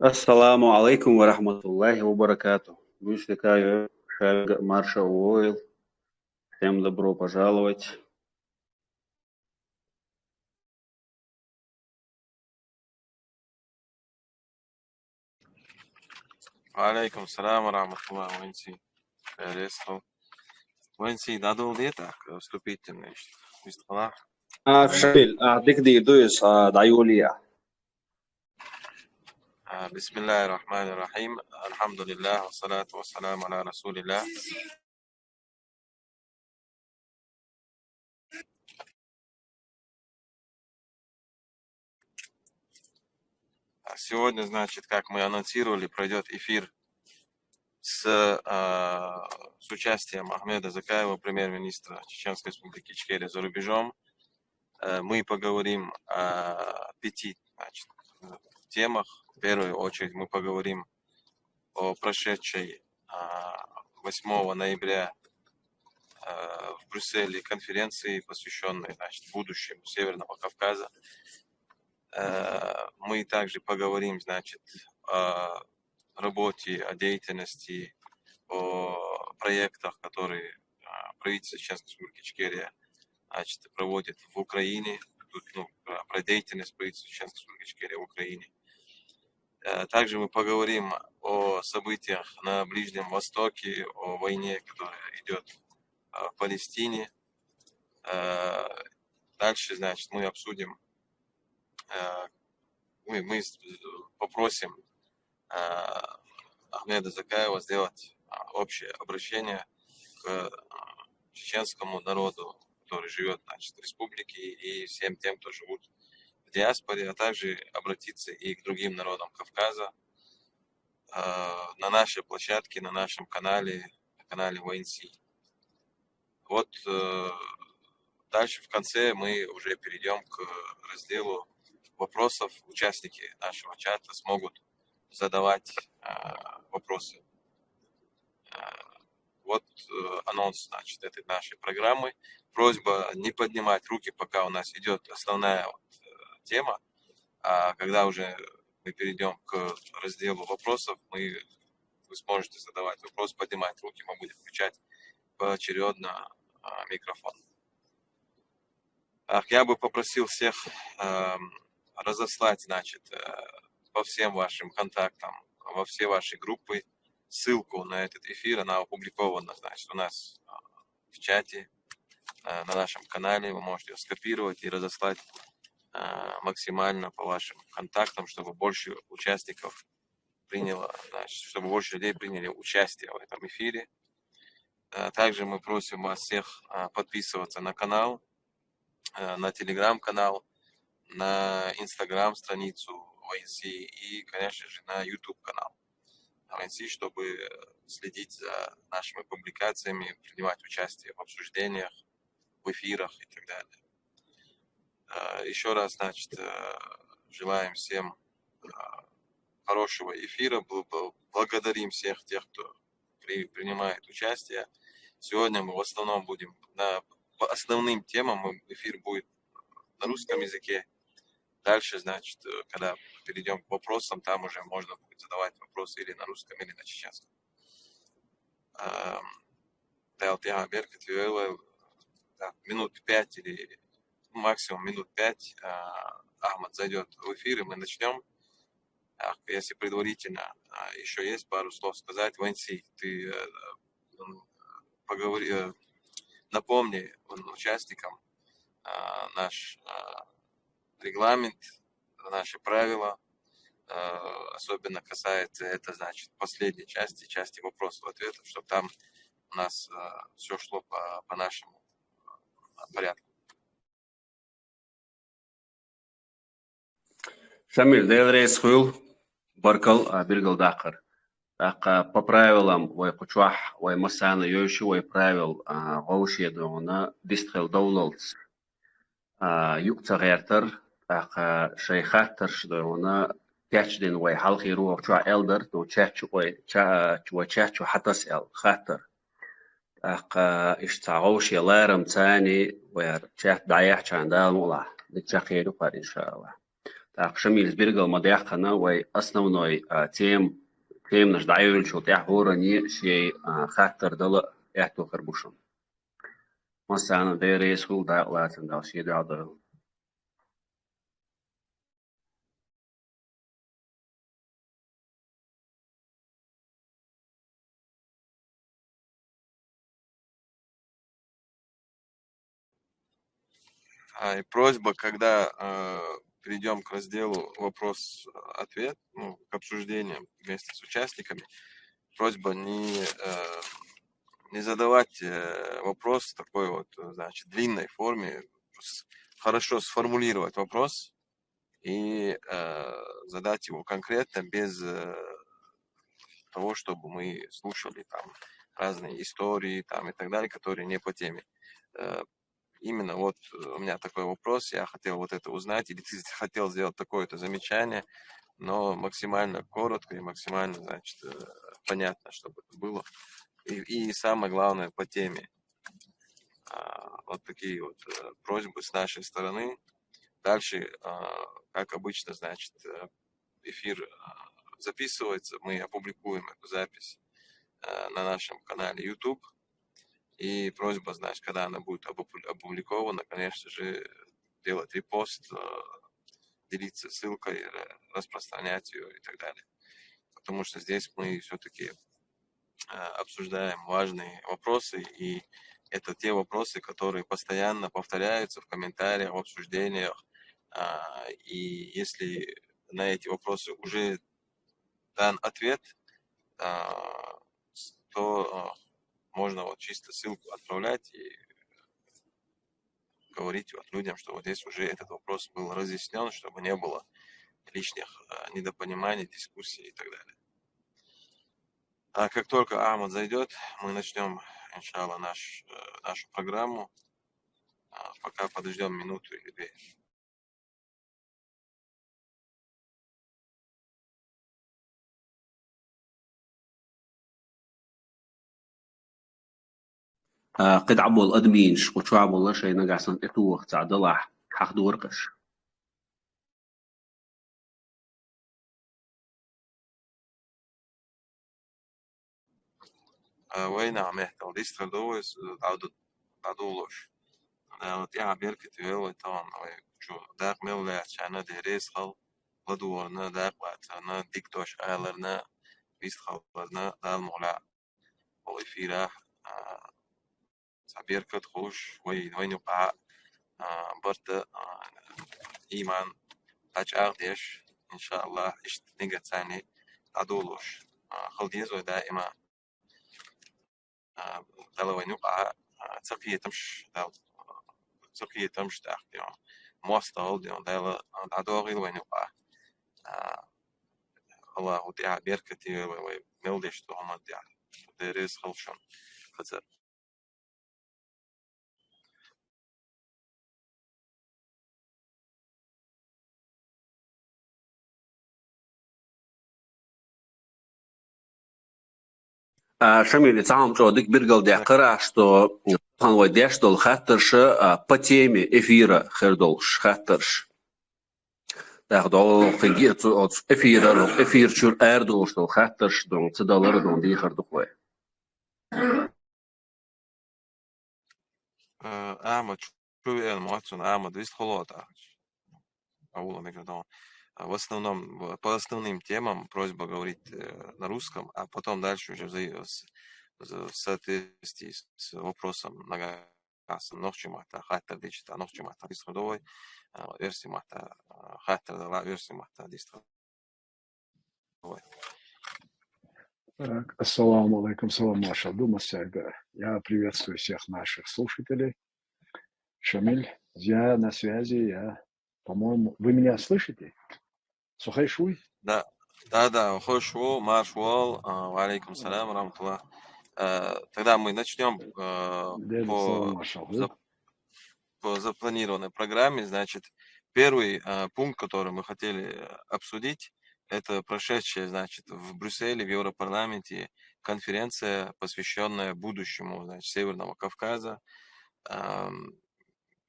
Assalamu alaikum wa rahmatullahi wa barakatuh. Вышли шаг Марша Ойл. Всем добро пожаловать. Алейкум салам ва рахматуллах, Ванси. Приветствую. Ванси, надо ли так вступительное? Шамиль, дик дуис дайулия. Бисмиллахи рахмани рахим. Альхамдулиллах, вассалату вассаляму аля расулиллах. Сегодня, значит, как мы анонсировали, пройдет эфир с участием Ахмеда Закаева, премьер-министра Чеченской Республики Ичкерия, за рубежом. Мы поговорим о 5, значит, темах. В первую очередь мы поговорим о прошедшей 8 ноября в Брюсселе конференции, посвященной, значит, будущему Северного Кавказа. Мы также поговорим, значит, о работе, о деятельности, о проектах, которые правительство Чеченской Республики Ичкерия, значит, проводит в Украине. Тут, про деятельность правительства Чеченской Республики Ичкерия в Украине. Также мы поговорим о событиях на Ближнем Востоке, о войне, которая идет в Палестине. Дальше, значит, мы обсудим, мы попросим Ахмеда Закаева сделать общее обращение к чеченскому народу, который живет, значит, в республике, и всем тем, кто живут в диаспоре, а также обратиться и к другим народам Кавказа на нашей площадке, на нашем канале, на канале ВНС. Вот дальше в конце мы уже перейдем к разделу вопросов. Участники нашего чата смогут задавать вопросы. Вот анонс, значит, этой нашей программы. Просьба не поднимать руки, пока у нас идет основная тема. А когда уже мы перейдем к разделу вопросов, вы сможете задавать вопрос, поднимать руки, мы будем включать поочередно микрофон. Я бы попросил всех разослать, значит, по всем вашим контактам, во все ваши группы ссылку на этот эфир. Она опубликована, значит, у нас в чате, на нашем канале. Вы можете ее скопировать и разослать максимально по вашим контактам, чтобы больше участников приняло, значит, чтобы больше людей приняли участие в этом эфире. Также мы просим вас всех подписываться на канал, на телеграм-канал, на инстаграм-страницу ОНС и, конечно же, на YouTube-канал ОНС, чтобы следить за нашими публикациями, принимать участие в обсуждениях, в эфирах и так далее. Еще раз, значит, желаем всем хорошего эфира, благодарим всех тех, кто принимает участие. Сегодня мы в основном будем по основным темам, эфир будет на русском языке. Дальше, значит, когда перейдем к вопросам, там уже можно будет задавать вопросы или на русском, или на чеченском. Минут 5 или максимум минут 5 Ахмад зайдет в эфир, и мы начнем. Если предварительно еще есть пару слов сказать, Ванси, ты напомни участникам наш регламент, наши правила. Особенно касается это, значит, последней части вопросов-ответов, чтобы там у нас все шло по нашему порядку. Шамиль, Дейлрейс Хуил, Баркал, Биргал Дакар. По правилам, Кучуах, Масана Йоши, правил Гоуши Дуна, Дистхел Доулолц. Юкта Гертер, Шейхаттер Шдуна, Тячдин, Халхи Рух, Чуа Элдер, то Чачу, Хатас Эл, Хаттер. اشتغوشي لارم تاني وير شات دايح كان دال مولا لتشخيرو قد إن شاء الله Так, Шамиль сберегал мадяхана, вай основной тем наш дайвил шутя хорани шей хаттер дала эхту харбушан. Масана дайрес хул дайлатен дал шей дал. И просьба, когда перейдем к разделу вопрос-ответ, ну, к обсуждениям вместе с участниками, просьба не задавать вопрос в такой вот, значит, длинной форме, хорошо сформулировать вопрос и задать его конкретно, без того, чтобы мы слушали там разные истории там и так далее, которые не по теме. Именно вот у меня такой вопрос, я хотел вот это узнать, или ты хотел сделать такое-то замечание, но максимально коротко и максимально, значит, понятно, чтобы это было. И самое главное, по теме. Вот такие вот просьбы с нашей стороны. Дальше, как обычно, значит, эфир записывается, мы опубликуем эту запись на нашем канале YouTube. И просьба, значит, когда она будет опубликована, конечно же, делать репост, делиться ссылкой, распространять ее и так далее. Потому что здесь мы все-таки обсуждаем важные вопросы, и это те вопросы, которые постоянно повторяются в комментариях, в обсуждениях. И если на эти вопросы уже дан ответ, то можно вот чисто ссылку отправлять и говорить вот людям, что вот здесь уже этот вопрос был разъяснен, чтобы не было лишних недопониманий, дискуссий и так далее. А как только Ахмад зайдет, мы начнем, иншалла, нашу программу. Пока подождем минуту или две. قد عبو الأدمينش وشعبو الله شيء نقاسن اتوخ تعدلاح حق دورقش. وين عم يحتوى ديستر دوز عدولوش. وتيها بيركت ويوي طبعا شو داق ميولات شانا ديريس خل ودورنا داق واتنا ديكتوش آلرنا بيست خلرنا دال مغلا والله في راح بيركت خوش وين يقع برت إيمان أجعل ديش إن شاء الله إشت نيجا تاني عدولوش خل ديزو دائما دال وين يقع تسقية تمش دال تسقية تمش تحت موستل دال عدوغي وين يقع الله وديع بيركتي وملدش تو هم ديع ديريس خلشون خزر. Шамиль, сам что дик биргал дякара, что хан вайдеш дол хаттерш по теме эфира хердолш хаттерш. Так дол фигир от эфир чур эрдолш дол хаттерш дол цедалар дол ди хердохвай. Ахмад, что я мацун Ахмад, весь холода. Аула микрофон. В основном, по основным темам просьба говорить на русском, а потом дальше уже в соответствии с вопросом многогласным. Нохчимата, хаттер дичта, нохчимата дисходовой, версимата, хаттер дала версимата дисходовой. Так, ассаламу алейкум, салам Маша. Я приветствую всех наших слушателей. Шамиль, я на связи, по-моему, вы меня слышите? Сухайшуй? Да, хорошо, маршвал, алейкум салам, рамтулlah. Тогда мы начнем по запланированной программе. Значит, первый пункт, который мы хотели обсудить, это прошедшая, значит, в Брюсселе, в Европарламенте конференция, посвященная будущему, значит, Северного Кавказа.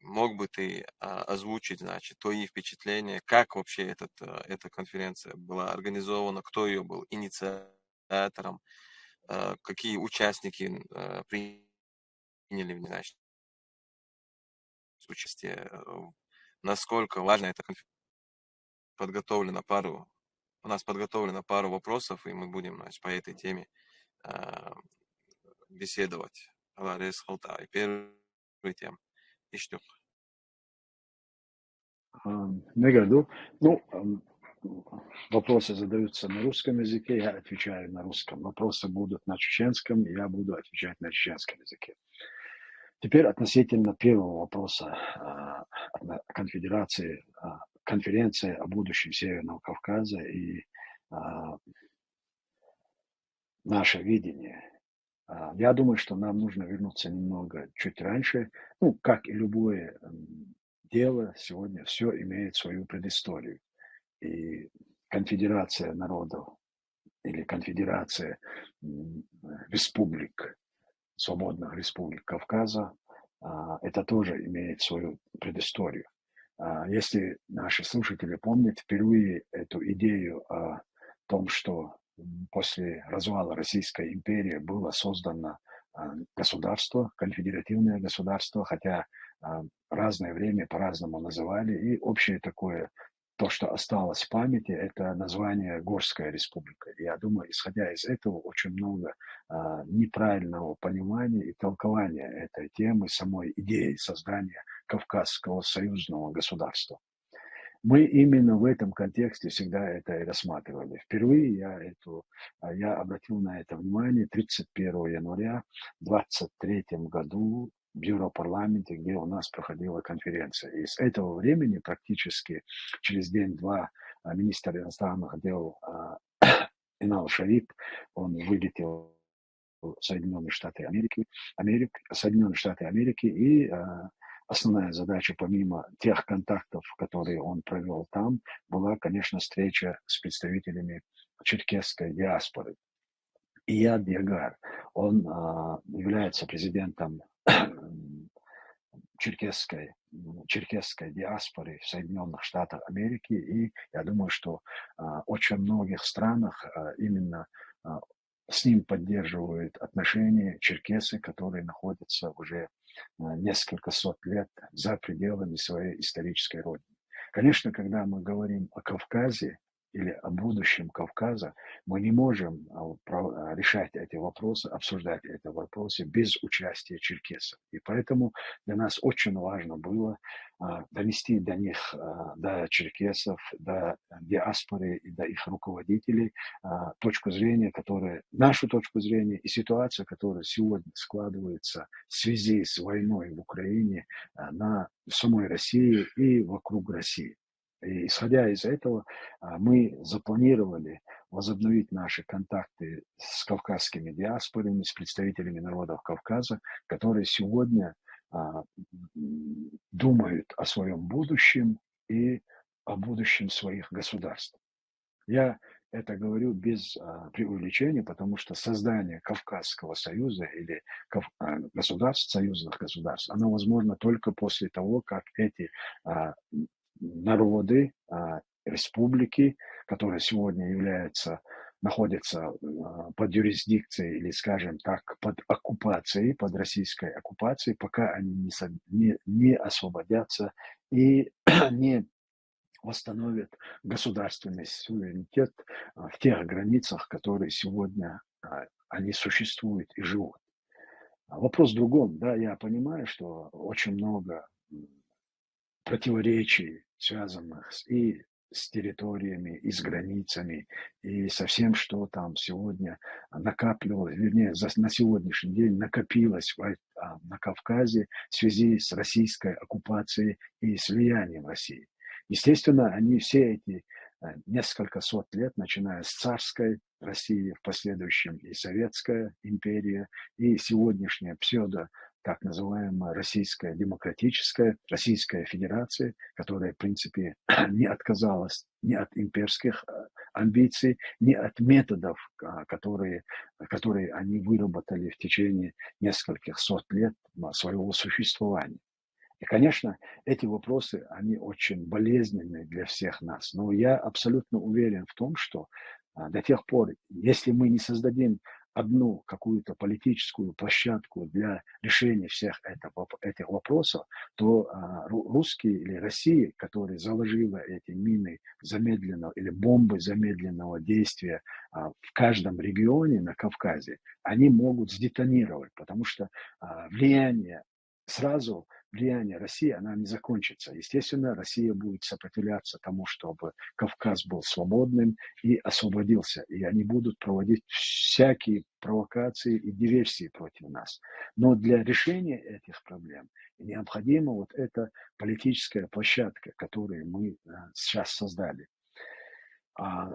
мог бы ты озвучить, значит, твои впечатления, как вообще эта конференция была организована, кто ее был инициатором, какие участники приняли в ней, значит, участие, насколько важно эта конференция. У нас подготовлено пару вопросов, и мы будем, значит, по этой теме беседовать. И первый тем. Ищу. Награду. Ну, вопросы задаются на русском языке, я отвечаю на русском. Вопросы будут на чеченском, я буду отвечать на чеченском языке. Теперь относительно первого вопроса конференции о будущем Северного Кавказа и наше видение. Я думаю, что нам нужно вернуться немного чуть раньше. Ну, как и любое дело, сегодня все имеет свою предысторию. И конфедерация народов или конфедерация республик, свободных республик Кавказа, это тоже имеет свою предысторию. Если наши слушатели помнят, впервые эту идею о том, что после развала Российской империи было создано государство, конфедеративное государство, хотя разное время по-разному называли, и общее такое, то, что осталось в памяти, это название Горская республика. И я думаю, исходя из этого, очень много неправильного понимания и толкования этой темы, самой идеи создания Кавказского союзного государства. Мы именно в этом контексте всегда это и рассматривали. Впервые я обратил на это внимание 31 января 2023 году в Европарламенте, где у нас проходила конференция. И с этого времени практически через день-два министр иностранных дел Инал Шарип, он вылетел в Соединенные Штаты Америки, и основная задача, помимо тех контактов, которые он провел там, была, конечно, встреча с представителями черкесской диаспоры. Ияд Ягар, он является президентом черкесской диаспоры в Соединенных Штатах Америки, и я думаю, что очень многих странах именно с ним поддерживают отношения черкесы, которые находятся уже несколько сот лет за пределами своей исторической родины. Конечно, когда мы говорим о Кавказе или о будущем Кавказа, мы не можем решать эти вопросы, обсуждать эти вопросы без участия черкесов. И поэтому для нас очень важно было донести до них, до черкесов, до диаспоры и до их руководителей точку зрения, нашу точку зрения и ситуацию, которая сегодня складывается в связи с войной в Украине в самой России и вокруг России. И исходя из этого, мы запланировали возобновить наши контакты с кавказскими диаспорами, с представителями народов Кавказа, которые сегодня думают о своем будущем и о будущем своих государств. Я это говорю без преувеличения, потому что создание Кавказского союза или государств, союзных государств, оно возможно только после того, как эти народы, республики, которые сегодня находятся под юрисдикцией или, скажем так, под оккупацией, под российской оккупацией, пока они не освободятся и не восстановят государственный суверенитет в тех границах, которые сегодня они существуют и живут. Вопрос в другом. Да, я понимаю, что очень много противоречий, связанных и с территориями, и с границами, и со всем, что там сегодня накапливалось, вернее, на сегодняшний день накопилось на Кавказе в связи с российской оккупацией и с влиянием России. Естественно, они все эти несколько сот лет, начиная с царской России, в последующем и Советская империя, и сегодняшняя так называемая Российская демократическая, Российская Федерация, которая, в принципе, не отказалась ни от имперских амбиций, ни от методов, которые они выработали в течение нескольких сот лет своего существования. И, конечно, эти вопросы, они очень болезненные для всех нас. Но я абсолютно уверен в том, что до тех пор, если мы не создадим одну какую-то политическую площадку для решения всех этих вопросов, то русские или Россия, которая заложила эти мины замедленного или бомбы замедленного действия в каждом регионе на Кавказе, они могут сдетонировать, потому что влияние сразу влияние России, она не закончится. Естественно, Россия будет сопротивляться тому, чтобы Кавказ был свободным и освободился. И они будут проводить всякие провокации и диверсии против нас. Но для решения этих проблем необходима вот эта политическая площадка, которую мы сейчас создали.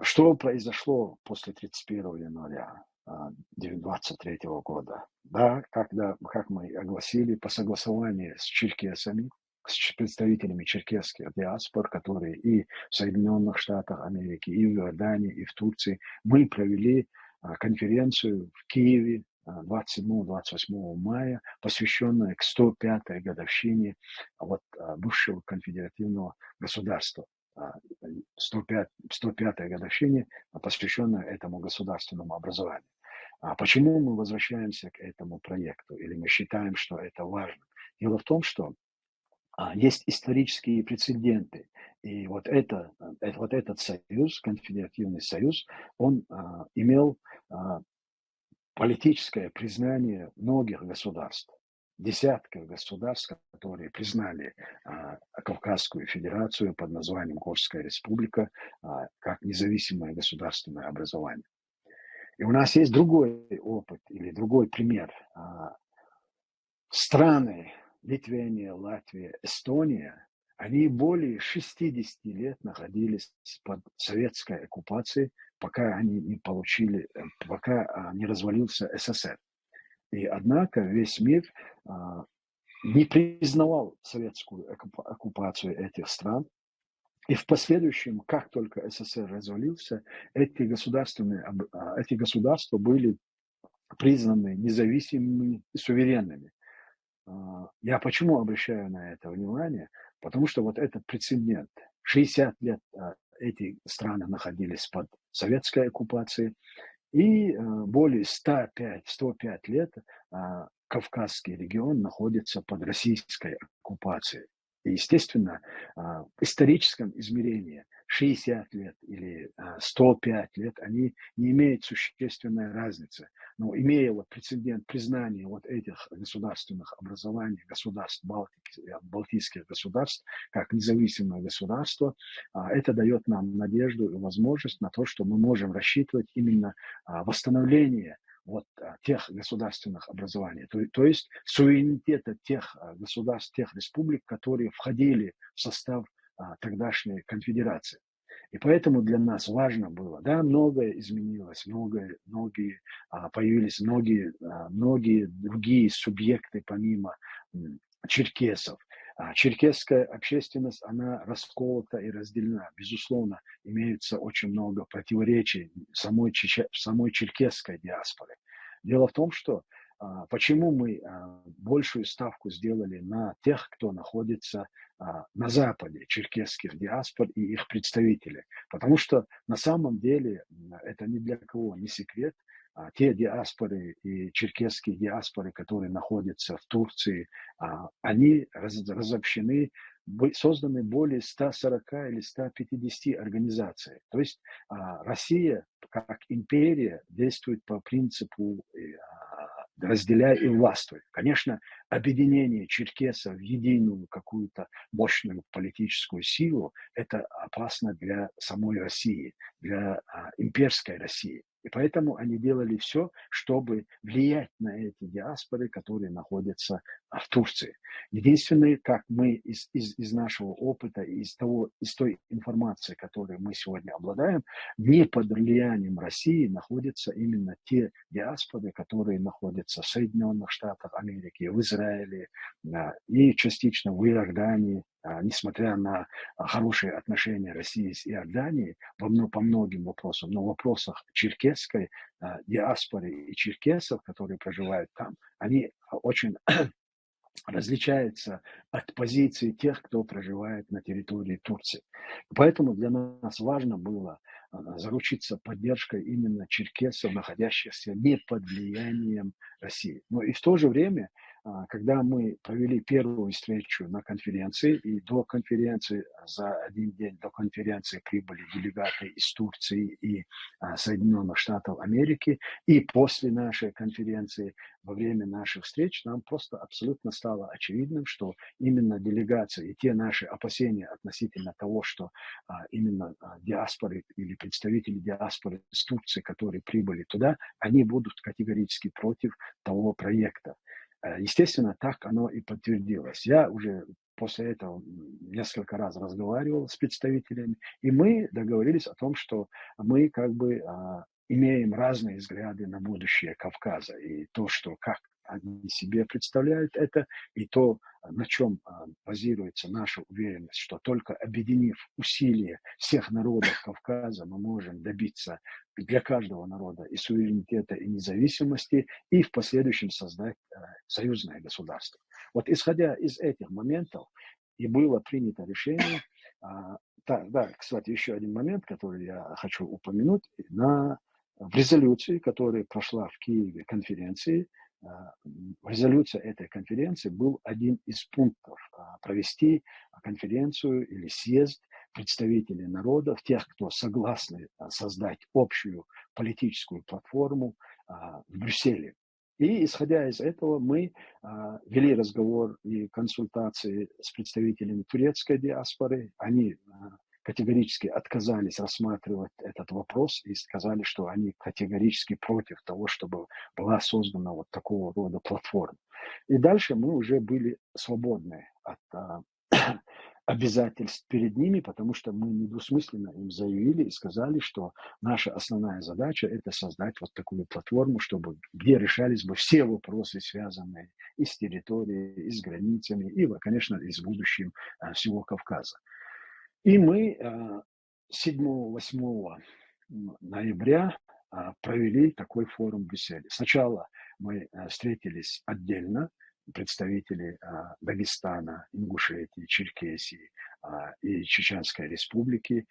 Что произошло после 31 января 2023 года? Да, как мы огласили, по согласованию с черкесами, с представителями черкесских диаспор, которые и в Соединенных Штатах Америки, и в Иордании, и в Турции, мы провели конференцию в Киеве 27-28 мая, посвященную к 105-й годовщине бывшего конфедеративного государства. 105-й годовщине, посвященная этому государственному образованию. Почему мы возвращаемся к этому проекту, или мы считаем, что это важно? Дело в том, что есть исторические прецеденты, и вот этот союз, конфедеративный союз, он имел политическое признание многих государств, десятков государств, которые признали Кавказскую Федерацию под названием Горская Республика как независимое государственное образование. И у нас есть другой опыт или другой пример. Страны Литвения, Латвия, Эстония, они более 60 лет находились под советской оккупацией, пока они не получили, пока не развалился СССР. И однако весь мир не признавал советскую оккупацию этих стран. И в последующем, как только СССР развалился, эти государства были признаны независимыми и суверенными. Я почему обращаю на это внимание? Потому что вот этот прецедент. 60 лет эти страны находились под советской оккупацией, и более 105 лет Кавказский регион находится под российской оккупацией. И, естественно, в историческом измерении 60 лет или 105 лет, они не имеют существенной разницы. Но имея вот прецедент признания вот этих государственных образований, государств, балтийских государств, как независимое государство, это дает нам надежду и возможность на то, что мы можем рассчитывать именно восстановление тех государственных образований, то есть суверенитета тех государств, тех республик, которые входили в состав тогдашней конфедерации. И поэтому для нас важно было, да, многое изменилось, появились многие другие субъекты помимо черкесов. Черкесская общественность, она расколота и разделена. Безусловно, имеется очень много противоречий в самой черкесской диаспоре. Дело в том, что почему мы большую ставку сделали на тех, кто находится на западе, черкесских диаспор и их представителей. Потому что на самом деле это ни для кого не секрет. Те диаспоры и черкесские диаспоры, которые находятся в Турции, они разобщены, созданы более 140 или 150 организаций. То есть Россия как империя действует по принципу разделяй и властвуй. Конечно, объединение черкесов в единую какую-то мощную политическую силу – это опасно для самой России, для имперской России. И поэтому они делали все, чтобы влиять на эти диаспоры, которые находятся в Турции. Единственное, как мы из нашего опыта, из той информации, которой мы сегодня обладаем, не под влиянием России находятся именно те диаспоры, которые находятся в Соединенных Штатах Америки, в Израиле и частично в Иордании, несмотря на хорошие отношения России с Иорданией по многим вопросам, но в вопросах черкесской диаспоры и черкесов, которые проживают там, они очень различается от позиции тех, кто проживает на территории Турции. Поэтому для нас важно было заручиться поддержкой именно черкесов, находящихся не под влиянием России. Но и в то же время, когда мы провели первую встречу на конференции, и до конференции, за один день до конференции прибыли делегаты из Турции и Соединенных Штатов Америки, и после нашей конференции, во время наших встреч, нам просто абсолютно стало очевидным, что именно делегация и те наши опасения относительно того, что именно диаспоры или представители диаспоры из Турции, которые прибыли туда, они будут категорически против того проекта. Естественно, так оно и подтвердилось. Я уже после этого несколько раз разговаривал с представителями, и мы договорились о том, что мы как бы имеем разные взгляды на будущее Кавказа, и то, что как они себе представляют это, и то, на чем базируется наша уверенность, что только объединив усилия всех народов Кавказа, мы можем добиться для каждого народа и суверенитета, и независимости, и в последующем создать союзное государство. Вот исходя из этих моментов, и было принято решение, да, кстати, еще один момент, который я хочу упомянуть, в резолюции, которая прошла в Киеве конференции, в резолюции этой конференции был один из пунктов провести конференцию или съезд представителей народов, тех, кто согласны создать общую политическую платформу в Брюсселе. И исходя из этого мы вели разговор и консультации с представителями турецкой диаспоры. Они категорически отказались рассматривать этот вопрос и сказали, что они категорически против того, чтобы была создана вот такого рода платформа. И дальше мы уже были свободны от обязательств перед ними, потому что мы недвусмысленно им заявили и сказали, что наша основная задача – это создать вот такую платформу, где решались бы все вопросы, связанные и с территорией, и с границами, и, конечно, и с будущим всего Кавказа. И мы 7-8 ноября провели такой форум в Брюсселе. Сначала мы встретились отдельно, представители Дагестана, Ингушетии, Черкесии и Чеченской Республики.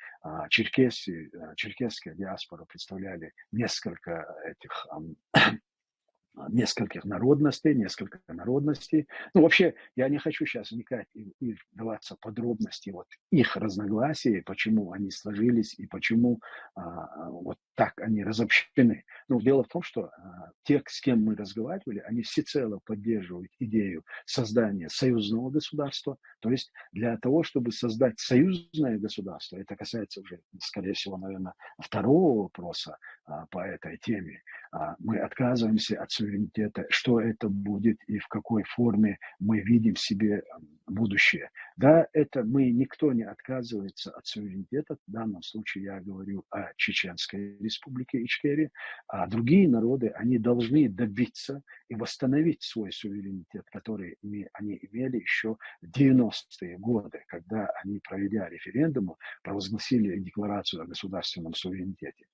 Черкесская диаспора представляли несколько несколько народностей. Ну, вообще, я не хочу сейчас вникать и вдаваться в подробности вот их разногласий, почему они сложились и почему вот так они разобщены. Но дело в том, что те, с кем мы разговаривали, они всецело поддерживают идею создания союзного государства. То есть для того, чтобы создать союзное государство, это касается уже, скорее всего, наверное, второго вопроса по этой теме, мы отказываемся от суверенитета, что это будет и в какой форме мы видим себе будущее. Да, никто не отказывается от суверенитета, в данном случае я говорю о Чеченской Республике Ичкерия, а другие народы, они должны добиться и восстановить свой суверенитет, который они имели еще в 90-е годы, когда они, проведя референдум, провозгласили декларацию о государственном суверенитете.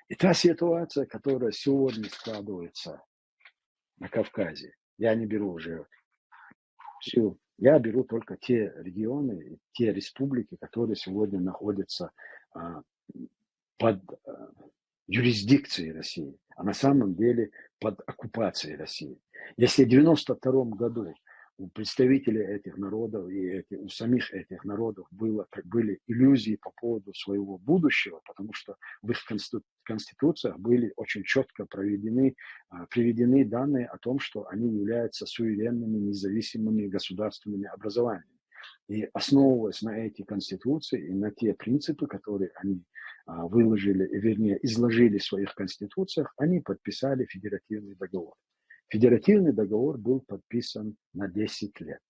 И та ситуация, которая сегодня складывается на Кавказе, я не беру уже всю, я беру только те регионы, те республики, которые сегодня находятся под юрисдикцией России, а на самом деле под оккупацией России. Если в 1992 году у представителей этих народов и у самих этих народов были иллюзии по поводу своего будущего, потому что в их конституциях были очень четко приведены данные о том, что они являются суверенными, независимыми государственными образованиями. И основываясь на эти конституции и на те принципы, которые они изложили в своих конституциях, они подписали федеративный договор. Федеративный договор был подписан на 10 лет.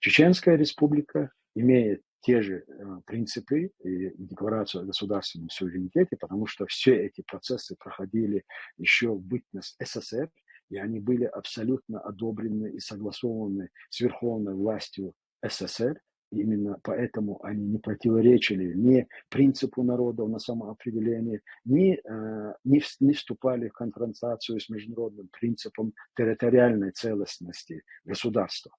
Чеченская республика имеет те же принципы и декларацию о государственном суверенитете, потому что все эти процессы проходили еще в бытность СССР, и они были абсолютно одобрены и согласованы с верховной властью СССР. Именно поэтому они не ни принципу народов на самоопределение, не вступали в конфронтацию с международным принципом территориальной целостности государства.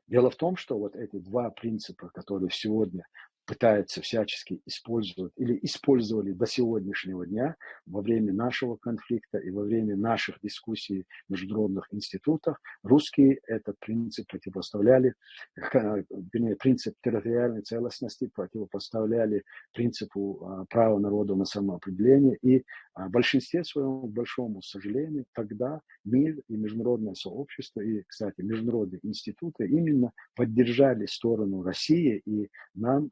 Дело в том, что вот эти два принципа, которые сегодня пытаются всячески использовать или использовали до сегодняшнего дня во время нашего конфликта и во время наших дискуссий в международных институтах, русские этот принцип противопоставляли, вернее, принцип территориальной целостности противопоставляли принципу права народа на самоопределение. И в большинстве своем, к большому сожалению, тогда мир и международное сообщество, и, кстати, международные институты именно поддержали сторону России и нам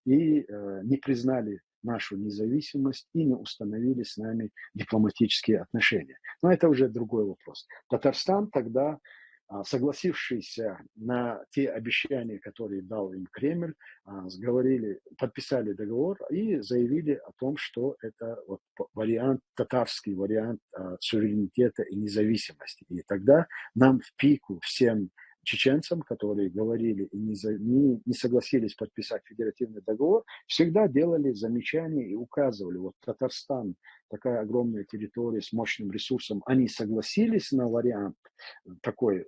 не признали нашу независимость и не установили с нами дипломатические отношения. Но это уже другой вопрос. Татарстан тогда, согласившийся на те обещания, которые дал им Кремль, подписали договор и заявили о том, что это вот вариант, татарский вариант суверенитета и независимости. И тогда нам в пику всем чеченцам, которые говорили и не согласились подписать федеративный договор, всегда делали замечания и указывали, вот Татарстан, такая огромная территория с мощным ресурсом, они согласились на вариант такой,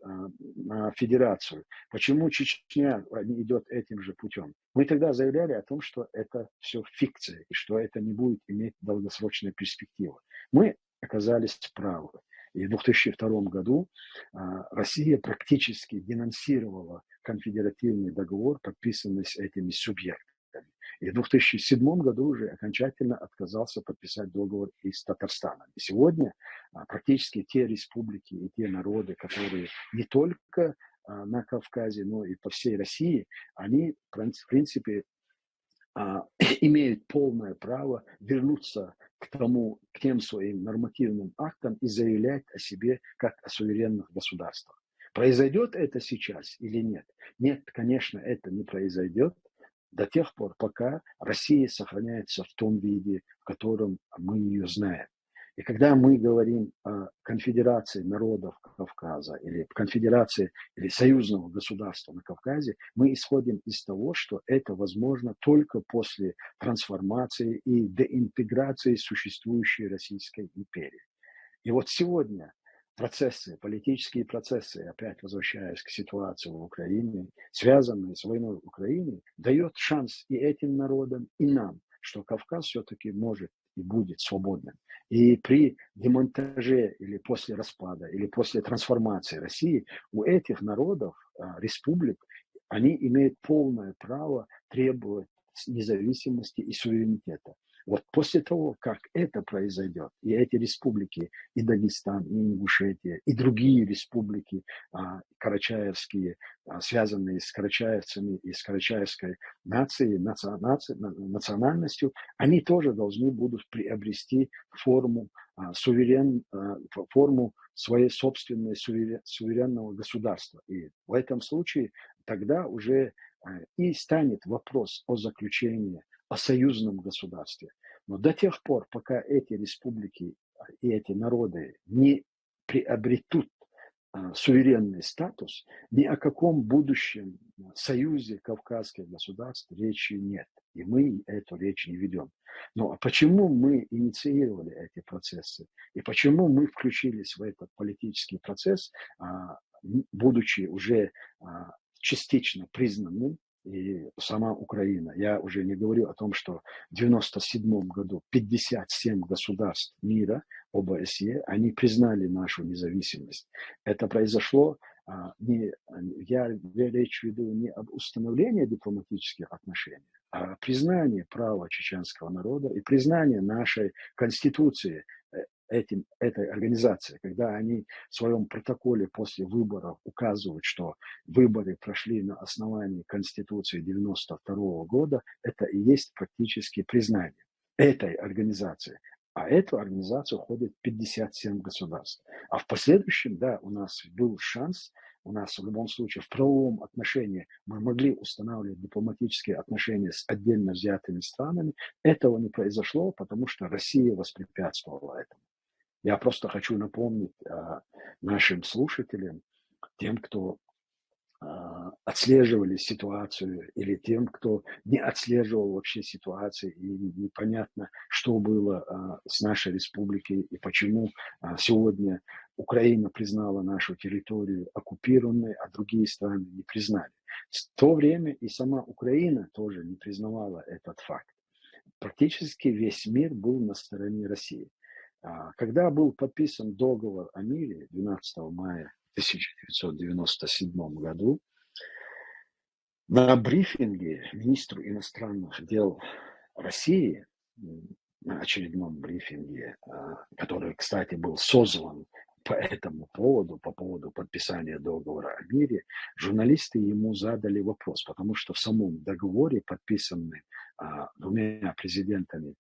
на федерацию. Почему Чечня не идет этим же путем? Мы тогда заявляли о том, что это все фикция, и что это не будет иметь долгосрочной перспективы. Мы оказались правы. И в 2002 году Россия практически денонсировала конфедеративный договор, подписанный с этими субъектами. И в 2007 году уже окончательно отказался подписать договор и с Татарстаном. И сегодня практически те республики и те народы, которые не только на Кавказе, но и по всей России, они, в принципе, имеют полное право вернуться к тем своим нормативным актам и заявлять о себе как о суверенных государствах. Произойдет это сейчас или нет? Нет, конечно, это не произойдет до тех пор, пока Россия сохраняется в том виде, в котором мы ее знаем. И когда мы говорим о конфедерации народов Кавказа или конфедерации или союзного государства на Кавказе, мы исходим из того, что это возможно только после трансформации и деинтеграции существующей Российской империи. И вот сегодня политические процессы, опять возвращаясь к ситуации в Украине, связанные с войной в Украине, дает шанс и этим народам, и нам, что Кавказ все-таки может и будет свободным. И при демонтаже или после распада, или после трансформации России у этих народов, республик, они имеют полное право требовать независимости и суверенитета. Вот после того, как это произойдет, и эти республики, и Дагестан, и Ингушетия, и другие республики карачаевские, связанные с карачаевцами и с карачаевской национальностью, они тоже должны будут приобрести форму своей собственной суверенного государства. И в этом случае тогда уже и станет вопрос о заключении, о союзном государстве. Но до тех пор, пока эти республики и эти народы не приобретут суверенный статус, ни о каком будущем союзе кавказских государств речи нет. И мы эту речь не ведем. Но почему мы инициировали эти процессы? И почему мы включились в этот политический процесс, будучи уже частично признанным, и сама Украина. Я уже не говорю о том, что в 1997 году 57 государств мира, ОБСЕ, они признали нашу независимость. Это произошло, я речь веду не об установлении дипломатических отношений, а признание права чеченского народа и признание нашей Конституции этой организации, когда они в своем протоколе после выборов указывают, что выборы прошли на основании Конституции 1992 года, это и есть практически признание этой организации. А эту организацию входит 57 государств. А в последующем, да, у нас был шанс, у нас в любом случае в правовом отношении мы могли устанавливать дипломатические отношения с отдельно взятыми странами. Этого не произошло, потому что Россия воспрепятствовала этому. Я просто хочу напомнить нашим слушателям, тем, кто отслеживали ситуацию, или тем, кто не отслеживал вообще ситуации, и непонятно, что было с нашей республикой и почему сегодня Украина признала нашу территорию оккупированной, а другие страны не признали. В то время и сама Украина тоже не признавала этот факт. Практически весь мир был на стороне России. Когда был подписан договор о мире 12 мая 1997 году, на брифинге министру иностранных дел России, на очередном брифинге, который, кстати, был созван по этому поводу, по поводу подписания договора о мире, журналисты ему задали вопрос, потому что в самом договоре, подписанном двумя президентами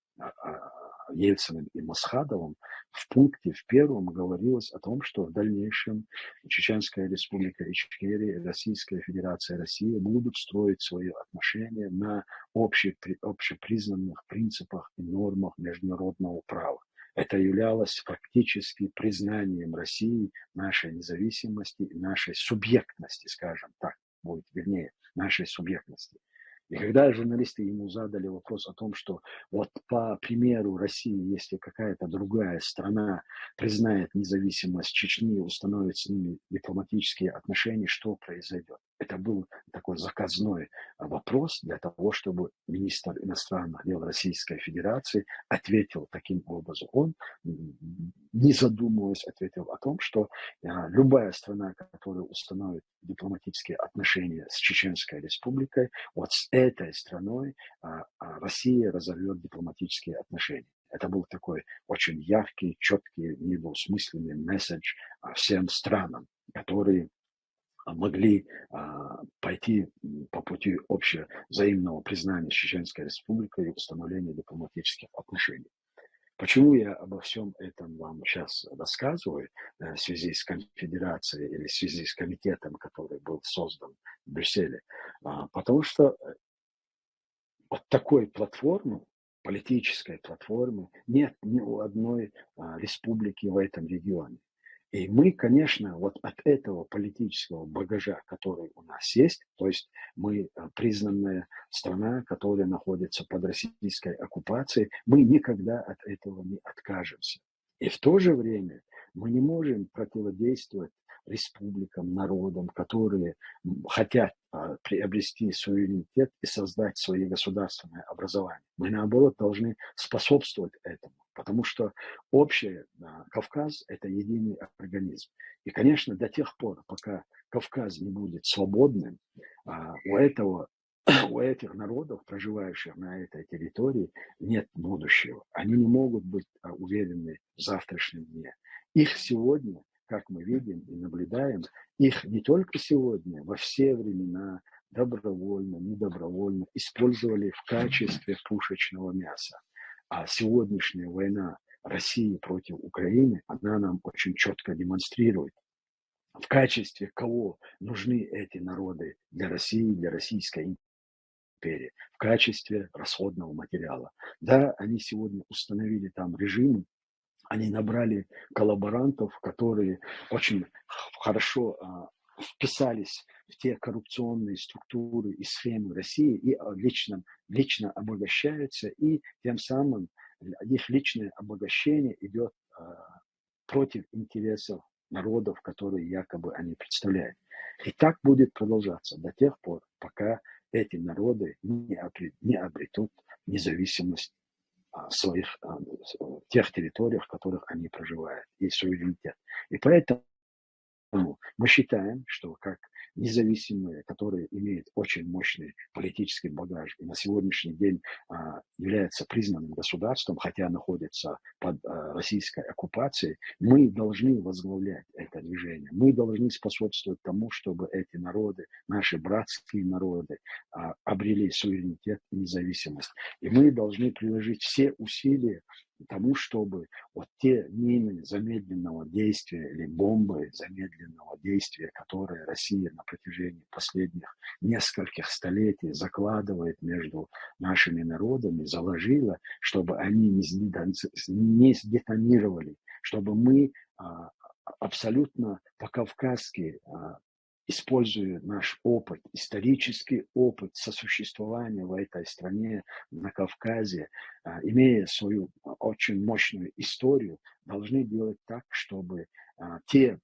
Ельциным и Масхадовым, в пункте в первом говорилось о том, что в дальнейшем Чеченская республика Ичкерия и Российская Федерация России будут строить свои отношения на общепризнанных принципах и нормах международного права. Это являлось фактически признанием России нашей независимости и нашей субъектности, скажем так, будет вернее, нашей субъектности. И когда журналисты ему задали вопрос о том, что вот по примеру России, если какая-то другая страна признает независимость Чечни и установит с ними дипломатические отношения, что произойдет? Это был такой заказной вопрос для того, чтобы министр иностранных дел Российской Федерации ответил таким образом. Он, не задумываясь, ответил о том, что любая страна, которая установит дипломатические отношения с Чеченской Республикой, вот с этой страной Россия разорвет дипломатические отношения. Это был такой очень яркий, четкий, недвусмысленный месседж всем странам, которые могли пойти по пути общего взаимного признания с Чеченской Республикой и установления дипломатических отношений. Почему я обо всем этом вам сейчас рассказываю в связи с конфедерацией или в связи с комитетом, который был создан в Брюсселе? Потому что вот такой платформы, политической платформы, нет ни у одной республики в этом регионе. И мы, конечно, вот от этого политического багажа, который у нас есть, то есть мы признанная страна, которая находится под российской оккупацией, мы никогда от этого не откажемся. И в то же время мы не можем противодействовать республикам, народам, которые хотят приобрести суверенитет и создать свои государственные образования. Мы, наоборот, должны способствовать этому, потому что общий Кавказ – это единый организм. И, конечно, до тех пор, пока Кавказ не будет свободным, у этих народов, проживающих на этой территории, нет будущего. Они не могут быть уверены в завтрашнем дне. Их сегодня, как мы видим и наблюдаем, их не только сегодня, во все времена добровольно, недобровольно использовали в качестве пушечного мяса. А сегодняшняя война России против Украины, она нам очень четко демонстрирует, в качестве кого нужны эти народы для России, для Российской империи, в качестве расходного материала. Да, они сегодня установили там режимы, они набрали коллаборантов, которые очень хорошо вписались в те коррупционные структуры и схемы России и лично обогащаются, и тем самым их личное обогащение идет против интересов народов, которые якобы они представляют. И так будет продолжаться до тех пор, пока эти народы не обретут независимость своих тех территориях, в которых они проживают, и суверенитет. И поэтому мы считаем, что как независимые, которые имеют очень мощный политический багаж и на сегодняшний день являются признанным государством, хотя находятся под российской оккупацией, мы должны возглавлять это движение. Мы должны способствовать тому, чтобы эти народы, наши братские народы, обрели суверенитет и независимость. И мы должны приложить все усилия к тому, чтобы вот те мины замедленного действия или бомбы замедленного действия, которые Россия на протяжении последних нескольких столетий закладывает между нашими народами, заложила, чтобы они не сдетонировали, чтобы мы абсолютно по-кавказски используя наш опыт, исторический опыт сосуществования в этой стране, на Кавказе, имея свою очень мощную историю, должны делать так, чтобы те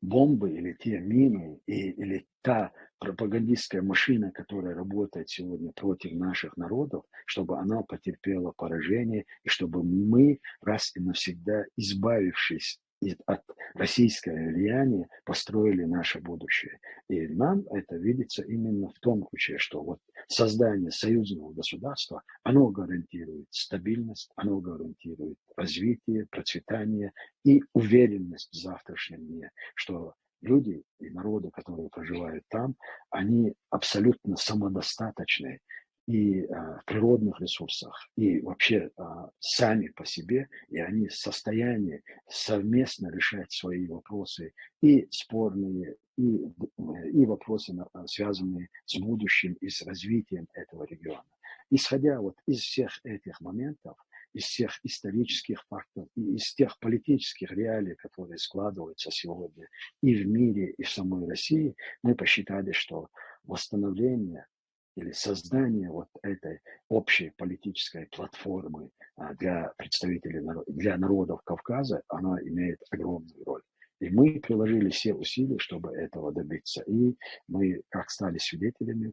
бомбы или те мины или та пропагандистская машина, которая работает сегодня против наших народов, чтобы она потерпела поражение, и чтобы мы раз и навсегда, избавившись от российского влияния, построили наше будущее. И нам это видится именно в том ключе, что вот создание союзного государства, оно гарантирует стабильность, оно гарантирует развитие, процветание и уверенность в завтрашнем дне, что люди и народы, которые проживают там, они абсолютно самодостаточны и в природных ресурсах, и вообще сами по себе, и они в состоянии совместно решать свои вопросы, и спорные, и вопросы, связанные с будущим и с развитием этого региона. Исходя вот из всех этих моментов, из всех исторических фактов и из тех политических реалий, которые складываются сегодня и в мире, и в самой России, мы посчитали, что восстановление или создание вот этой общей политической платформы для представителей, для народов Кавказа, она имеет огромную роль. И мы приложили все усилия, чтобы этого добиться. И мы, как стали свидетелями,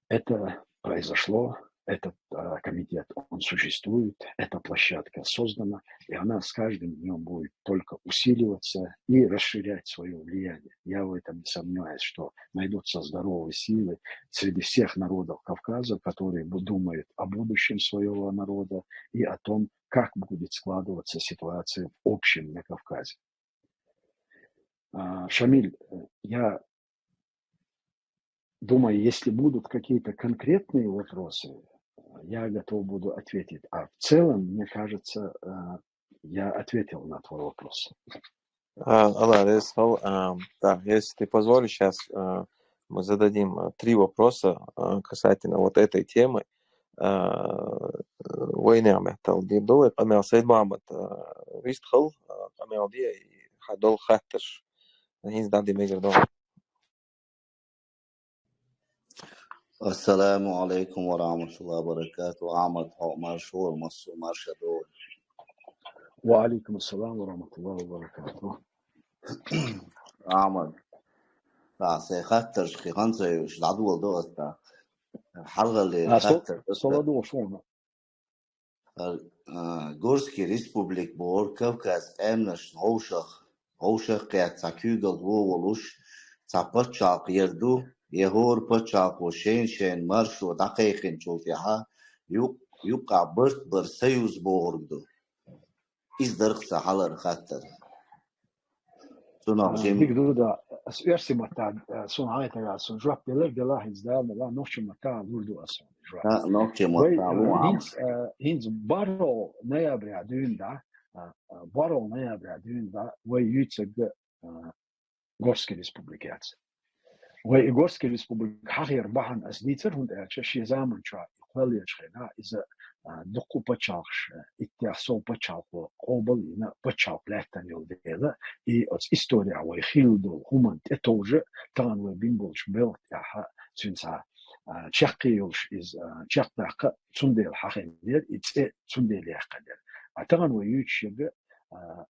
это произошло. Этот комитет, он существует, эта площадка создана, и она с каждым днем будет только усиливаться и расширять свое влияние. Я в этом не сомневаюсь, что найдутся здоровые силы среди всех народов Кавказа, которые думают о будущем своего народа и о том, как будет складываться ситуация в общем на Кавказе. Шамиль, я думаю, если будут какие-то конкретные вопросы, я готов буду ответить. А в целом, мне кажется, я ответил на твой вопрос. Алла, да, если ты позволишь, сейчас мы зададим 3 вопроса касательно вот этой темы. وين الدين دول قمع سيد محمد ويستخل قمع دي حدول خاتش هيز دادي ميجر دول. السلام عليكم ورحمة الله وبركاته. أحمد مرشور مصر مرشدون. وعليكم السلام ورحمة الله وبركاته. أحمد سيخاتر شخيخان سيوش العدو الدوغة الحلقة اللي خاتر صلادو شونا غورسكي ريسبوبليك بور كوكاز أمنش هوشخ قيات ساكيوغل وولوش تابتشاق يردو يهور بتشاق وشين مرشو دقيقين شوفيها يوقع برت سيوز بوردو إزدرق حلر خاتر ديك دودا اسيرسي متى سون عايتا سون جواب ديلر دلا هيزدا لا نوشي متى وردو اسون جواب نوشي متى هينز بارو نيابرا دوندا بارو نيابرا دوندا ويوتسغ غورسكي ريسبوبليكات وغورسكي ريسبوبليك حغير بحن اسديتر هند اتشي زامن شا يقبل يشخنا اذا دقو بتشاخش اتياسو بتشاخو قوبلينا بتشاخ لاتن يوديلا и от история ой хилдо хумант этоже тан we бимbolш белт яха сунса чакиолш из чактака цундел хахендер итсе цундел яхадер атаган we ючеге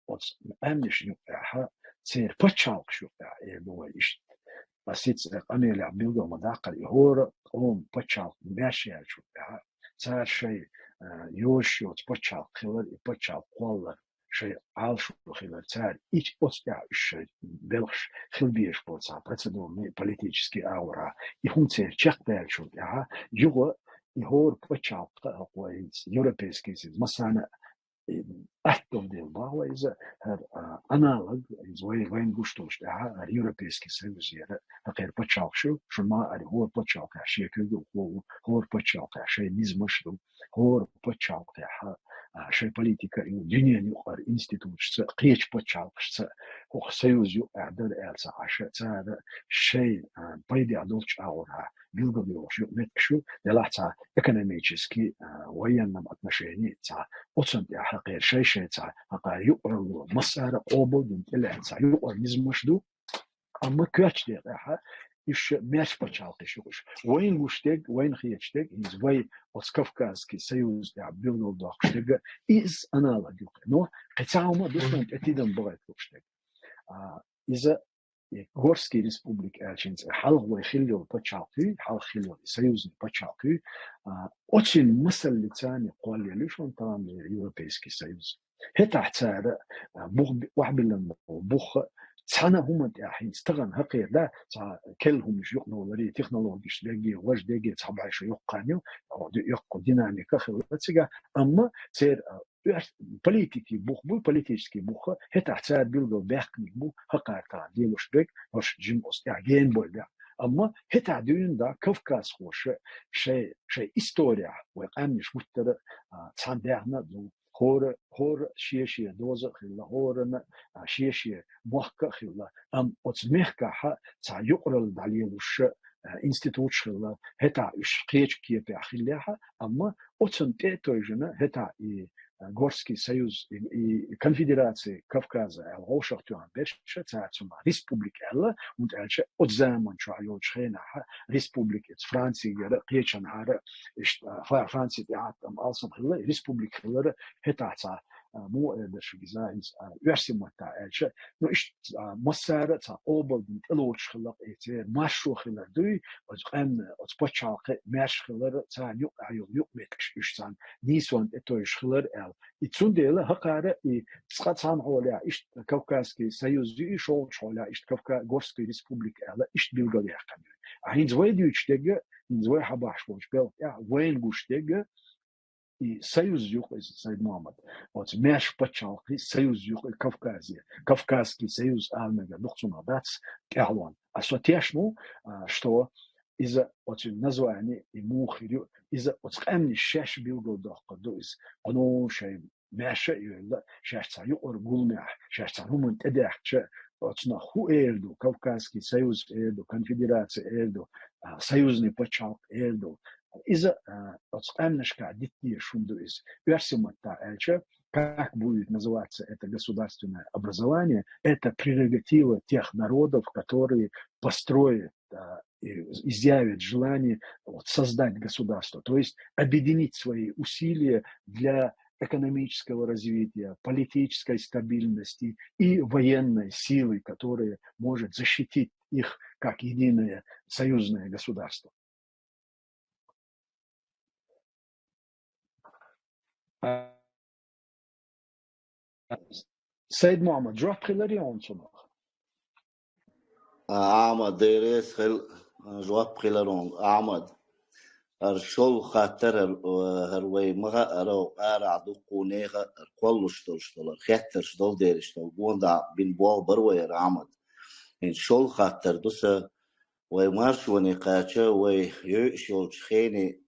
от амниш яха цер пачалк шута едо иш басиц амеля билго мадакал يهور قوم пачалк мяшя шута цар шей يوشيو تبتشال خلال يبتشال قوالر شيء عالشو خلال царь إيش أستع شيء بلش خل بيش بوصا процедур не политический аура и функция чехтел шо я юго يهور بتشال قواليس европейский сид масана أحدث ديال باهو إذا أنالوج إذا وين قشطوش ده اليوروبيسكي سيرفيسير غير بتشالشو شو ما هو بتشال كاشي كده هو بتشال كاشي نزمشلو هو بتشال كاش شيء политика и الدنيا نقر إنستيتوش قيش بتشال هو سيوز يو أعداد ألسا عشان هذا شيء بيدي عدولش أورها بيلقوا بيوش يو متكشو دلعتا экономически военном отношении تا أصلا حقير شيء تا حقا يقرأ مسألة أوبود إلا تا يقرأ نزمشدو أما كاتش دي راحة إيش ماش بتشالقش يقولش وين وشتاق وين خيشتاق إز وين أسكافكاسكي سيوز دع بيلو داقشتاق إز أنا لا يقول نو قتاعما دوسنا أتيدم بغيت وشتاق إذا غورسكي ريسبوبليك ألشينز حلق ويخليو بتشالقي حلق خليو سيوز بتشالقي أتشين مثل لتاني قال ليش من طعم اليوروبيسكي سيوز هتا حتى بوخ واحد من بوخ تانا هما الحين استغن هقير لا كلهم مش يقنوا ولا تكنولوجي شداقي واش داقي تبع شو يقانيو او يقو ديناميكا خلاتيغا اما سير بوليتيكي بوخ بو بوليتيكي بوخ هتا حتى بيلغو باخني بو هقا تاع ديالو شبك واش جيم اوستاغين بول اما هتا دون دا كوفكاس خوش شيء استوريا وقام مش متر تصدقنا هور شيء دوزة خلا هورنا شيء محكة خلا أتمحكة تاع يقرل دليل وش إنستيتوت خلا هتا إشقيش كيه بأخلاها أما أتنتيجنا هتا غورسكي سيوز كونفدراتسي كافكازا الغوشختوان بيرش تاع تسمى ريسبوبليك ألا وتعيش أتزامن شو عيون شخينا ريسبوبليك فرانسي قيتشن عارة فرانسي تاع أصلا خلا ريسبوبليك خلا هتا تاع مو درش جزائز يرسم تاع عيش نو إيش مسارة تاع أوبل نتلوش خلا إيتير ماشو خلا دوي وتقام وتبتشاق ماش خلا تاع يق عيون يق متكش إيش تاع نيسون إتوش خلا يتسون ديلا هقارة تسقط عن حوالي إيش كوكاسكي سيوز إيش حوالي إيش كوكا غورسكي ريسبوبليك ألا إيش بيلقى ليه قبل عين زويد يشتجع زويد حباش بوش بيل وين قشتجع سيوز يوق سيد محمد وتماش بتشالقي سيوز يوق كوكاسكي سيوز آلمجا دخصنا داتس كأعلان أسوتيشنو что إذا نزوعني موخيريو إذا أتقامني الشاش بيلقو دقة دويس قانون شيء ماشي يلا شاش تاع يقر قولمح شاش تاع هم تدحش أتنا هو إيردو كوكاسكي سيوز إيردو كونفدراتسي إيردو سيوزني بتشالق إيردو إذا أتقامنش كعدتي شو دويس يرسم تاع эльче как будет называться это государственное образование, это прерогатива тех народов, которые построят изъявят желание создать государство, то есть объединить свои усилия для экономического развития, политической стабильности и военной силы, которая может защитить их как единое союзное государство. سيد محمد جواب خلالي عنصنق أحمد ديريس خل جواب خلالون أحمد أرشول خاطر هروي مغا أرو أرع دقونيغا كل شتول خاطر شتول ديرشتول بوندا بين بول بروي أحمد إن شول خاطر دوسا وي مارش ونقاشة وي يشول خيني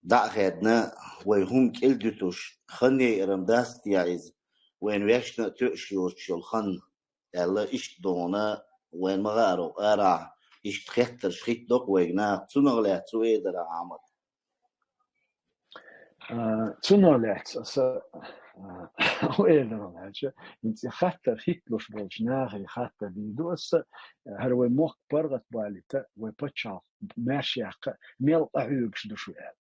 دعهدنا وي هم كيلدتوش خني رمداس تيعيز وين ويشنا تؤشيوش شول خن يلا إيش دونا وين مغارو أرع إيش تخيتر شخيت دوق وينا تنغلع تويدر عمد تنغلع ويدر الهجة انت خاطر هيتلوش بولجناغي خاطر بيدوس هروي موك برغت باليتا ويبتشاف ماشيق ميل أعيوكش دوشوال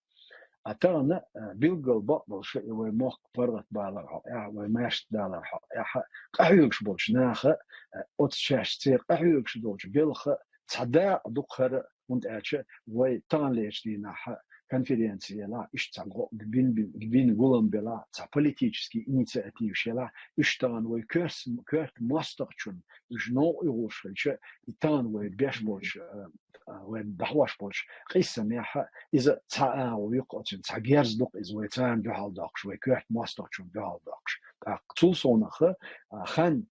أتانا بيلقى البطل شيء ويموك برغت بالرها ويماش دالرها أعيوكش بولجناغي أتشاش تير أعيوكش دوش بيلخ تصدع دخر وانت أتش ويتان ليش ديناها конференция ла ишта гбин гулам бела та политический инициатив шела иштан вой кёрт мастарчун жно юшелче итан вой бешбоч вой дахваш боч қисса меха иза та виқотин та герздук из вой тан бехалдакш вой кёрт мастарчун бехалдакш тулсонах хан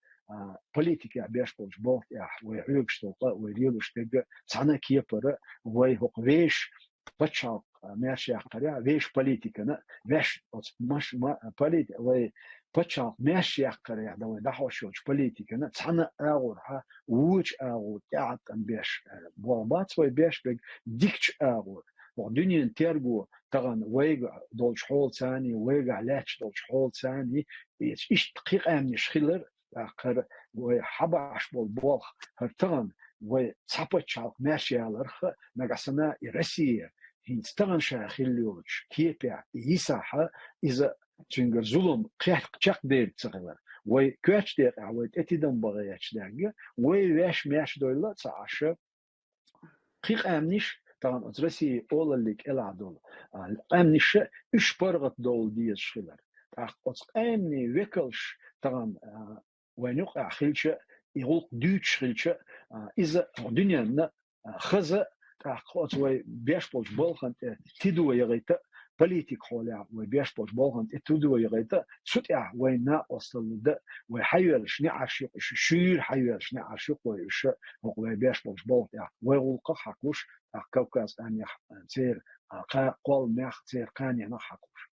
политика бешбоч бол я вой рюкштока вой рюкштег цана кепера вой хоквеш بتشاق ماشي قرية ويش بوليتيكا ويش مش ما بوليت وي почал мешьяхкаря давай дахошоч политика на цана аурха уч ауру тяат амбеш болбат свой бешбег дикч ауру ودنيا ترجو طبعا ويجع دول شحول ثاني ويجع لاتش دول شحول ثاني إيش دقيقة من شخيلر آخر وحبش بالبوخ هرتغن وتصبت شاق ماشي على الرخ نقصنا روسيا هين طبعا شاخيلوش كيبيع يساحة إذا تنجر ظلم قيح قشق دير تغلر وكواتش دير عويت اتدن بغياتش داقة ويواش ماش دولة تعاشر قيق آمنيش طبعا أترسي أول اللي كلا دول آمنيش إيش برغت دول ديز شخيلر أتق آمني وكلش طبعا وينوق خيلش يغلق دوتش خيلش إذا الدنيا خزة أقوت وبيش بولش بولخن تدو يغيت بوليتيك حولها وبيش بولش بولخن تدو يغيت سوتيا وينا أصل ده وحيولش نعشق شير حيولش نعشق ويش وبيش بولش بولخن ويغلق حقوش كوكاز أن يصير قول ماخ تصير قاني نحقوش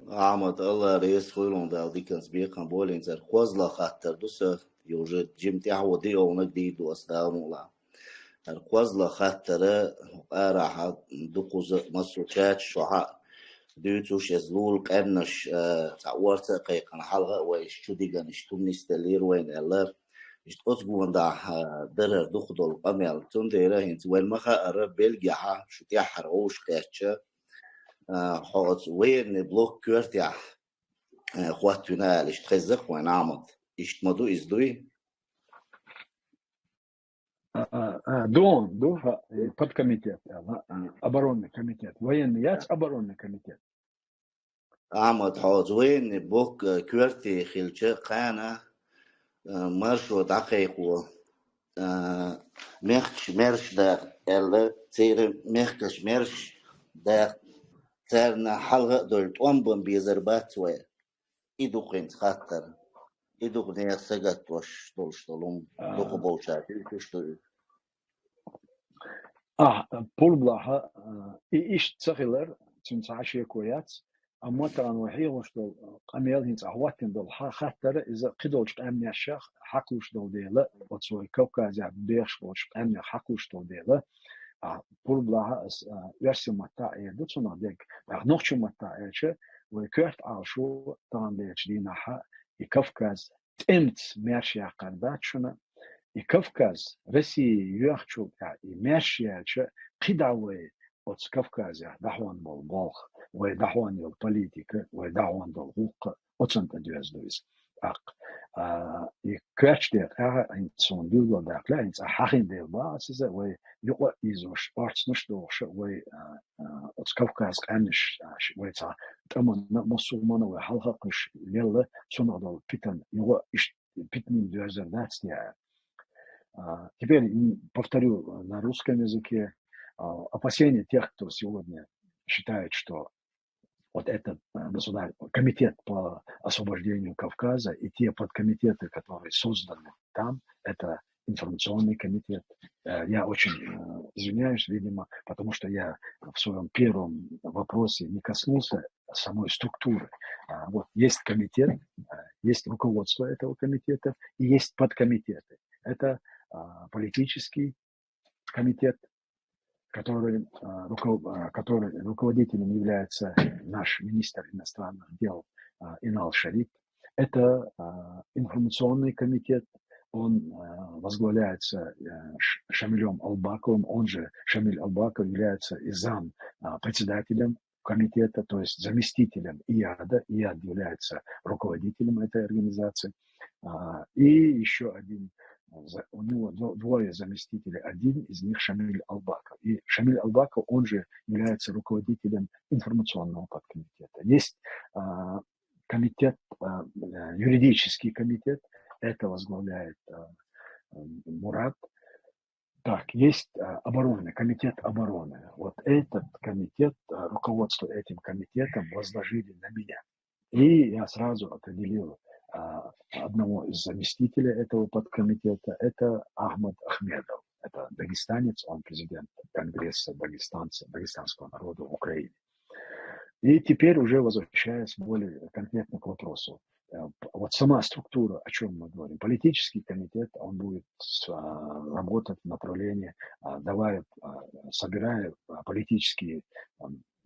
عمد الله رئيس خويلون دا ديكنز بيقن بولين زر خوزلا خاطر دوسا يوجد جيم تاعو دي او نقديد واستاونو لا الخوزلا خاطر راح دقوز مسوكات شوحا ديوتوش يزلول قرنش تعورت قيقن حلقة ويشتو ديغن اشتو منستلير وين الله اشتقوتقون دا درر دخدول قميل تنديره هنت وين مخا ارى بلجيها شو تيا حرعوش قيتش حوت وين بلوك كورتيا خواتنا لشتخزق وين عمد اشتمدو ازدوي دو подкомитет, оборонный комитет, военный яц, оборонный комитет. عمد حوت وين بوك كورتي خلش قانا مرشو دقيقو مرش دا الا تير مخكش مرش دا ترنا حلقة دولت أمبن بيزربات ويا إدو قنت خاطر إدو قنيا سجت وش دولش دولم دوخو بولشات إيشتو بول بلاها إيش تسخيلر تنتعشي كويات أما ترى وحي وش دول قميل هنت أهواتين دول خاطر إذا قدولش قامني الشيخ حقوش دول ديلا وتسوي كوكاز بيش وش قامني حقوش دول ديلا بول بلاها версия متى يدوتو نادك نوخش متى إيش وكرت عاشو طبعا ليش دينها يكفكاز تمت ماشي قردات شنا يكفكاز رسي يحشو ماشي إيش قداوي وتس كفكازيا دحوان بالبالخ ودحوان البوليتيكا ودحوان الحقوق وتسنت دوز يكرتش دير إن صون ديل داخل إن حقين ديل باس إذا ويقوى إيزوش أرتس نشدوش وتس كفكاز أنش ويتا تمن مسلمان وحلقش يلا صنع البيتن يقوى بيتنين دوزر داتستيا. Теперь повторю на русском языке. Опасения тех, кто сегодня считает, что вот этот комитет по освобождению Кавказа и те подкомитеты, которые созданы там, это информационный комитет. Я очень извиняюсь, видимо, потому что я в своем первом вопросе не коснулся самой структуры. Вот есть комитет, есть руководство этого комитета и есть подкомитеты. Это политический комитет, который руководителем является наш министр иностранных дел Инал Шариф. Это информационный комитет, он возглавляется Шамилем Албаковым, он же Шамиль Албаков является и председателем комитета, то есть заместителем ИАДа. ИАД является руководителем этой организации. И еще один, у него двое заместителей, один из них Шамиль Албаков. И Шамиль Албаков, он же является руководителем информационного подкомитета. Есть комитет, юридический комитет, это возглавляет Мурат. Так, есть оборонный, комитет обороны. Вот этот комитет, руководство этим комитетом возложили на меня. И я сразу определил одного из заместителей этого подкомитета, это Ахмад Ахмедов. Это дагестанец, он президент Конгресса дагестанцев, дагестанского народа в Украине. И теперь уже возвращаясь более конкретно к вопросу. Вот сама структура, о чем мы говорим. Политический комитет, он будет работать в направлении, собирая политические,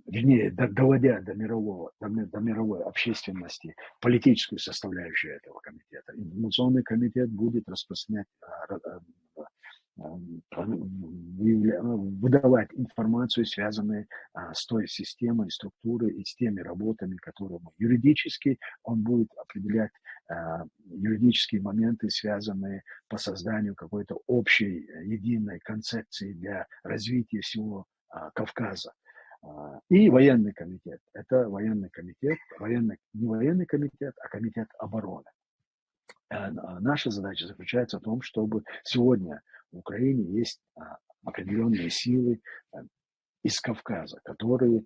вернее, доводя до мировой общественности политическую составляющую этого комитета. Информационный комитет будет распространять, выдавать информацию, связанную с той системой, структурой и с теми работами, которые мы юридически, он будет определять юридические моменты, связанные по созданию какой-то общей единой концепции для развития всего Кавказа. И военный комитет. Это военный комитет, не военный комитет, а комитет обороны. Наша задача заключается в том, чтобы сегодня в Украине есть определенные силы из Кавказа, которые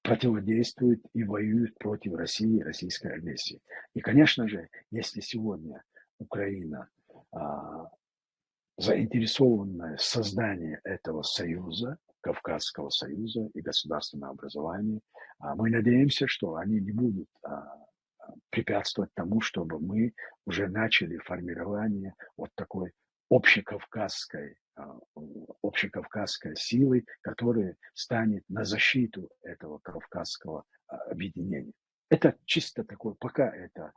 противодействуют и воюют против России и российской агрессии. И, конечно же, если сегодня Украина заинтересована в создании этого союза, Кавказского союза и государственного образования, мы надеемся, что они не будут препятствовать тому, чтобы мы уже начали формирование вот такой общекавказской силы, которая станет на защиту этого кавказского объединения. Это чисто такое, пока это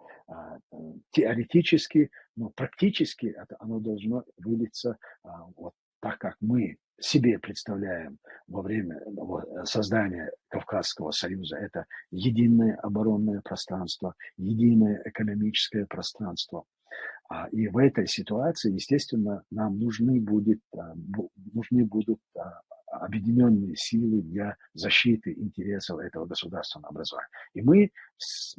теоретически, но практически это, оно должно вылиться вот так, как мы себе представляем во время создания Кавказского союза. Это единое оборонное пространство, единое экономическое пространство. И в этой ситуации, естественно, нам нужны будут объединенные силы для защиты интересов этого государственного образования. И мы с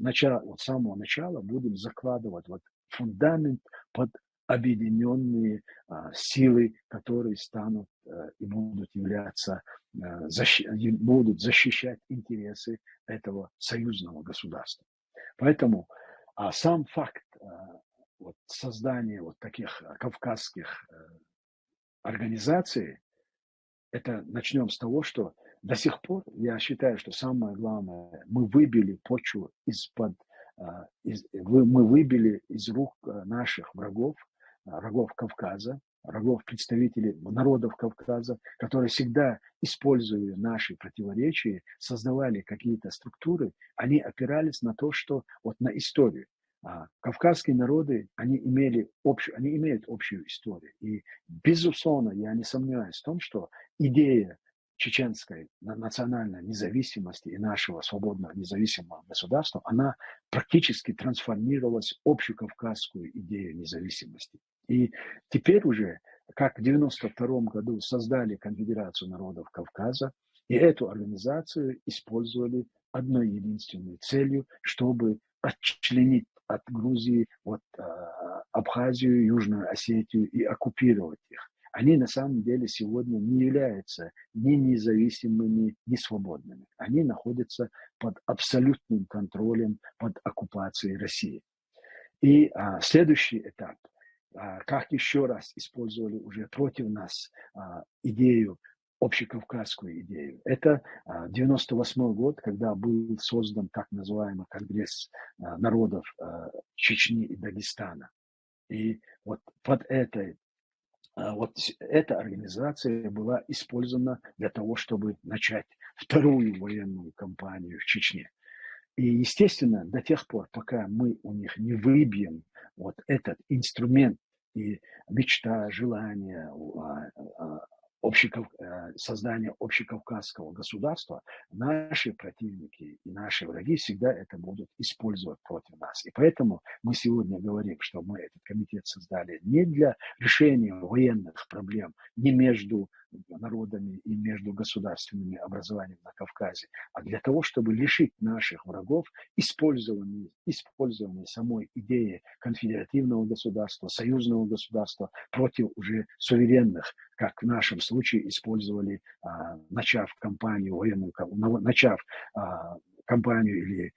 самого начала будем закладывать фундамент под объединенные силы, которые станут и будут являться, будут защищать интересы этого союзного государства. Поэтому сам факт создания таких кавказских организаций, это начнем с того, что до сих пор, я считаю, что самое главное, мы выбили почву мы выбили из рук наших врагов Кавказа, врагов представителей народов Кавказа, которые всегда, используя наши противоречия, создавали какие-то структуры, они опирались на то, что на историю. Кавказские народы, они имеют общую историю. И, безусловно, я не сомневаюсь в том, что идея чеченской национальной независимости и нашего свободного независимого государства, она практически трансформировалась в общекавказскую идею независимости. И теперь уже, как в 1992 году создали Конфедерацию народов Кавказа, и эту организацию использовали одной единственной целью, чтобы отчленить от Грузии Абхазию, Южную Осетию и оккупировать их. Они на самом деле сегодня не являются ни независимыми, ни свободными. Они находятся под абсолютным контролем, под оккупацией России. И следующий этап, как еще раз использовали уже против нас общекавказскую идею. Это 1998 год, когда был создан так называемый Конгресс народов Чечни и Дагестана. И эта организация была использована для того, чтобы начать вторую военную кампанию в Чечне. И, естественно, до тех пор, пока мы у них не выбьем этот инструмент и мечта, желание создания общекавказского государства, наши противники и наши враги всегда это будут использовать против нас. И поэтому мы сегодня говорим, что мы этот комитет создали не для решения военных проблем, не между народами и между государственными образованиями на Кавказе, а для того, чтобы лишить наших врагов использования самой идеи конфедеративного государства, союзного государства против уже суверенных, как в нашем случае использовали, начав кампанию или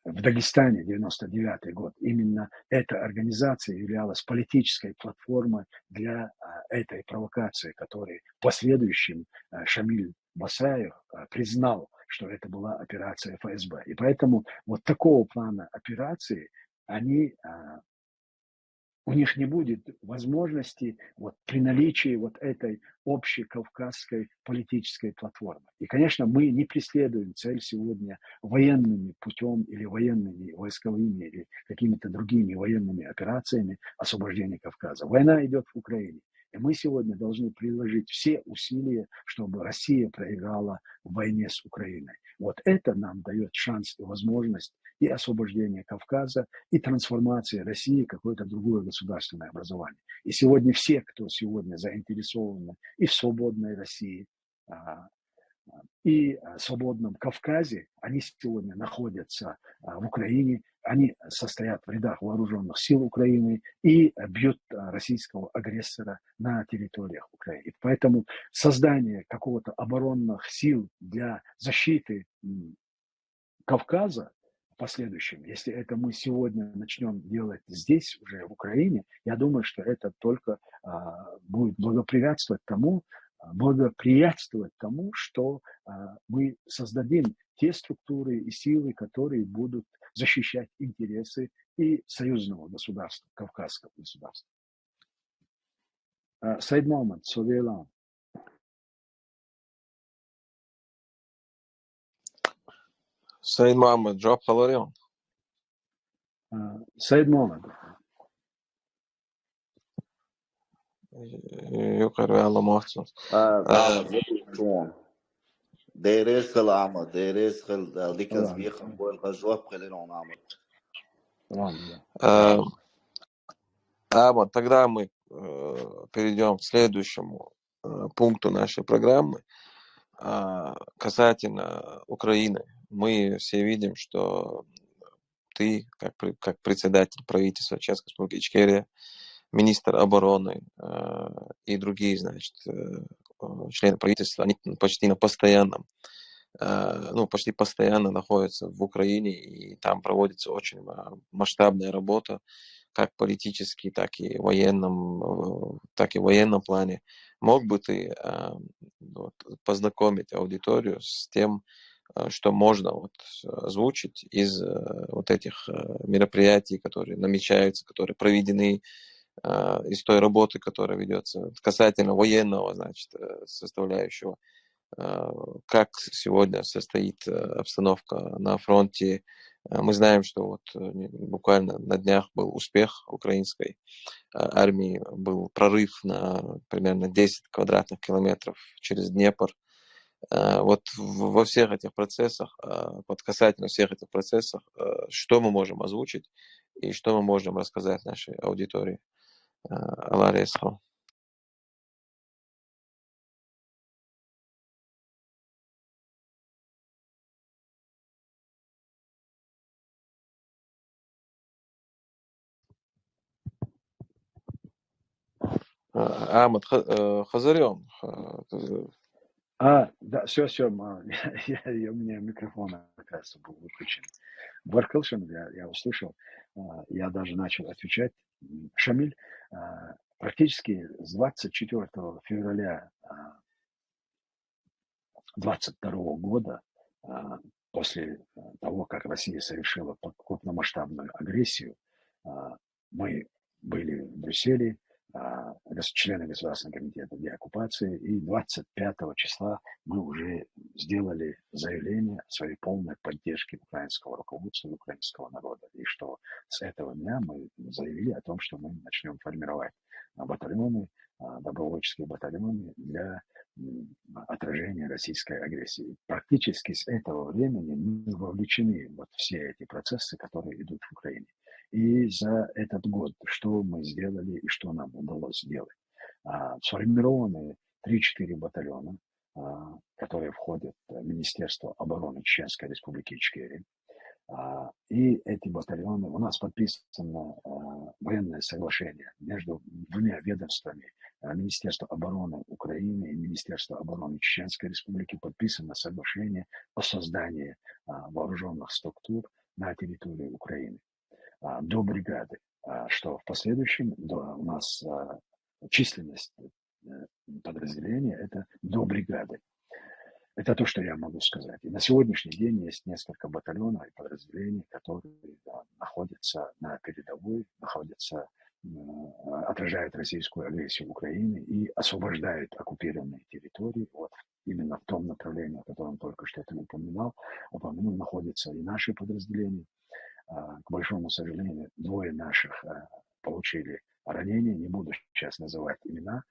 в Дагестане 99 год. Именно эта организация являлась политической платформой для этой провокации, которой в последующем Шамиль Басаев признал, что это была операция ФСБ. И поэтому вот такого плана операции у них не будет возможности вот при наличии вот этой общей кавказской политической платформы. И, конечно, мы не преследуем цель сегодня военными путем или военными войсковыми или какими-то другими военными операциями освобождения Кавказа. Война идет в Украине. И мы сегодня должны приложить все усилия, чтобы Россия проиграла в войне с Украиной. Вот это нам дает шанс и возможность и освобождения Кавказа, и трансформации России в какое-то другое государственное образование. И сегодня все, кто сегодня заинтересованы и в свободной России, и в свободном Кавказе, они сегодня находятся в Украине, они состоят в рядах вооруженных сил Украины и бьют российского агрессора на территориях Украины. И поэтому создание какого-то оборонных сил для защиты Кавказа в последующем, если это мы сегодня начнем делать здесь, уже в Украине, я думаю, что это только будет благоприятствовать тому, что мы создадим те структуры и силы, которые будут защищать интересы и союзного государства, кавказского государства. Said Mohammed, Sovelan. Said Mohammed, drop Halorion. Said Mohammed. Yok Allah mahsus. Deres khal Ahmad, deres khal likas bikham bol khajwab khalilon Ahmad. Ahmad, тогда мы перейдем к следующему пункту нашей программы касательно Украины. Мы все видим, что ты, как председатель правительства Чешской Республики Ичкерия, министр обороны и другие, значит, члены правительства, они почти постоянно находятся в Украине, и там проводится очень масштабная работа, как политически, так и в военном плане. Мог бы ты познакомить аудиторию с тем, что можно озвучить из этих мероприятий, которые намечаются, которые проведены, из той работы, которая ведется касательно военного, значит, составляющего, как сегодня состоит обстановка на фронте. Мы знаем, что буквально на днях был успех украинской армии, был прорыв на примерно 10 квадратных километров через Днепр. Во всех этих процессах, касательно всех этих процессов, что мы можем озвучить и что мы можем рассказать нашей аудитории? Allah Resho. Ahmad, Хазарем. Да, все, у меня микрофон, оказывается, был выключен. Баркалшин, я услышал, я даже начал отвечать. Шамиль, практически с 24 февраля 2022 года, после того, как Россия совершила крупномасштабную агрессию, мы были в Брюсселе, члены Государственного комитета деоккупации, и 25 числа мы уже сделали заявление о своей полной поддержке украинского руководства и украинского народа. И что с этого дня мы заявили о том, что мы начнем формировать батальоны, добровольческие батальоны для отражения российской агрессии. Практически с этого времени мы вовлечены в все эти процессы, которые идут в Украине. И за этот год, что мы сделали и что нам удалось сделать. Сформированы 3-4 батальона, которые входят в Министерство обороны Чеченской Республики Ичкерия. И эти батальоны, у нас подписано военное соглашение между двумя ведомствами, Министерство обороны Украины и Министерство обороны Чеченской Республики, подписано соглашение о создании вооруженных структур на территории Украины до бригады, что в последующем у нас численность подразделения это до бригады. Это то, что я могу сказать. И на сегодняшний день есть несколько батальонов и подразделений, которые находятся на передовой, отражают российскую агрессию в Украине и освобождают оккупированные территории. Вот именно в том направлении, о котором только что ты упомянул, находятся и наши подразделения. К большому сожалению, двое наших получили ранения, не буду сейчас называть имена,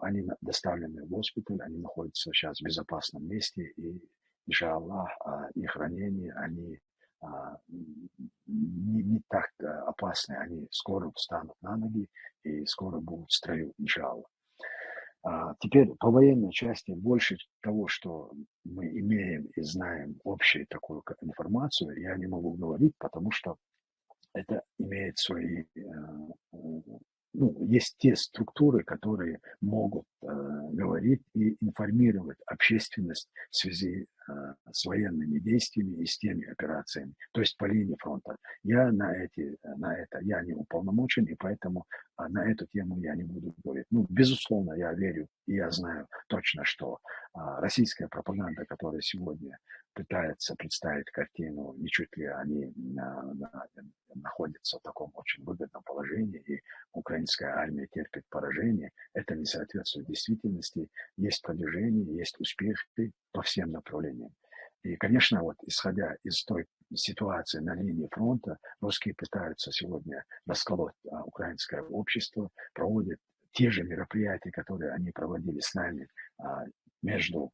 они доставлены в госпиталь, они находятся сейчас в безопасном месте, и, иншаллах, их ранения, они не так опасны, они скоро встанут на ноги и скоро будут в строю, иншаллах. Теперь по военной части больше того, что мы имеем и знаем общую такую информацию, я не могу говорить, потому что это имеет свои... есть те структуры, которые могут говорить и информировать общественность в связи с военными действиями и с теми операциями, то есть по линии фронта. Я на это я не уполномочен, и поэтому на эту тему я не буду говорить. Безусловно, я верю, и я знаю точно, что российская пропаганда, которая сегодня пытается представить картину, ничуть ли они находятся в таком очень выгодном положении, и украинская армия терпит поражение, это не соответствует действительности. Есть продвижение, есть успехи по всем направлениям. И, конечно, исходя из той ситуации на линии фронта, русские пытаются сегодня расколоть украинское общество, проводят те же мероприятия, которые они проводили с нами между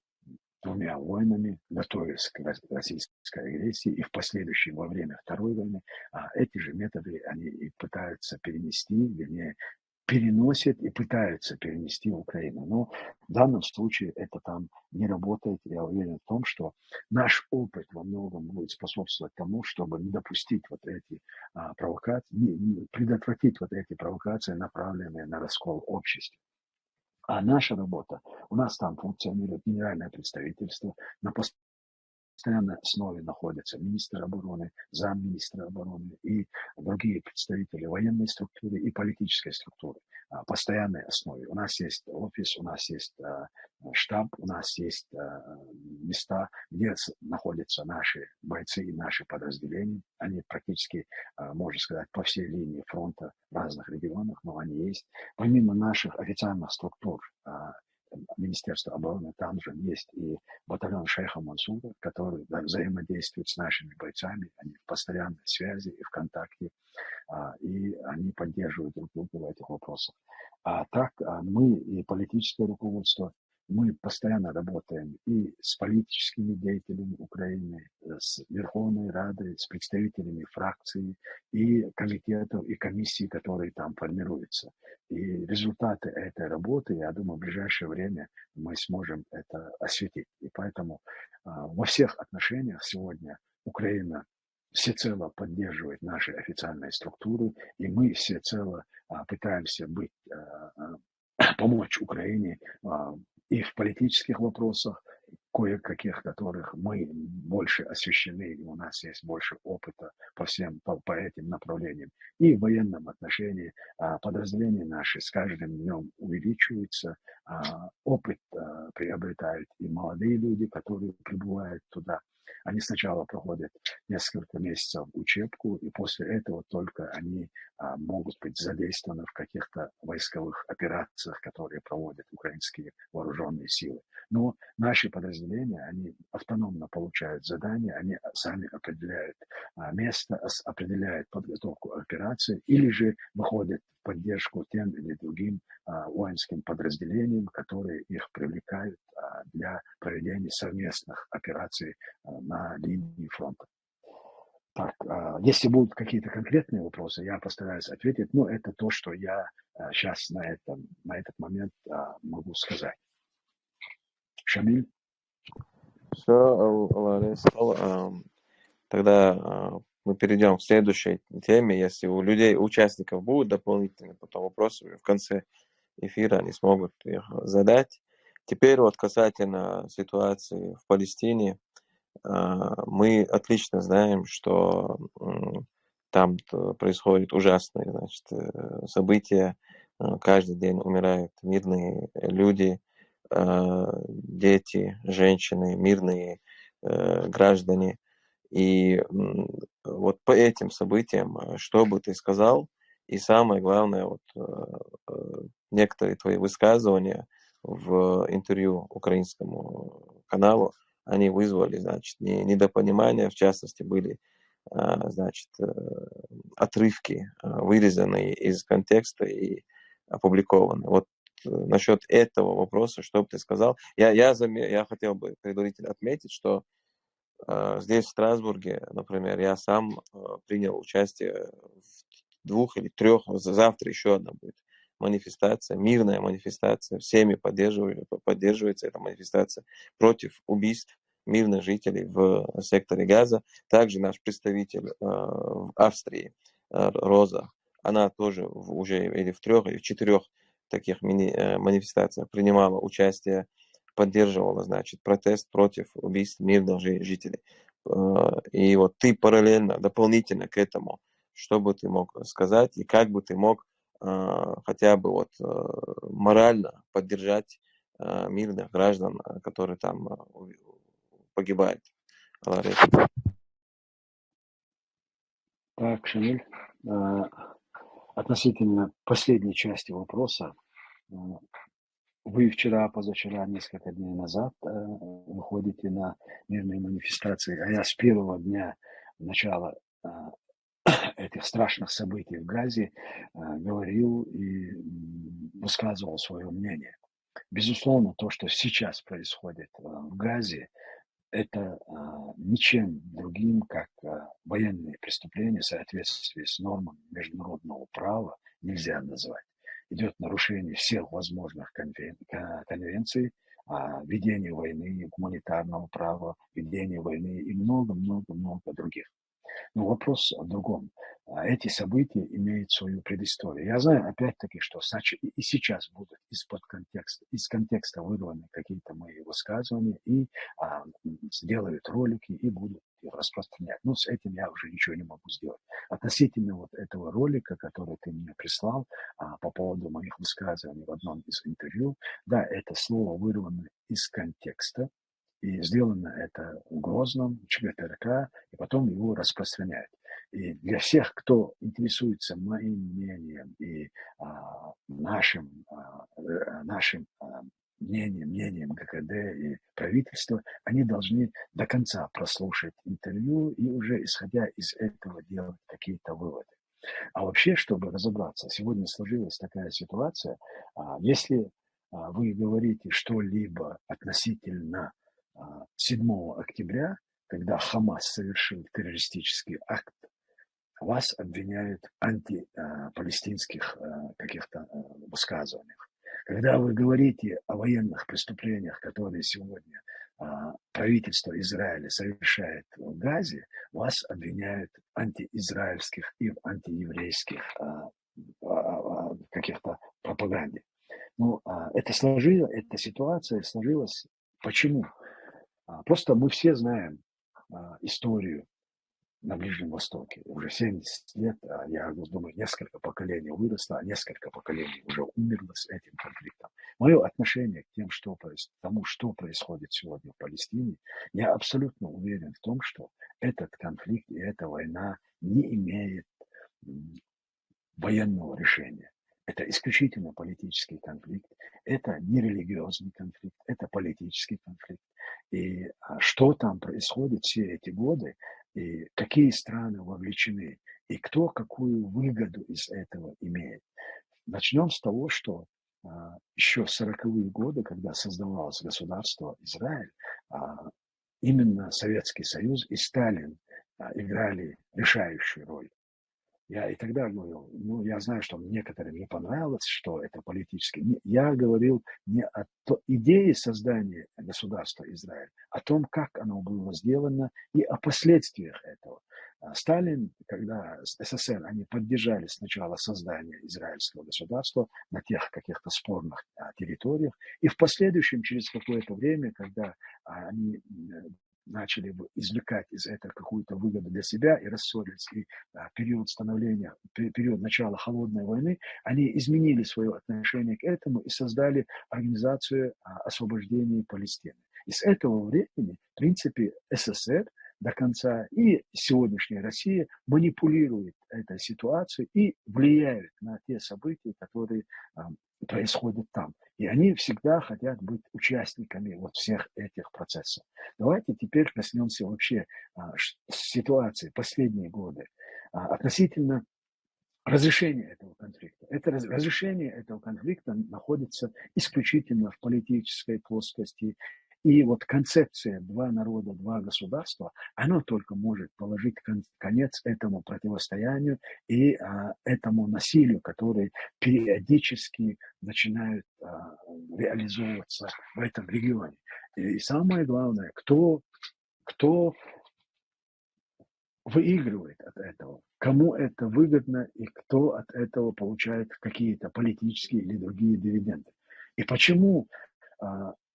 двумя войнами, готовясь к российской агрессии, и в последующем во время Второй войны, эти же методы они и пытаются перенести, вернее, переносят и пытаются перенести в Украину. Но в данном случае это там не работает. Я уверен в том, что наш опыт во многом будет способствовать тому, чтобы не допустить эти провокации, предотвратить эти провокации, направленные на раскол общества. А наша работа, у нас там функционирует генеральное представительство, на постоянной основе находятся министр обороны, замминистра обороны и другие представители военной структуры и политической структуры. Постоянной основе. У нас есть офис, у нас есть штаб, у нас есть места, где находятся наши бойцы и наши подразделения. Они практически, можно сказать, по всей линии фронта в разных регионах, но они есть. Помимо наших официальных структур, Министерства обороны, там же есть и батальон шейха Мансура, который взаимодействует с нашими бойцами, они в постоянной связи и в контакте, и они поддерживают друг друга в этих вопросах. А так мы и политическое руководство, мы постоянно работаем и с политическими деятелями Украины, с Верховной Радой, с представителями фракций и комитетов, и комиссий, которые там формируются. И результаты этой работы, я думаю, в ближайшее время мы сможем это осветить. И поэтому во всех отношениях сегодня Украина всецело поддерживает наши официальные структуры, и мы всецело пытаемся помочь Украине и в политических вопросах, кое-каких которых мы больше освещены, и у нас есть больше опыта по этим направлениям. И в военном отношении подразделения наши с каждым днем увеличиваются, опыт приобретают и молодые люди, которые прибывают туда. Они сначала проходят несколько месяцев учебку, и после этого только они могут быть задействованы в каких-то войсковых операциях, которые проводят украинские вооруженные силы. Но наши подразделения, они автономно получают задания, они сами определяют место, определяют подготовку операции, или же выходят в поддержку тем или другим воинским подразделениям, которые их привлекают для проведения совместных операций на линии фронта. Так, если будут какие-то конкретные вопросы, я постараюсь ответить, но это то, что я сейчас на этот момент могу сказать. Шамиль? Все, Аллах сказал. Тогда мы перейдем к следующей теме. Если у людей, участников будут дополнительные потом вопросы, в конце эфира они смогут их задать. Теперь касательно ситуации в Палестине. Мы отлично знаем, что там происходят ужасные, события. Каждый день умирают мирные люди. дети, женщины, мирные граждане. И вот по этим событиям, что бы ты сказал? И самое главное, вот некоторые твои высказывания в интервью украинскому каналу, они вызвали, значит, недопонимание, в частности, были, значит, отрывки, вырезанные из контекста и опубликованы. Вот насчет этого вопроса, что бы ты сказал? Я хотел бы предварительно отметить, что здесь, в Страсбурге, например, я сам принял участие в 2 или 3, завтра еще одна будет манифестация, мирная манифестация, всеми поддерживается эта манифестация против убийств мирных жителей в секторе Газа. Также наш представитель в Австрии, Роза, она тоже уже или в 3, или в 4 таких манифестациях принимала участие, поддерживала, значит, протест против убийств мирных жителей. И вот ты параллельно, дополнительно к этому, что бы ты мог сказать и как бы ты мог хотя бы вот морально поддержать мирных граждан, которые там погибают. Так, Шамиль, относительно последней части вопроса, вы вчера, позавчера, несколько дней назад выходите на мирные манифестации, а я с первого дня начала этих страшных событий в Газе говорил и высказывал свое мнение. Безусловно, то, что сейчас происходит в Газе, это ничем другим, как военные преступления в соответствии с нормами международного права нельзя назвать. Идет нарушение всех возможных конвенций, ведение войны, гуманитарного права, ведение войны и много-много-много других. Но вопрос в другом. Эти события имеют свою предысторию. Я знаю, опять-таки, что и сейчас будут из контекста вырваны какие-то мои высказывания и сделают ролики и будут их распространять. Но с этим я уже ничего не могу сделать. Относительно вот этого ролика, который ты мне прислал по поводу моих высказываний в одном из интервью, да, это слово вырвано из контекста. И сделано это в Грозном, ЧГТРК, и потом его распространяют. И для всех, кто интересуется моим мнением и нашим мнением ГКД и правительства, они должны до конца прослушать интервью и уже исходя из этого делать какие-то выводы. А вообще, чтобы разобраться, сегодня сложилась такая ситуация, если вы говорите что-либо относительно 7 октября, когда Хамас совершил террористический акт, вас обвиняют в антипалестинских каких-то высказываниях. Когда вы говорите о военных преступлениях, которые сегодня правительство Израиля совершает в Газе, вас обвиняют в антиизраильских и в антиеврейских каких-то пропаганде. Ну, эта ситуация сложилась. Почему? Просто мы все знаем историю на Ближнем Востоке. Уже 70 лет, я думаю, несколько поколений выросло, а несколько поколений уже умерло с этим конфликтом. Мое отношение к тому, что происходит сегодня в Палестине, я абсолютно уверен в том, что этот конфликт и эта война не имеет военного решения. Это исключительно политический конфликт, это не религиозный конфликт, это политический конфликт. И что там происходит все эти годы, и какие страны вовлечены, и кто какую выгоду из этого имеет. Начнем с того, что еще в 40-е годы, когда создавалось государство Израиль, именно Советский Союз и Сталин играли решающую роль. Я и тогда говорил, я знаю, что некоторым не понравилось, что это политически. Я говорил не о идее создания государства Израиль, о том, как оно было сделано и о последствиях этого. Сталин, когда СССР, они поддержали сначала создание израильского государства на тех каких-то спорных территориях, и в последующем, через какое-то время, когда они начали извлекать из этого какую-то выгоду для себя и рассорились, и период становления, период начала холодной войны, они изменили свое отношение к этому и создали Организацию освобождения Палестины. И с этого времени, в принципе, СССР до конца и сегодняшняя Россия манипулирует этой ситуацией и влияет на те события, которые происходят там. И они всегда хотят быть участниками вот всех этих процессов. Давайте теперь коснемся вообще ситуации последние годы относительно разрешения этого конфликта. Разрешение этого конфликта находится исключительно в политической плоскости. И вот концепция «два народа, два государства», она только может положить конец этому противостоянию и этому насилию, которое периодически начинает реализовываться в этом регионе. И самое главное, кто выигрывает от этого, кому это выгодно и кто от этого получает какие-то политические или другие дивиденды. И почему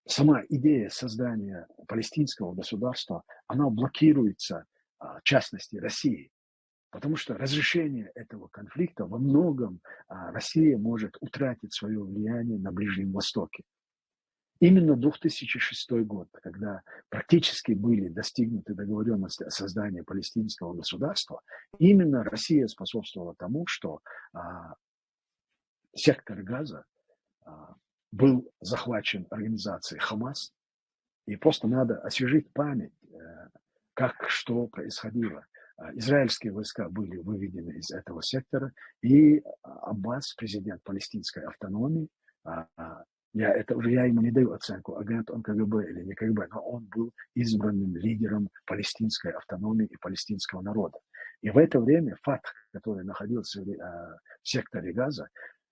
сама идея создания палестинского государства, она блокируется, в частности, Россией. Потому что разрешение этого конфликта во многом Россия может утратить свое влияние на Ближнем Востоке. Именно 2006 год, когда практически были достигнуты договоренности о создании палестинского государства, именно Россия способствовала тому, что сектор Газа был захвачен организацией Хамас, и просто надо освежить память, как что происходило. Израильские войска были выведены из этого сектора, и Аббас, президент палестинской автономии, я ему не даю оценку, агент он КГБ или не КГБ, но он был избранным лидером палестинской автономии и палестинского народа. И в это время ФАТХ, который находился в секторе Газа,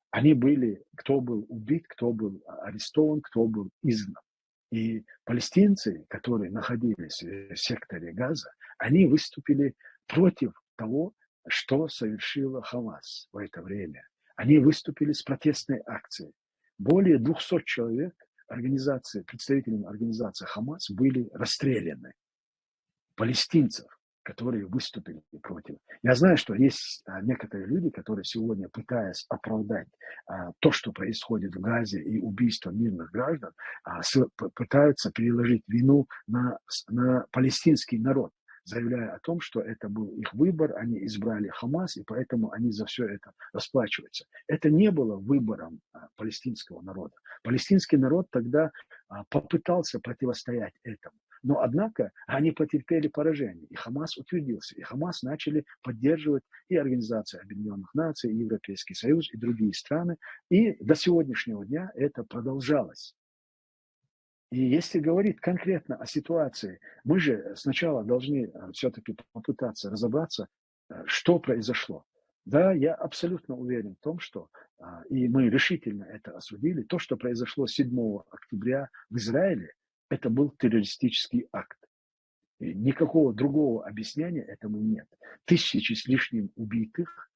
они были, кто был убит, кто был арестован, кто был изгнан. И палестинцы, которые находились в секторе Газа, они выступили против того, что совершила Хамас в это время. Они выступили с протестной акцией. Более 200 человек, представителями организации Хамас, были расстреляны. Палестинцев, которые выступили против. Я знаю, что есть некоторые люди, которые сегодня, пытаясь оправдать то, что происходит в Газе и убийство мирных граждан, пытаются переложить вину на палестинский народ, заявляя о том, что это был их выбор, они избрали Хамас, и поэтому они за все это расплачиваются. Это не было выбором палестинского народа. Палестинский народ тогда попытался противостоять этому. Но, однако, они потерпели поражение, и Хамас утвердился, и Хамас начали поддерживать и Организация Объединенных Наций, и Европейский Союз, и другие страны, и до сегодняшнего дня это продолжалось. И если говорить конкретно о ситуации, мы же сначала должны все-таки попытаться разобраться, что произошло. Да, я абсолютно уверен в том, что, и мы решительно это осудили, то, что произошло 7 октября в Израиле, это был террористический акт. И никакого другого объяснения этому нет. Тысячи с лишним убитых,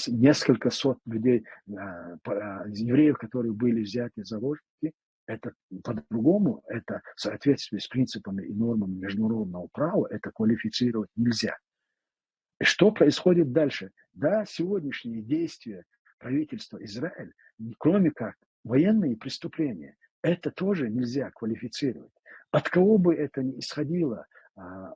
несколько сот людей, евреев, которые были взяты в заложники. Это по-другому, это в соответствии с принципами и нормами международного права, это квалифицировать нельзя. И что происходит дальше? Да, сегодняшние действия правительства Израиля, кроме как военные преступления, это тоже нельзя квалифицировать. От кого бы это ни исходило,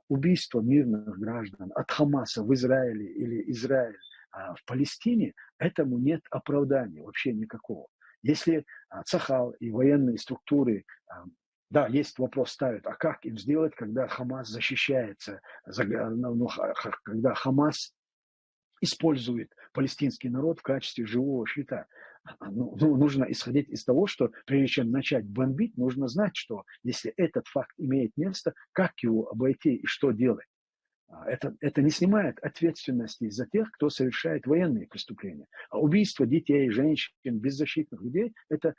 убийство мирных граждан, от Хамаса в Израиле или Израиль в Палестине, этому нет оправдания вообще никакого. Если Цахал и военные структуры, да, есть вопрос ставят, а как им сделать, когда Хамас защищается, когда Хамас использует палестинский народ в качестве живого щита. Нужно исходить из того, что прежде чем начать бомбить, нужно знать, что если этот факт имеет место, как его обойти и что делать. Это не снимает ответственности за тех, кто совершает военные преступления. А убийство детей, женщин, беззащитных людей – это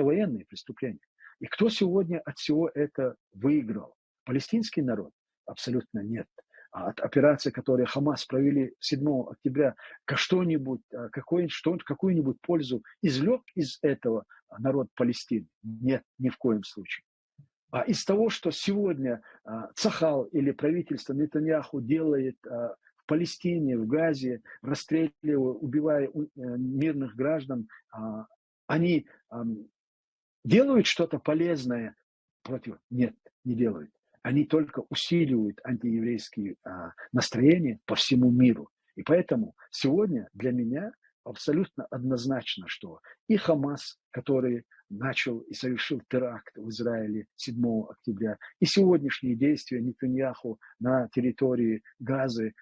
военные преступления. И кто сегодня от всего это выиграл? Палестинский народ? Абсолютно нет. А от операции, которые Хамас провели 7 октября, какую-нибудь пользу извлек из этого народ Палестины? Нет, ни в коем случае. из того, что сегодня Цахал или правительство Нетаньяху делает в Палестине, в Газе, расстреливая, убивая мирных граждан, они делают что-то полезное против? Нет, не делают. Они только усиливают антиеврейские настроения по всему миру. И поэтому сегодня для меня абсолютно однозначно, что и Хамас, который начал и совершил теракт в Израиле 7 октября, и сегодняшние действия Нетаньяху на территории Газы,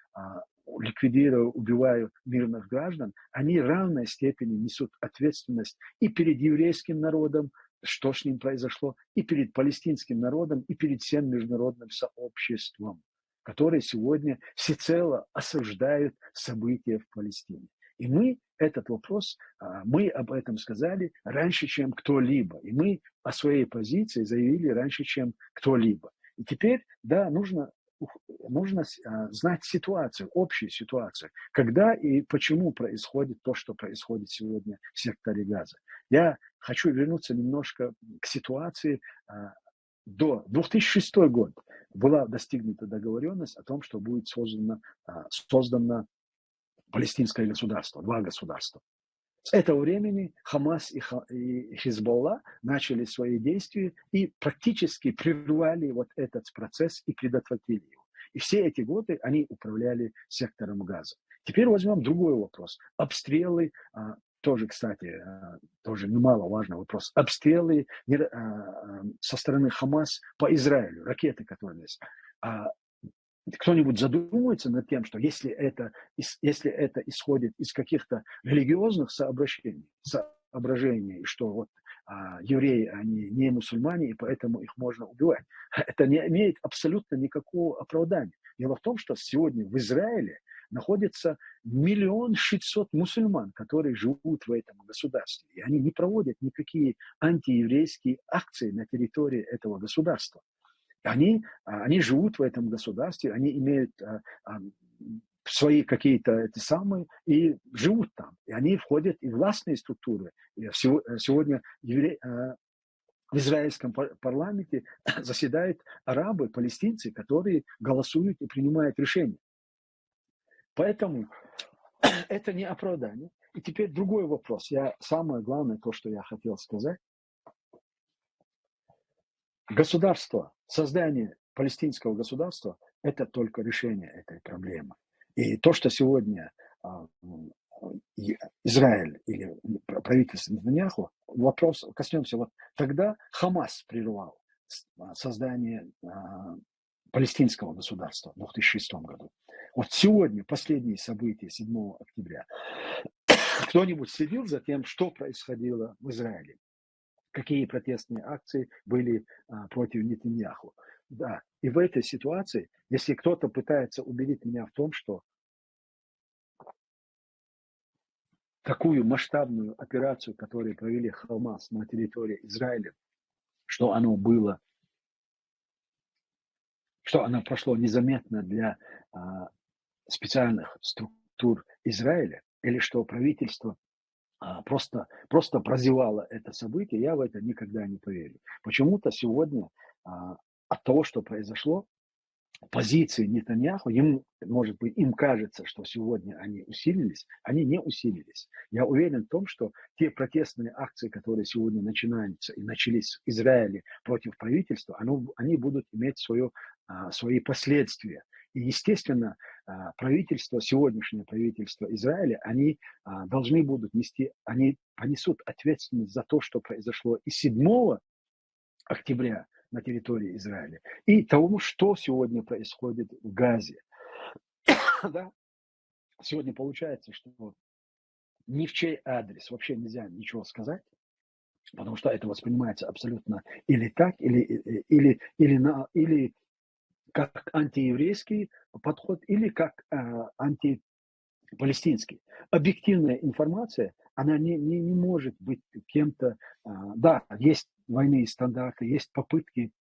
ликвидируя, убивая мирных граждан, они в равной степени несут ответственность и перед еврейским народом, что с ним произошло, и перед палестинским народом, и перед всем международным сообществом, которые сегодня всецело осуждают события в Палестине. И мы этот вопрос, мы об этом сказали раньше, чем кто-либо. И мы о своей позиции заявили раньше, чем кто-либо. И теперь, да, нужно знать ситуацию, общую ситуацию, когда и почему происходит то, что происходит сегодня в секторе Газа. Я хочу вернуться немножко к ситуации. До 2006 год была достигнута договоренность о том, что будет создано палестинское государство, 2 государства. С этого времени Хамас и Хизбалла начали свои действия и практически прервали вот этот процесс и предотвратили его. И все эти годы они управляли сектором Газа. Теперь возьмем другой вопрос. Обстрелы, тоже, кстати, тоже немаловажный вопрос. Обстрелы со стороны Хамас по Израилю, ракеты, которые есть. Кто-нибудь задумывается над тем, что если это исходит из каких-то религиозных соображений, что вот евреи, они не мусульмане, и поэтому их можно убивать. Это не имеет абсолютно никакого оправдания. Дело в том, что сегодня в Израиле находится 1 600 000 мусульман, которые живут в этом государстве. И они не проводят никакие антиеврейские акции на территории этого государства. Они живут в этом государстве, они имеют свои какие-то и живут там. И они входят и в властные структуры. И сегодня в израильском парламенте заседают арабы, палестинцы, которые голосуют и принимают решения. Поэтому это не оправдание. И теперь другой вопрос. Самое главное, то, что я хотел сказать. Создание палестинского государства – это только решение этой проблемы. И то, что сегодня Израиль или правительство Нетаньяху, вопрос коснемся, вот тогда Хамас прервал создание палестинского государства в 2006 году. Вот сегодня последние события 7 октября. Кто-нибудь следил за тем, что происходило в Израиле? Какие протестные акции были против Нетаньяху? Да, и в этой ситуации, если кто-то пытается убедить меня в том, что такую масштабную операцию, которую провели Хамас на территории Израиля, что она прошло незаметно для специальных структур Израиля, или что правительство просто прозевало это событие, я в это никогда не поверю. Почему-то сегодня от того, что произошло, позиции Нетаньяху, может быть, им кажется, что сегодня они усилились, они не усилились. Я уверен в том, что те протестные акции, которые сегодня начинаются и начались в Израиле против правительства, они будут иметь свои последствия. И, естественно, сегодняшнее правительство Израиля, они должны будут они понесут ответственность за то, что произошло и 7 октября на территории Израиля, и тому, что сегодня происходит в Газе. Да? Сегодня получается, что ни в чей адрес вообще нельзя ничего сказать, потому что это воспринимается абсолютно или так, или как антиеврейский подход, или как антипалестинский. Объективная информация, она не может быть кем-то... Да, есть двойные стандарты, есть попытки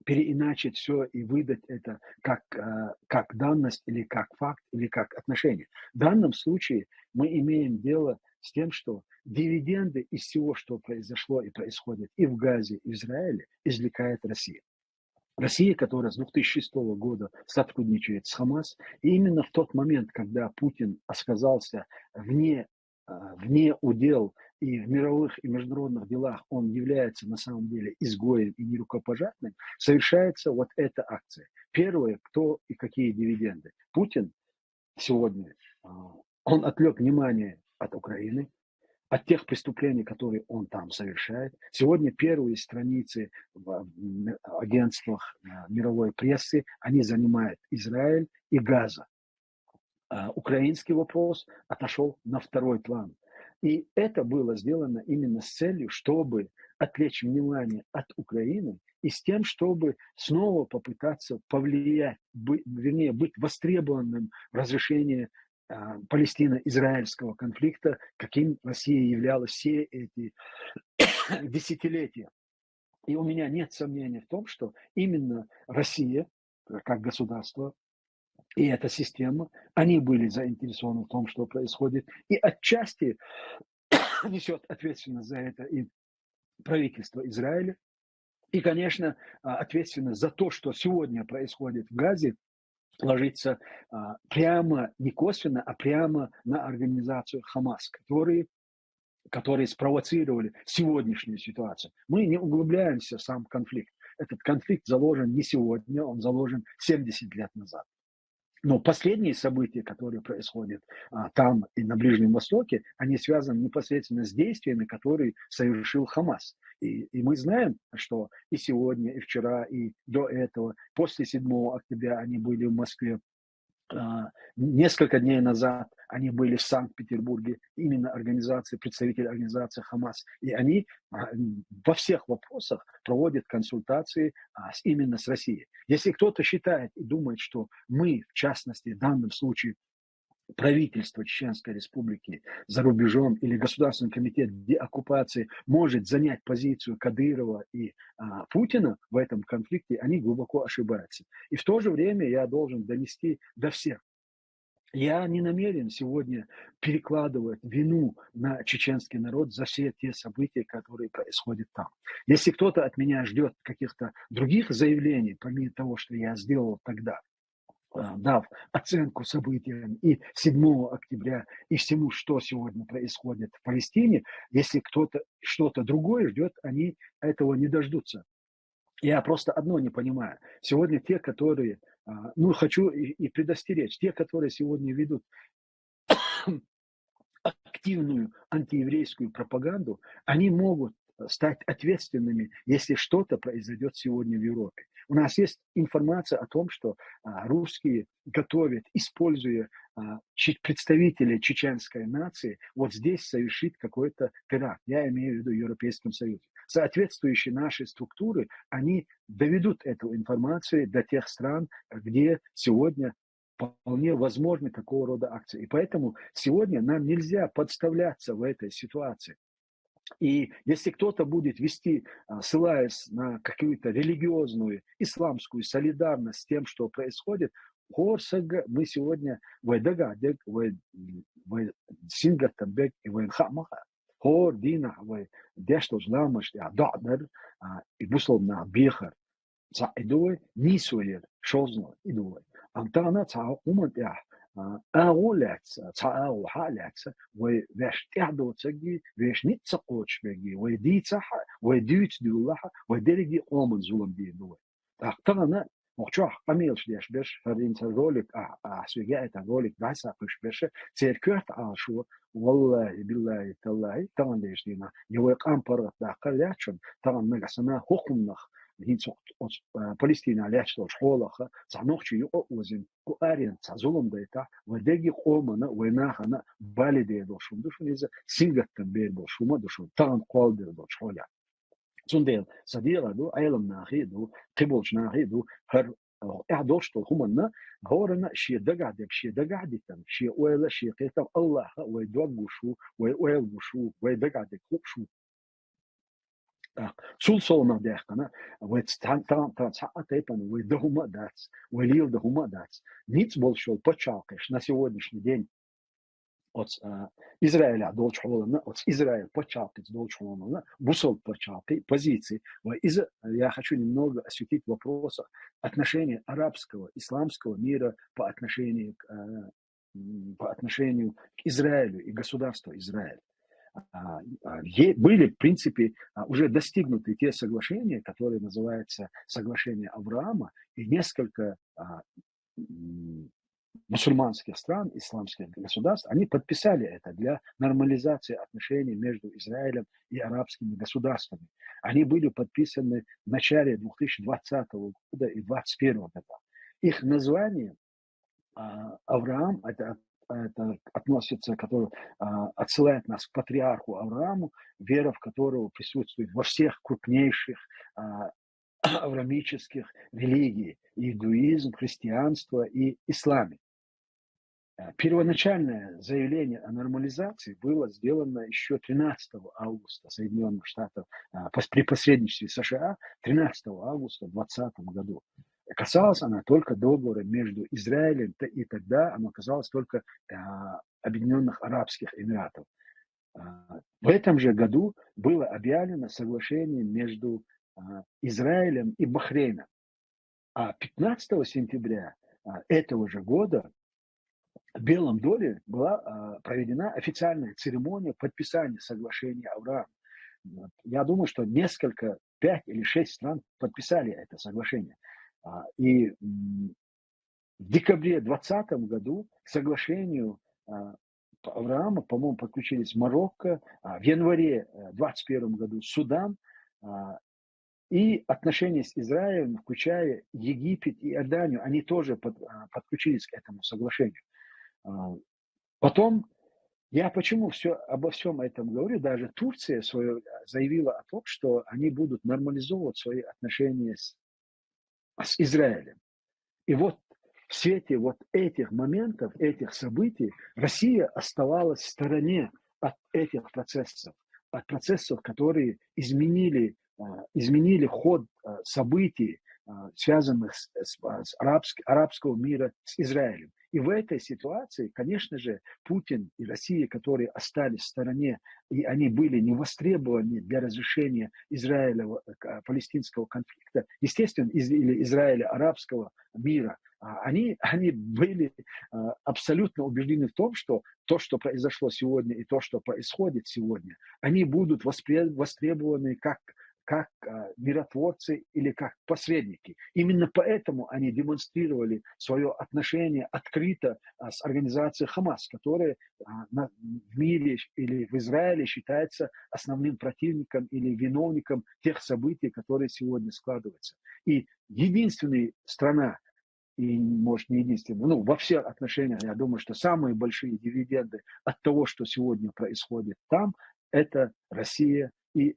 переиначить все и выдать это как данность, или как факт, или как отношение. В данном случае мы имеем дело с тем, что дивиденды из всего, что произошло и происходит и в Газе, и в Израиле, извлекает Россия. Россия, которая с 2006 года сотрудничает с Хамас, и именно в тот момент, когда Путин оказался вне удел и в мировых и международных делах он является на самом деле изгоем и нерукопожатным, совершается вот эта акция. Первое, кто и какие дивиденды. Путин сегодня, он отвлек внимание от Украины, от тех преступлений, которые он там совершает. Сегодня первые страницы в агентствах мировой прессы, они занимают Израиль и Газа. Украинский вопрос отошел на второй план. И это было сделано именно с целью, чтобы отвлечь внимание от Украины и с тем, чтобы снова попытаться повлиять, вернее, быть востребованным в разрешении палестино-израильского конфликта, каким Россия являлась все эти десятилетия. И у меня нет сомнений в том, что именно Россия, как государство, и эта система, они были заинтересованы в том, что происходит. И отчасти несет ответственность за это и правительство Израиля. И, конечно, ответственность за то, что сегодня происходит в Газе, ложится прямо, не косвенно, а прямо на организацию Хамас, которые спровоцировали сегодняшнюю ситуацию. Мы не углубляемся в сам конфликт. Этот конфликт заложен не сегодня, он заложен 70 лет назад. Но последние события, которые происходят там и на Ближнем Востоке, они связаны непосредственно с действиями, которые совершил Хамас. И мы знаем, что и сегодня, и вчера, и до этого, после 7 октября они были в Москве. Несколько дней назад они были в Санкт-Петербурге, именно представители организации Хамас. И они во всех вопросах проводят консультации именно с Россией. Если кто-то считает и думает, что мы, в частности, в данном случае, правительство Чеченской Республики за рубежом или Государственный комитет деоккупации может занять позицию Кадырова и Путина в этом конфликте, они глубоко ошибаются. И в то же время я должен донести до всех. Я не намерен сегодня перекладывать вину на чеченский народ за все те события, которые происходят там. Если кто-то от меня ждет каких-то других заявлений, помимо того, что я сделал тогда, дав оценку событиям и 7 октября, и всему, что сегодня происходит в Палестине, если кто-то что-то другое ждет, они этого не дождутся. Я просто одно не понимаю. Сегодня те, которые, хочу и предостеречь, те, которые сегодня ведут активную антиеврейскую пропаганду, они могут стать ответственными, если что-то произойдет сегодня в Европе. У нас есть информация о том, что русские готовят, используя представителей чеченской нации, вот здесь совершить какой-то теракт. Я имею в виду Европейском Союзе. Соответствующие наши структуры, они доведут эту информацию до тех стран, где сегодня вполне возможны такого рода акции. И поэтому сегодня нам нельзя подставляться в этой ситуации. И если кто-то будет вести, ссылаясь на какую-то религиозную, исламскую солидарность с тем, что происходит, мы сегодня сингатабек и вайнхамаха, хор дина дешто зламаш дадер и бусловна бехар цаидой нисуер шозно идой. Антана цаумат أغولات تعاو حالات ويش تعدو تجي ويش نتسقوش بيجي ويدي صح ويديت دولها ويدرجي قوم زولم دي دول أختارنا مخشوح قميلش ليش بيش هذين تقولك سجاء تقولك بعث قش بيش سيركوت عاشو والله بالله تالله تان ليش دينا يوقع أمبرة داقلاتشون تان نقصنا حكم نخ Палестина лячила школаха, занохчи юозин, куарин, цазулом дайта, вадеги омана, войнахана, балидея дошум, душун из сингаттан бер дошума, душун, тан квалдер дошхоля. Цундел, садира ду, айлам нахиду, киболч нахиду, хар اعدوش هما هورنا شيء دقعدك شيء دقعدتن شيء ولا شيء قيتم الله ويدوغشو ويدوغشو ويدقعدك شو Сул солна дехкана, тан цаатепан, дохума дац, лил дохума дац. Ниц большой почалкаш на сегодняшний день от Израиля должен от Израиля початить должен бусол початить позиции. Я хочу немного осветить вопрос отношения арабского, исламского мира по отношению к Израилю и государству Израиль. Были, в принципе, уже достигнуты те соглашения, которые называются соглашение Авраама, и несколько мусульманских стран, исламских государств, они подписали это для нормализации отношений между Израилем и арабскими государствами. Они были подписаны в начале 2020 года и 2021 года. Их название Авраам, это относится, который отсылает нас к патриарху Аврааму, вера в которого присутствует во всех крупнейших авраамических религий: иудаизм, христианство и исламе. Первоначальное заявление о нормализации было сделано еще 13 августа Соединенных Штатов при посредничестве США 13 августа 2020 году. Касалась она только договора между Израилем, и тогда оно касалось только Объединенных Арабских Эмиратов. В этом же году было объявлено соглашение между Израилем и Бахрейном. А 15 сентября этого же года в Белом доме была проведена официальная церемония подписания соглашения Авраама. Я думаю, что 5 или 6 стран подписали это соглашение. И в декабре 2020 году к соглашению Авраама, по-моему, подключились Марокко, в январе 2021 году Судан, и отношения с Израилем, включая Египет и Иорданию, они тоже подключились к этому соглашению. Потом, я почему обо всем этом говорю, даже Турция заявила о том, что они будут нормализовывать свои отношения с Израилем. И вот в свете вот этих моментов, этих событий, Россия оставалась в стороне от этих процессов, которые изменили ход событий, связанных с арабского мира с Израилем. И в этой ситуации, конечно же, Путин и Россия, которые остались в стороне, и они были не востребованы для разрешения Израиля-палестинского конфликта, естественно, или Израиля-арабского мира, они были абсолютно убеждены в том, что то, что произошло сегодня, и то, что происходит сегодня, они будут востребованы как миротворцы или как посредники. Именно поэтому они демонстрировали свое отношение открыто с организацией Хамас, которая в мире или в Израиле считается основным противником или виновником тех событий, которые сегодня складываются. И единственная страна, и, может, не единственная, во всех отношениях, я думаю, что самые большие дивиденды от того, что сегодня происходит там, это Россия и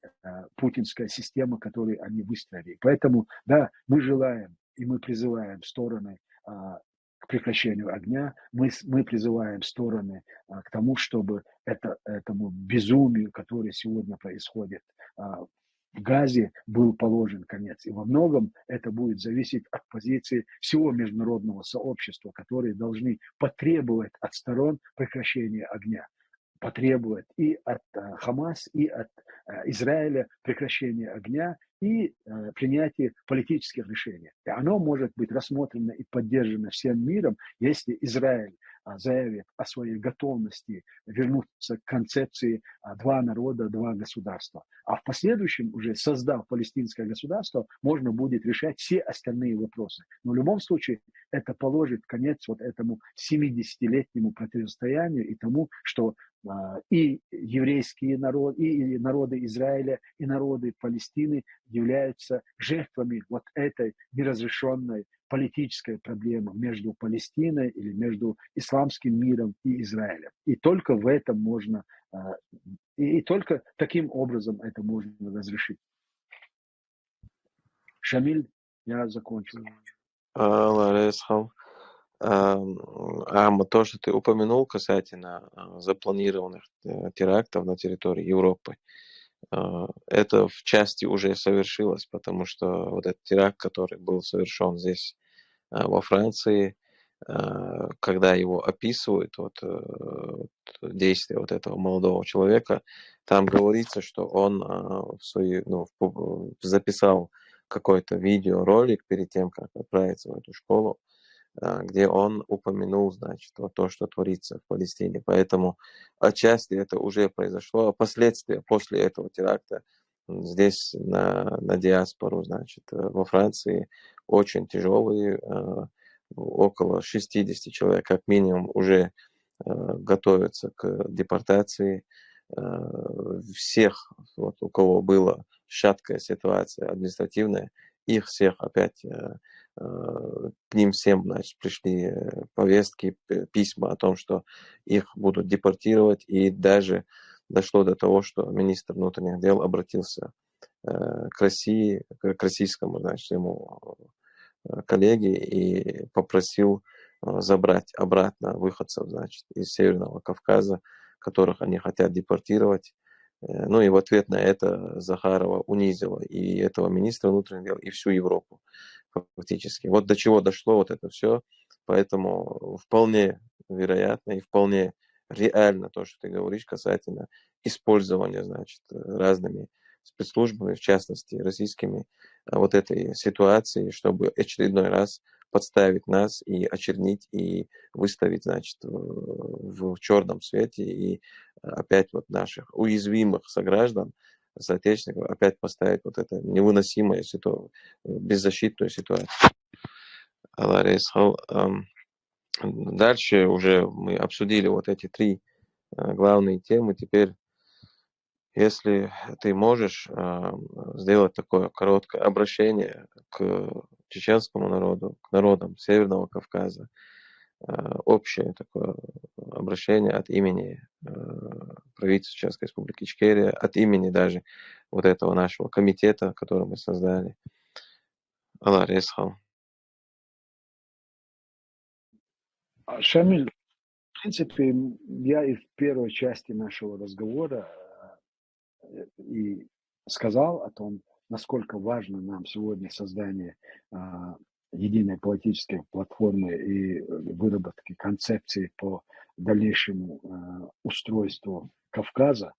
путинская система, которую они выстроили. Поэтому, да, мы желаем и мы призываем стороны к прекращению огня, мы призываем стороны к тому, чтобы этому безумию, которое сегодня происходит в Газе, был положен конец. И во многом это будет зависеть от позиции всего международного сообщества, которые должны потребовать от сторон прекращения огня, потребует и от Хамас, и от Израиля прекращения огня и принятия политических решений. И оно может быть рассмотрено и поддержано всем миром, если Израиль заявит о своей готовности вернуться к концепции два народа, два государства. А в последующем, уже создав палестинское государство, можно будет решать все остальные вопросы. Но в любом случае это положит конец вот этому 70-летнему противостоянию и тому, что и еврейские народы, и народы Израиля, и народы Палестины являются жертвами вот этой неразрешенной политической проблемы между Палестиной или между исламским миром и Израилем. И только в этом можно, и только таким образом это можно разрешить. Шамиль, я закончил. То, что ты упомянул касательно запланированных терактов на территории Европы, это в части уже совершилось, потому что вот этот теракт, который был совершен здесь, во Франции, когда его описывают, действия вот этого молодого человека, там говорится, что он записал какой-то видеоролик перед тем, как отправиться в эту школу, где он упомянул, значит, вот то, что творится в Палестине. Поэтому отчасти это уже произошло, а последствия после этого теракта здесь на диаспору, значит, во Франции очень тяжелые. Около 60 человек как минимум уже готовятся к депортации. Всех, вот, у кого была шаткая ситуация административная, их всех опять к ним всем, значит, пришли повестки, письма о том, что их будут депортировать, и дошло до того, что министр внутренних дел обратился к России, к российскому, значит, ему коллеге и попросил забрать обратно выходцев, значит, из Северного Кавказа, которых они хотят депортировать. Ну и в ответ на это Захарова унизила и этого министра внутренних дел, и всю Европу фактически. Вот до чего дошло вот это все. Поэтому вполне вероятно и вполне реально то, что ты говоришь касательно использования, значит, разными спецслужбами, в частности, российскими, вот этой ситуации, чтобы очередной раз подставить нас и очернить, и выставить, значит, в черном свете, и опять вот наших уязвимых сограждан, соотечественников, опять поставить вот это невыносимое беззащитную ситуацию. Дальше уже мы обсудили вот эти три главные темы. Теперь, если ты можешь сделать такое короткое обращение к чеченскому народу, к народам Северного Кавказа, общее такое обращение от имени правительства Чеченской Республики Ичкерия, от имени даже вот этого нашего комитета, который мы создали. Аллах Ресхал. Шамиль, в принципе, я и в первой части нашего разговора и сказал о том, насколько важно нам сегодня создание единой политической платформы и выработки концепции по дальнейшему устройству Кавказа.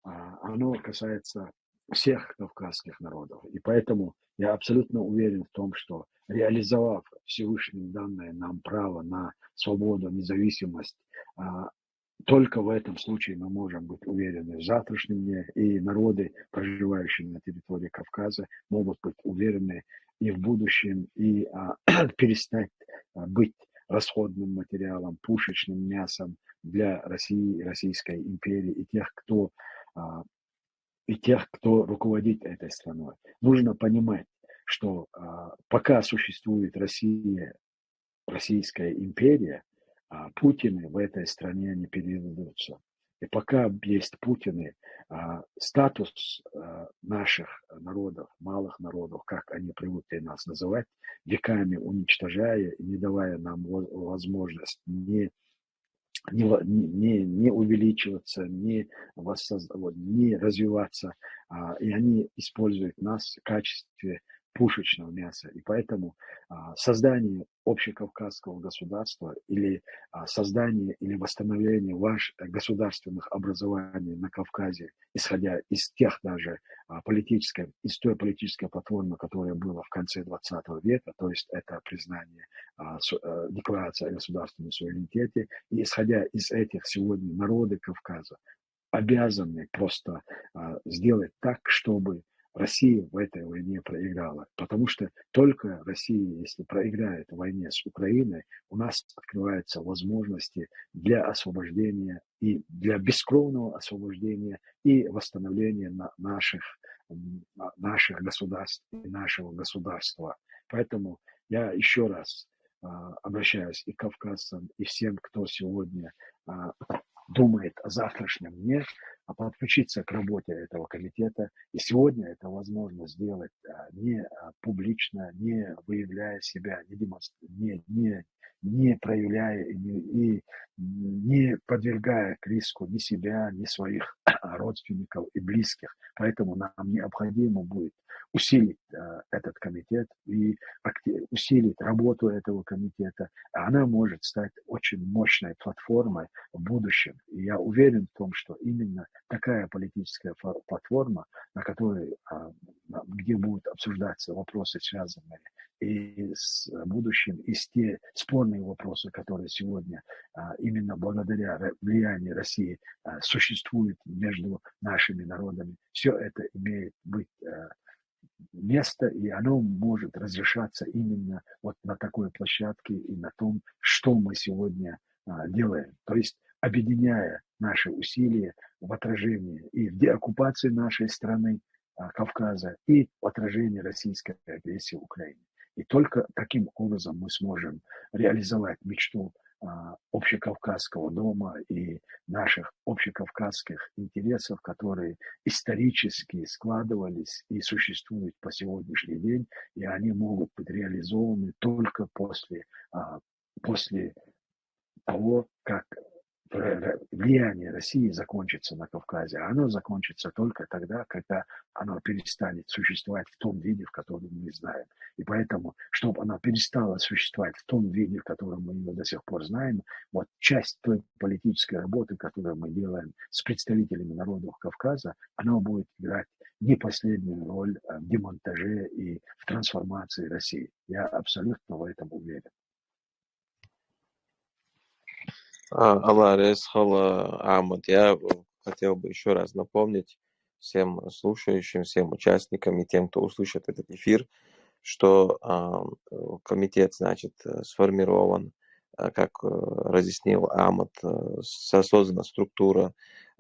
Оно касается всех кавказских народов. И поэтому я абсолютно уверен в том, что реализовав Всевышним данное нам право на свободу, независимость, только в этом случае мы можем быть уверены в завтрашнем дне, и народы, проживающие на территории Кавказа, могут быть уверены и в будущем, и перестать быть расходным материалом, пушечным мясом для России, Российской империи и тех, кто руководит этой страной. Нужно понимать, что пока существует Россия, Российская империя, Путины в этой стране не передадутся. И пока есть Путины, статус наших народов, малых народов, как они привыкли нас называть, веками уничтожая и не давая нам возможность не увеличиваться, не развиваться, и они используют нас в качестве пушечного мяса. И поэтому создание общекавказского государства или создание или восстановление государственных образований на Кавказе, исходя из тех даже из той политической платформы, которая была в конце 20 века, то есть это признание декларации о государственном суверенитете, и исходя из этих сегодня народы Кавказа обязаны просто сделать так, чтобы Россия в этой войне проиграла. Потому что только Россия, если проиграет в войне с Украиной, у нас открываются возможности для освобождения и для бескровного освобождения и восстановления наших государств и нашего государства. Поэтому я еще раз обращаюсь и к кавказцам, и всем, кто сегодня думает о завтрашнем дне, подключиться к работе этого комитета. И сегодня это возможно сделать не публично, не выявляя себя, не проявляя и не подвергая к риску ни себя, ни своих родственников и близких. Поэтому нам необходимо будет усилить этот комитет и усилить работу этого комитета. Она может стать очень мощной платформой в будущем. И я уверен в том, что именно такая политическая платформа, на которой, где будут обсуждаться вопросы, связанные и с будущим, и с те спорные вопросы, которые сегодня именно благодаря влиянию России существуют между нашими народами, все это имеет быть место, и оно может разрешаться именно вот на такой площадке и на том, что мы сегодня делаем. То есть объединяя наши усилия в отражении и в деоккупации нашей страны, Кавказа, и в отражении российской агрессии в Украине. И только таким образом мы сможем реализовать мечту общекавказского дома и наших общекавказских интересов, которые исторически складывались и существуют по сегодняшний день, и они могут быть реализованы только после того, как влияние России закончится на Кавказе. Оно закончится только тогда, когда оно перестанет существовать в том виде, в котором мы знаем. И поэтому, чтобы оно перестало существовать в том виде, в котором мы его до сих пор знаем, вот часть той политической работы, которую мы делаем с представителями народов Кавказа, она будет играть не последнюю роль в демонтаже и в трансформации России. Я абсолютно в этом уверен. Алла Резхала Ахмад, я хотел бы еще раз напомнить всем слушающим, всем участникам и тем, кто услышит этот эфир, что комитет, значит, сформирован, как разъяснил Ахмад, создана структура.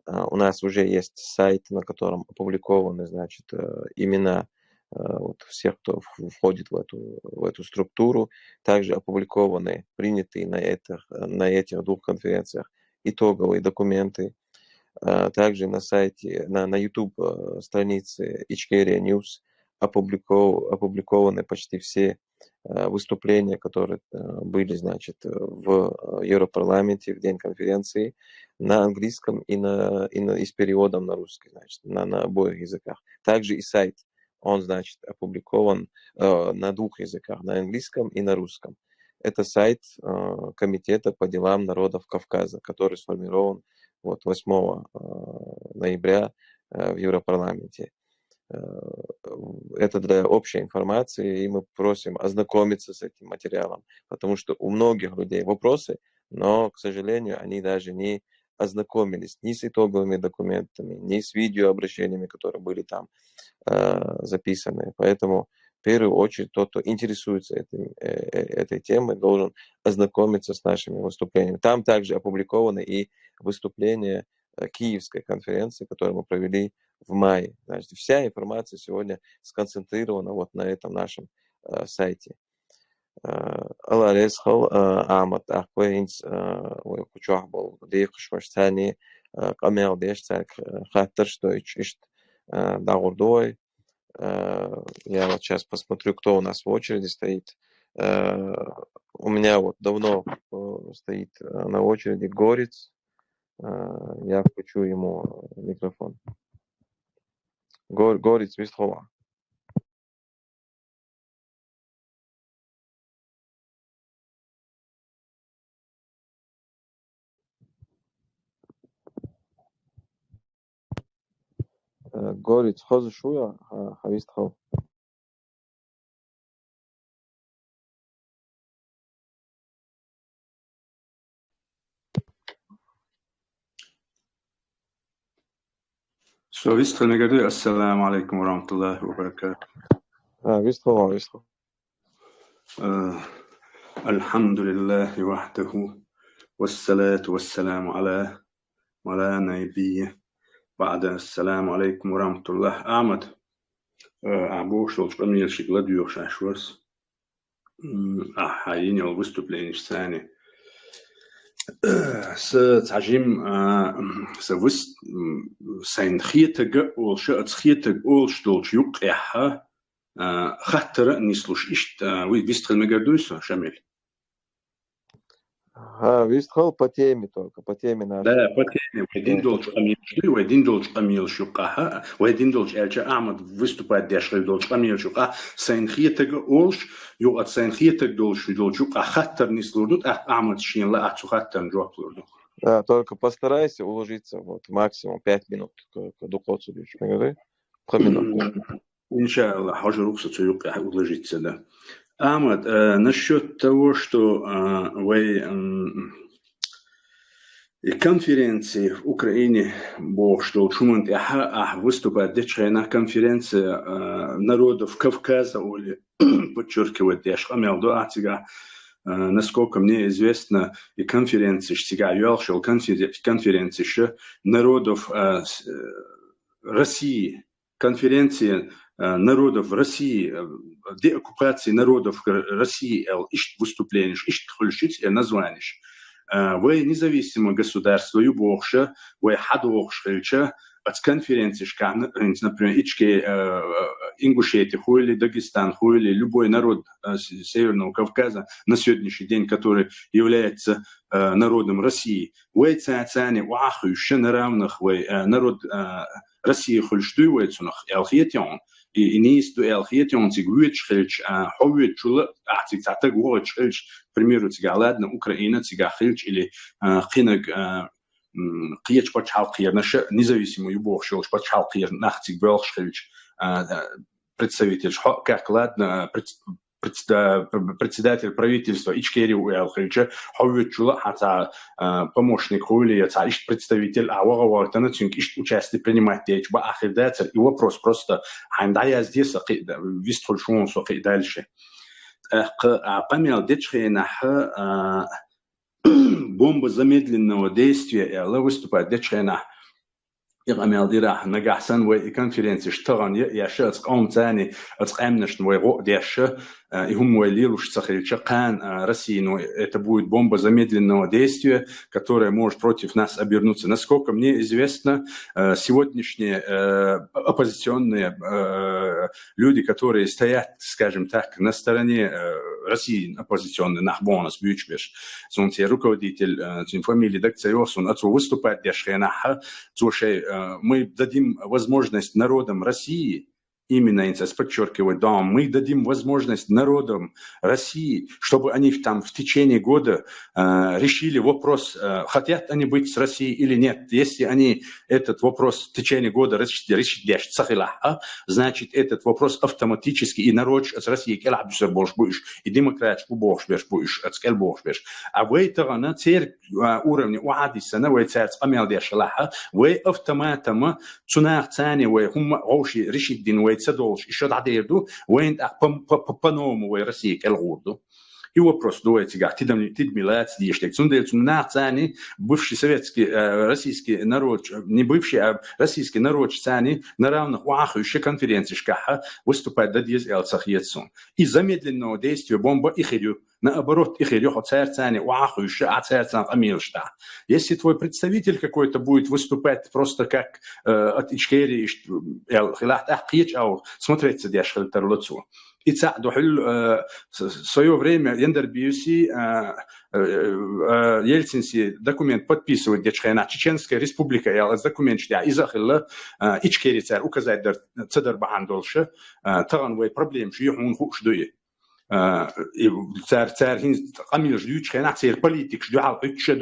У нас уже есть сайт, на котором опубликованы, значит, имена вот всех, кто входит в эту структуру. Также опубликованы, принятые на этих двух конференциях итоговые документы. Также на сайте, на YouTube странице Ичкерия News опубликованы почти все выступления, которые были, значит, в Европарламенте в день конференции на английском и с переводом на русский, значит, на обоих языках. Также и сайт, он, значит, опубликован на двух языках, на английском и на русском. Это сайт Комитета по делам народов Кавказа, который сформирован вот 8 ноября в Европарламенте. Это для общей информации, и мы просим ознакомиться с этим материалом, потому что у многих людей вопросы, но, к сожалению, они даже не ознакомились ни с итоговыми документами, ни с видеообращениями, которые были там записаны. Поэтому в первую очередь тот, кто интересуется этой темой, должен ознакомиться с нашими выступлениями. Там также опубликованы и выступления Киевской конференции, которую мы провели в мае. Значит, вся информация сегодня сконцентрирована вот на этом нашем сайте. Алла Резхал Ахмад Ахвейнс Кучуах был Дейхшваш Тани Камел Дештак Хаттер, что ищет Дагурдой. Я вот сейчас посмотрю, кто у нас в очереди стоит. У меня вот давно стоит на очереди Горец. Я включу ему микрофон. Горец, Вистлова. Горец, хозу шуя, Вистлова. Вистлова, Мегаду, ассаламу алейкум ва рахматуллахи ва баракатух. Вистлова. Алхамдулиллахи вахдаху, вассалату вассаламу аля набийи ба'да. Ассаламу алейкум ва рахматуллахи. Ахмад, Абу Шолчпамир Шикладюх Шашварс. Хайнил выступление сани. Сажим савуст сайн хитэг ол шат хитэг ол штолч юк яха хаттер не слуш ишт вы Вистлова Мегадуйса Шамиль. Вистхал по теме только, по теме нашей. Да, по теме. Один долж Камилшу, один долж Камилшука, один долж Эльча Ахмад выступает дешевле долж Камилшука, Сайнхиетег Олш, ю от Сайнхиетег долж Должука, хаттер не служит, а Ахмад Шинла, а Цухаттер Джоплурду. Да, только постарайся уложиться вот максимум 5 минут к духоцу лишь. Иншаллах, хожу Цуюка уложиться, да. Ахмад, насчет того, что вы конференции в Украине, что Шумант выступает на конференции народов Кавказа, подчеркивает, насколько мне известно, и конференции, конференции народов России, конференции народов России, деоккупации народов России, выступление, название. Вы независимое государство, юбохша, вы хадохшельча, от конференции, например, Ички, Ингушетия, Хуили, Дагестан, Хуили, любой народ Северного Кавказа на сегодняшний день, который является народом России. Вы цацани, уаху, еще на равных, вы народ России хульштуется, ялхетион, и не есть ялхетион, тигуечхельч, ховечула, тигуечхельч, к примеру, тигаладна, Украина, тигахельч или хинаг, قيش بتشالقير نش независимый юбок шел бتشالقير нахтиг белшхельч представитель как ладно председатель правительства Ичкери Уэлхельча ховечула хата помощник Хуили я представитель аварвартана тюнк участие принимать речь ба ахидатер и вопрос просто андая здесь вистхол шонсо дальше памял дечхена бомба замедленного действия, выступает дечена. إغامل ديراه نجحسن وكونفرنس اشتغل ياشا تقوم تاني تقامنش ويغو دياشا هم وليلوش цахельчакан России, но это будет бомба замедленного действия, которая может против нас обернуться. Насколько мне известно, сегодняшние оппозиционные люди, которые стоят, скажем так, на стороне России, оппозиционные, Нахбонас, Бючбеш, руководитель фамилии Дакцайос, он выступает дешхенаха, мы дадим возможность народам России, именно это подчеркиваю, да, мы дадим возможность народам России, чтобы они там в течение года решили вопрос, хотят они быть с Россией или нет. Если они этот вопрос в течение года решили, значит, этот вопрос автоматически и народ с Россией и демократ будешь, а вы это на уровне вы автоматом цунах цани вы решить цедолш еще дадерду войн по-новому в России келгурду и вопрос дуете как тидмилат диштек цундел цунацани бывший советский российский народ не бывший а российский народ цани на равных уахующей конференции шкаха выступает дадиз элцахьетсун и замедленного действия бомба и хирю наоборот их идёт царцани уахующий а царцан амилшта. Если твой представитель какой-то будет выступать просто как от Ичкери смотрится дешевле терлоцу. И в свое время Ендер Биуси Ельцинси документ подписывает дешхена Чеченская республика я документ что изахилла Ичкери цар указать цедер бахандолше таганвей проблем что он хушдует и царь Камил ждет что нация политик ждал что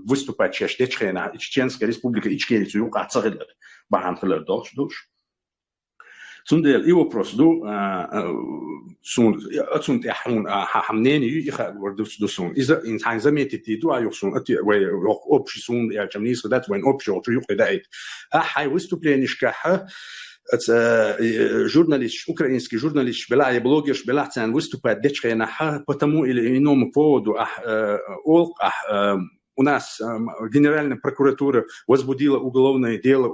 выступать что Чеченская республика Ичкери цу указать бахандолше долш Сундел и вопрос до отсюда хамнени их до сун из-за инсан заметите до айоксун от общий сун я чем не сказать войн общий от юг дает хай выступление шкаха журналист украинский журналист белая блогер белацан выступает дечхена потому или иному поводу у нас Генеральная прокуратура возбудила уголовное дело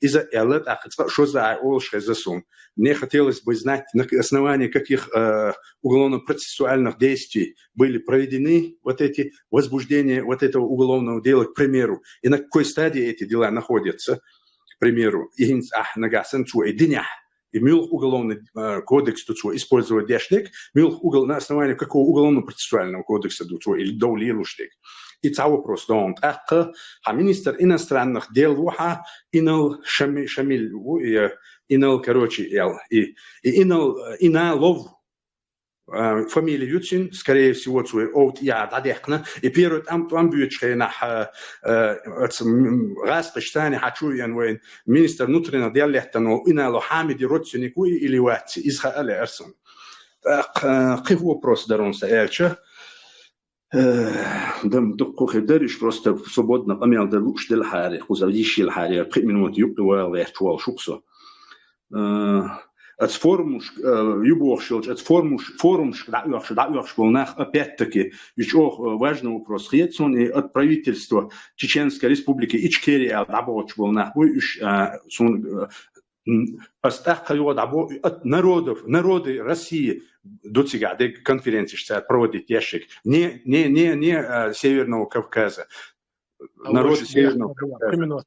из-за этого, что за Олшхай засун. Мне хотелось бы знать, на основании каких уголовно-процессуальных действий были проведены вот эти возбуждения вот этого уголовного дела, к примеру, и на какой стадии эти дела находятся, к примеру. и мил уголовный кодекс тут свой использовать дештик, мил на основании какого уголовно-процессуального кодекса тут свой или доулилуштик. И це вопрос, да, а министр иностранных дел воха инал шамиль, инал, короче, ина лов фамилия Ютин, скорее всего, свой от я дадехна, и первый там бьютшена гасточтане хочу я войн министр внутренних дел лехтано ина лохамиди родственнику или ватси из хаале арсон. Какой вопрос даронса эльча? Дам докох дариш просто свободно помял да луч дел хари, хузавдиши л хари, 5 минут юбтуал лехтуал шуксо. Het форум, опять-таки, еще важный вопрос. От правительства Чеченской Республики Ичкерия от народы России до сега конференции проводить ящик не Северного Кавказа. Народы Северного Кавказа.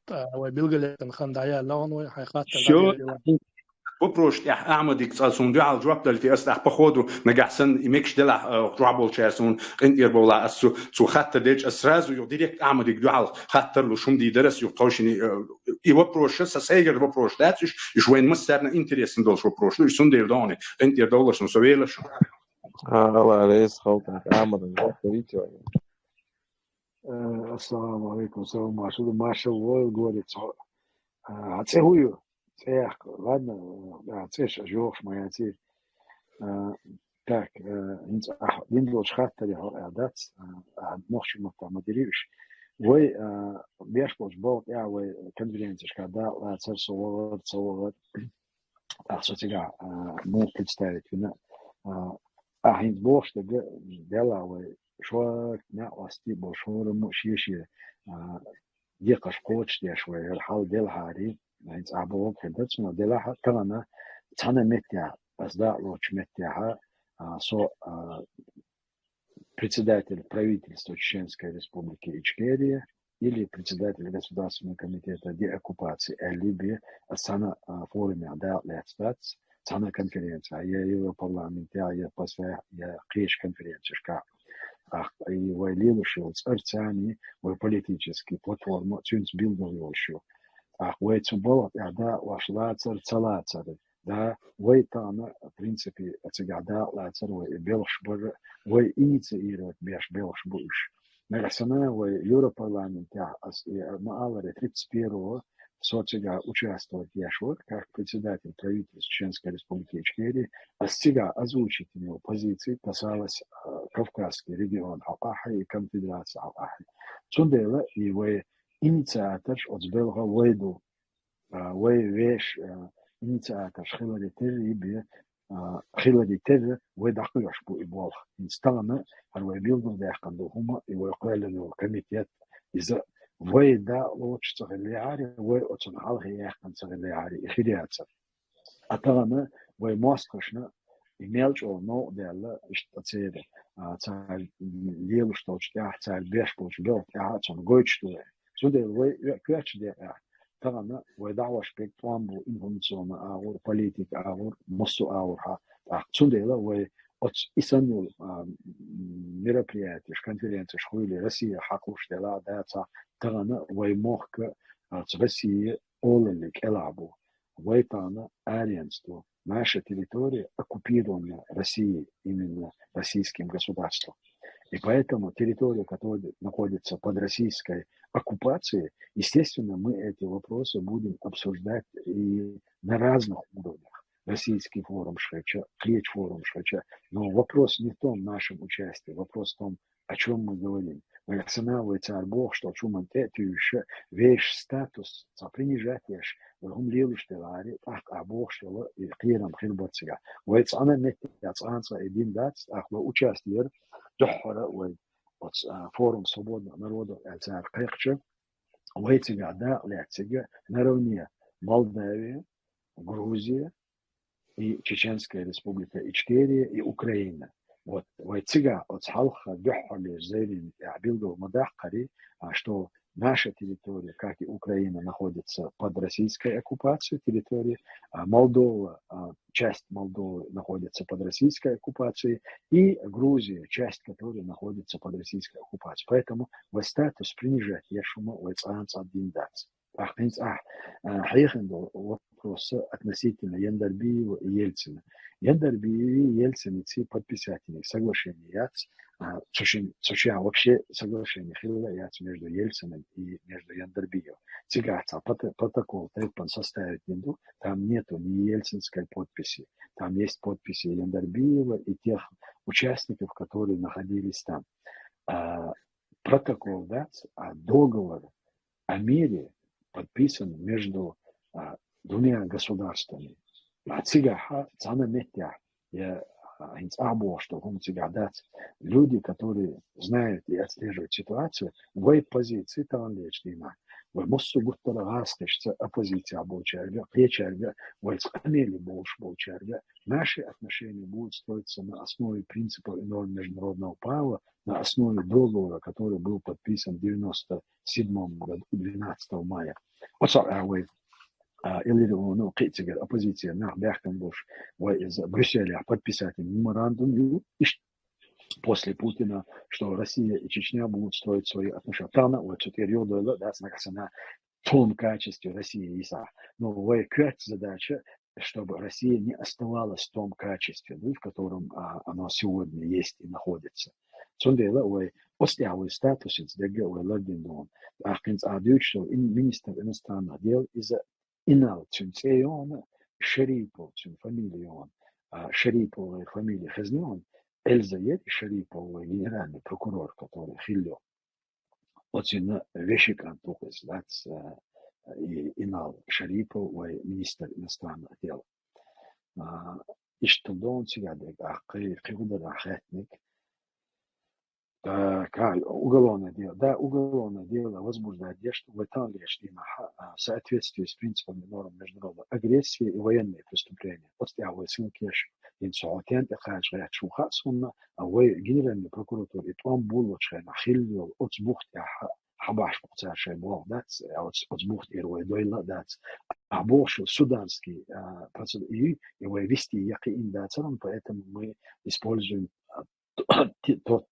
Все. Вопрос, Ахмадик цалсун дуал жваптал ти астах походу нагасан имекш дела жвабол часун интербола асу хатта деч сразу ё директ Ахмадик дуал хаттер лу шумди дерес ё тошини и вопрос сасегер вопрос датиш и швен мастерна интересен долш вопрос и сундер доне интердолаш совелаш Allah рейс халтан Ахмадик видите. Ассаламу алейкум, салам алейкум, Машал Войл говорит, ацехую. Ладно, цеша жёг моя цель. Так, Windows хаттери адац, нохшим там моделируешь. Вы бешпоч болт я вы конференцияш когда церсовод асоцига мог представить вина. Хиндбош что дела вы шо на власти большого мощи декаш коч швей хал дел хари. Heinz Abel kennt man der hat kana tana metya azda луч метя председатель правительства Чеченской Республики Ичкерия или председатель Государственного комитета деоккупации Либии сана форуме да летстац сана конференция я его парламент я после я криш конференция и вайлилушил царцани в политические платформы цюнцбилдов еще ويتبلغ إعداء وشلاعتر تلاعتر دا ويتانا принципе أتجعداء لاعتر ويبلغش بر ويإنيتيرات بيش بلغش بوش نغسنا ويورو парламент мааларе 31-го соцега участвовать яшвот как председатель правительства Чеченской Республики Ичкерии, астига озвучить его позиции касалось Кавказский регион Алахи и конфедерации Алахи. Цундела и вы инициатор от Белга Вейду, Вейвеш, инициатор Хилари Терри, Хилари Терри, Вейдахуяш по Иболх. Инсталана, Арвейбилдов Дахкандухума, и Вейхвелену комитет из Вейда Лочца Гелиари, Вей Оцунхалхи Яхкан Цагелиари, и Хириаца. А Талана, Вей Москошна, имел но дела, что цели, царь Лилу, что царь Бешпуч, Бел, Тяхацон, Гойчтуэ. Сюда вы качде тагана вы дава шпек планбу информационно аур политика аур моссу аур сюда вы от исанул мероприятия конференции школы Россия хакуштела дата тагана вы мохка от России олелик элабу вы тана ариенство наша территория оккупирована Россией именно российским государством. И поэтому территория, которая находится под российской оккупацией, естественно, мы эти вопросы будем обсуждать и на разных уровнях. Российский форум Швеча, Клеч форум Швеча. Но вопрос не в том нашем участии, вопрос в том, о чем мы говорим. Валексанавый царь Бог, что чуман еще вещь статус, принижаешь, гумлил штелари, а Бог что и клирам хилборцига. Войц она метец анса один дац, вы участие дохора форум свободного народа царь Кэкче, войцига да ляцига наравне Молдавия, Грузия и Чеченская Республика Ичкерия и Украина. Вот войцига от халха дохоли зерин абилдов мадахкари, что наша территория, как и Украина, находится под российской оккупацией территории, Молдова, часть Молдовы находится под российской оккупацией, и Грузия, часть которой находится под российской оккупацией. Поэтому в статус принижать Ешума в один дац. Вопрос относительно Яндарбиева и Ельцина. Яндарбиев и Ельцин и подписатели соглашения вообще соглашение между Ельциным и между Яндарбиевым. Цигаться протокол требован составить виду, там нету ни ельцинской подписи, там есть подписи Яндарбиева и тех участников, которые находились там. Протокол, договор о мире подписан между двумя государствами. Люди, которые знают и отслеживают ситуацию, в позиции там лечнима. Вы можете что оппозиция обучарга, пречарга, вы сами больше обучарга. Наши отношения будут строиться на основе принципов и норм международного права, на основе договора, который был подписан в 1997 году, 12 мая. Или оппозиция на Бехтенбуш из Брюсселя подписать меморандум после Путина, что Россия и Чечня будут строить свои отношения. На том качестве России и ИСА. Но задача, чтобы Россия не оставалась в том качестве, в котором она сегодня есть и находится. Статус министр иностранных дел из-за Инал Цюнцеона, Шарипов, фамилия Шариповой фамилия Хазнеон, Эльзаед Шариповой, генеральный прокурор, который Хиллё. Очень вещи контукс, и Инал Шариповой, министр иностранных дел. И что он себя хэтник, уголовное дело. Да, уголовное дело возбуждает что в этом лишь в соответствии с принципами норм международной агрессии и военные преступления. Генеральный прокуратура и там был хилл отбухт хабаш пцашей бог дац отбухт ирой дойла дац а больше суданский процесс и его вести яки индацам, поэтому мы используем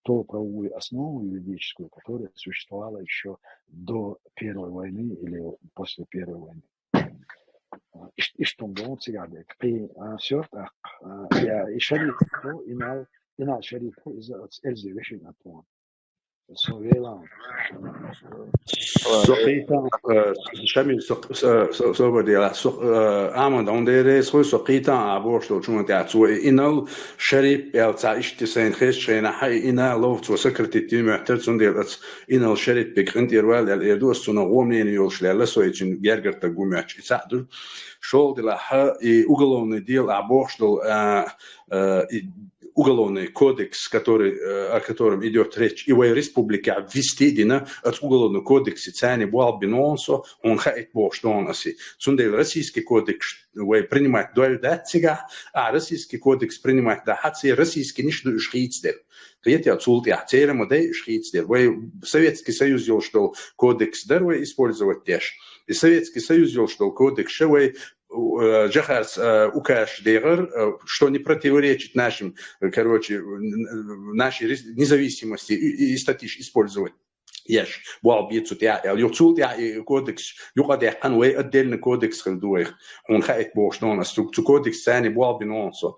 ту правовую основу юридическую, которая существовала еще до Первой войны или после Первой войны. И что он сега при все так и Шариф инал Шариф из Эльзы вешен на то. Совела. سقيتا شامل سوبر ديال عمود عند رئيس هو سقيتا عبورش لو شو متعسو إنه شريب يا تعيش تسين خيش شينا حي إنه لو تسكرت تيم احترتون ديال إنه شريب بكرنت يروال الإردو السنة غومين يوش لا سويتين جرجر تقوم يعش يساعدوا شو ديال ح уголовный дел عبورش لو уголовный кодекс, о котором идет речь, и в республике ввести от уголовного кодекса цены был бинонсо, он хает бо что он оси. Сундель российский кодекс принимает дуальдатига, а российский кодекс принимает дахаци российский ничто шхицдер. Клетя отсюда яхтера модель шхицдер. Советский Союз делал, что кодекс дарвы использовать теж. И Советский Союз делал, что кодекс шевой Джахарс укаш дегар, что не противоречит нашей независимости и статиш использовать. Яш, буал бьется я, юцут я кодекс, юкад я канвей отдельный кодекс хлдуих, он хает бош, но на структуру кодекс цены буал бинонсо.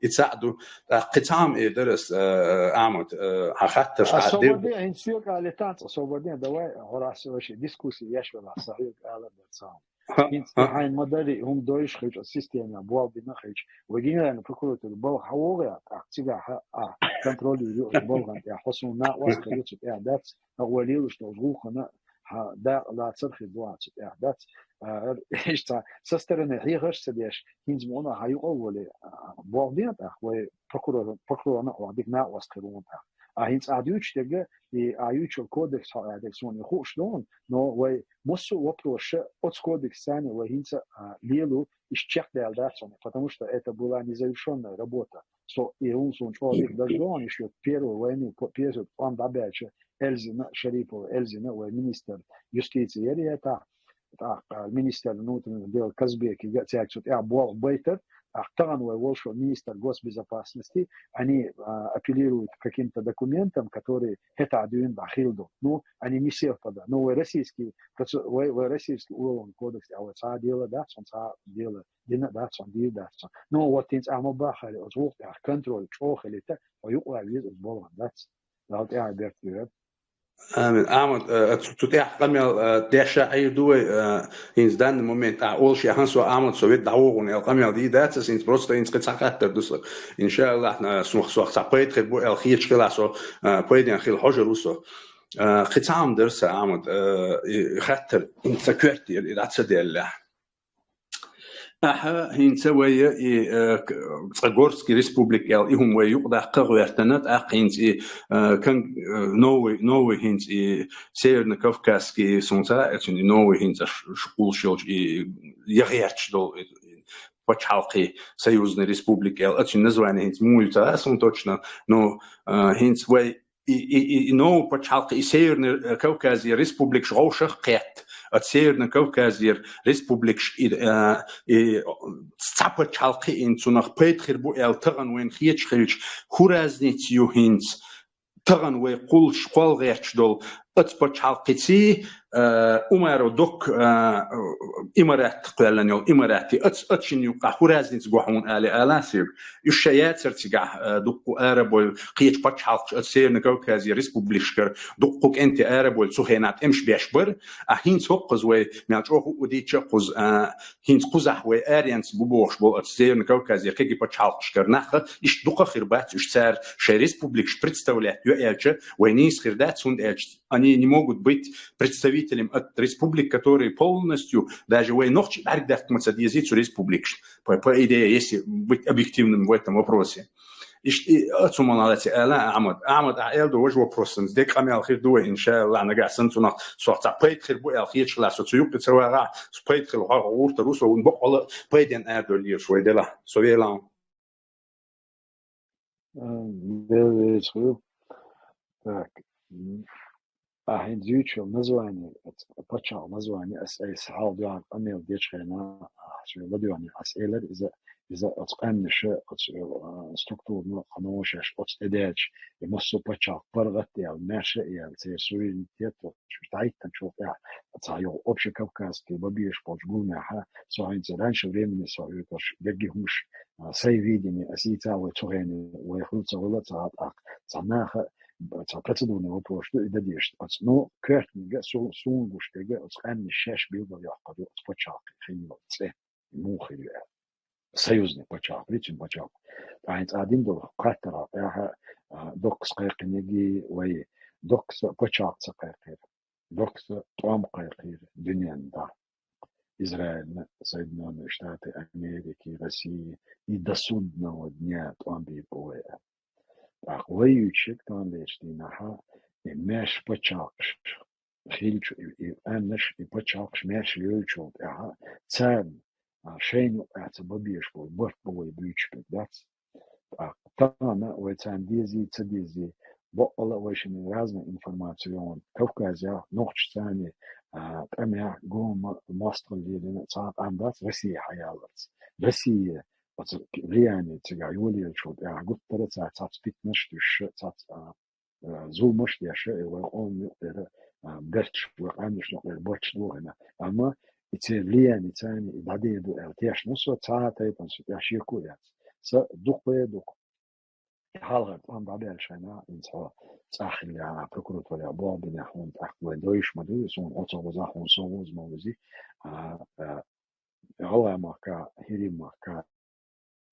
يتساعدوا قطعم درس عمود حتى освободение институт алитанц освободение давай раз вообще дискуссии я швела сахил ala дерсам Ein Modell um Deutsch System boal binachich we genial prokurator bal hawoga aqtiga control bolgan ya hosuna was khayt ya dat awalil что звукана да la tsarkhi duat ya dat ishta со стороны хигаш сидеш хинзмона hayuqole boaldiat we prokurator na wadikna was khirunta هينس عديوش تجا عيوش الكودكس هذاكسون يخوشلون نو وي مصو وبروش от кодекс сами وهينس лилу исчек дальдатсон, потому что это была незавершенная работа. So и он человек даже он еще первую войну он добавил Elzina Sharipova Elzina ومينستر يستيتسيا ريتا المينستر внутренних дел Казбеки тягчут Бойтер Ахтан Волшо министр госбезопасности, они апеллируют к каким-то документам, которые это адуин бахилду. Ну, они не совпадают. Но российский уголовный кодекс, а вот ça дело, да, ça дело, да, ça дело, да. Но вот тинц амабахали, вот вот контроль, чох или так, ويقع виз сбором, да. Да, вот я объясню. Ahmed, tutteach qamel desha ay duwe ins dan moment all shi hanso Ahmed so vet dawogun el qamel di dat is ins prosto ins qetsaqatter dus inshallah na smox sapait khbu el khich khilaso poeden khil hojer uso qetsam ders Ahmed khatter ins sakwerti dat sedella هين سوية غورسكي ريسبوبليك يال إهم ويقضى قرويرتنات أقينز كان نوي هينز سيرنا كوفكاسكي سونسا أتوني نوي هينز شقول شوج يغيرش دول بتحلقي سيوزنا ريسبوبليك يال أتوني نزوان هينز مويتا سون توشنا نو هينز وي نو بتحلقي سيرنا كوكازي ريسبوبليك شغوشخ قيت أتسيرنا كوكازير ريسبوبليك صعب تحلقي إن سنخ بيت خربو تغن وين خيتش خيتش خورازنيت يوهينز تغن ويقولش قول غيرش دول أتبت حلقتي أمارو دوك إمارات قلنا يو إماراتي أتشين يقع خورازنيت جوحون آلاسير الشيات سرتجع دوك أربول قيتش بتش حلق أتسيرنا كوكازير ريسبوبليشكر دوك أنت أربول سخينات إمش بيشبر أهين سوقز وي مالجوه ودي تشقز هين قزح وي أريانس بوبوش بول أتسيرنا كوكازير كي بتش حلقشكر نخ إيش دوك خربات إيش صار شي ريسبوبليش представлять يألش وينيس خردات سوند ألش они не могут быть представителем от республик, которые полностью, даже войнохчи, ардахтматься диязицу республик. По идее, если быть объективным в этом вопросе. И отсюда надо Ахмед Аэлду уже вопрос. Здесь камел хирдуе, иншалла, нага сантуна сорта пейт хирбу эл хирчла социюк пецавара спейт хил урта русо он бокола пейден эрдолир швей дела совелан. Так. هين زيوتشو مزواني بتشال مزواني أسئلة حال دوان أميل ديشخنا شو بدواني أسئلة إذا أتقن شيء ستركتور نقنوشش أتداج يمسو بتشال برغت يا ماشي يا سيسوي تيتو شو تعيتن شو يا تعيو أبش كوكاس كي ببيش بوجبول معها سواء زران شوريمني سواء يكش يجيهمش سيفيدني أسيتا وتوهني ويخلص ولا تعاق تعماخ процедурный вопрос, что это делаешь. Но картинга сунгушкега отсканни шеш билда яхкаду отпочалки хинно це мухи союзный почал, причем почал. Айнц один дол катара я докс кайкнеги вай докс почал цакайкер. Докс том кайкер дунянда. Израиль, Соединенные Штаты Америки, России и до судного дня там бивоя. Воюющий, кто лечится, и меш почалкш, хильч и аннеш и почалкш меш лючул, цен, шейну, это бабиш был, борт был бючки, да? Тана, уйцан дизи, цадизи, бокола очень разная информация, он Кавказе, ночь цани, камя, гума, мостовли, цад, андат, Россия хаялась, Россия. влияние тебя юлия чуд я гуттера цац питнеш тиш цац зулмаш яше он берч ваниш но берч логана ама эти влияние цани и бадеду элтеш ну со цата это я ширкуя со дух حالغ طبعا بعدها شينا انت تاخل على بروكوراتور يا باب نحون تاخل دويش مدو سون اوتو وزاخون سوز موزي هو ما كا هيري ما كا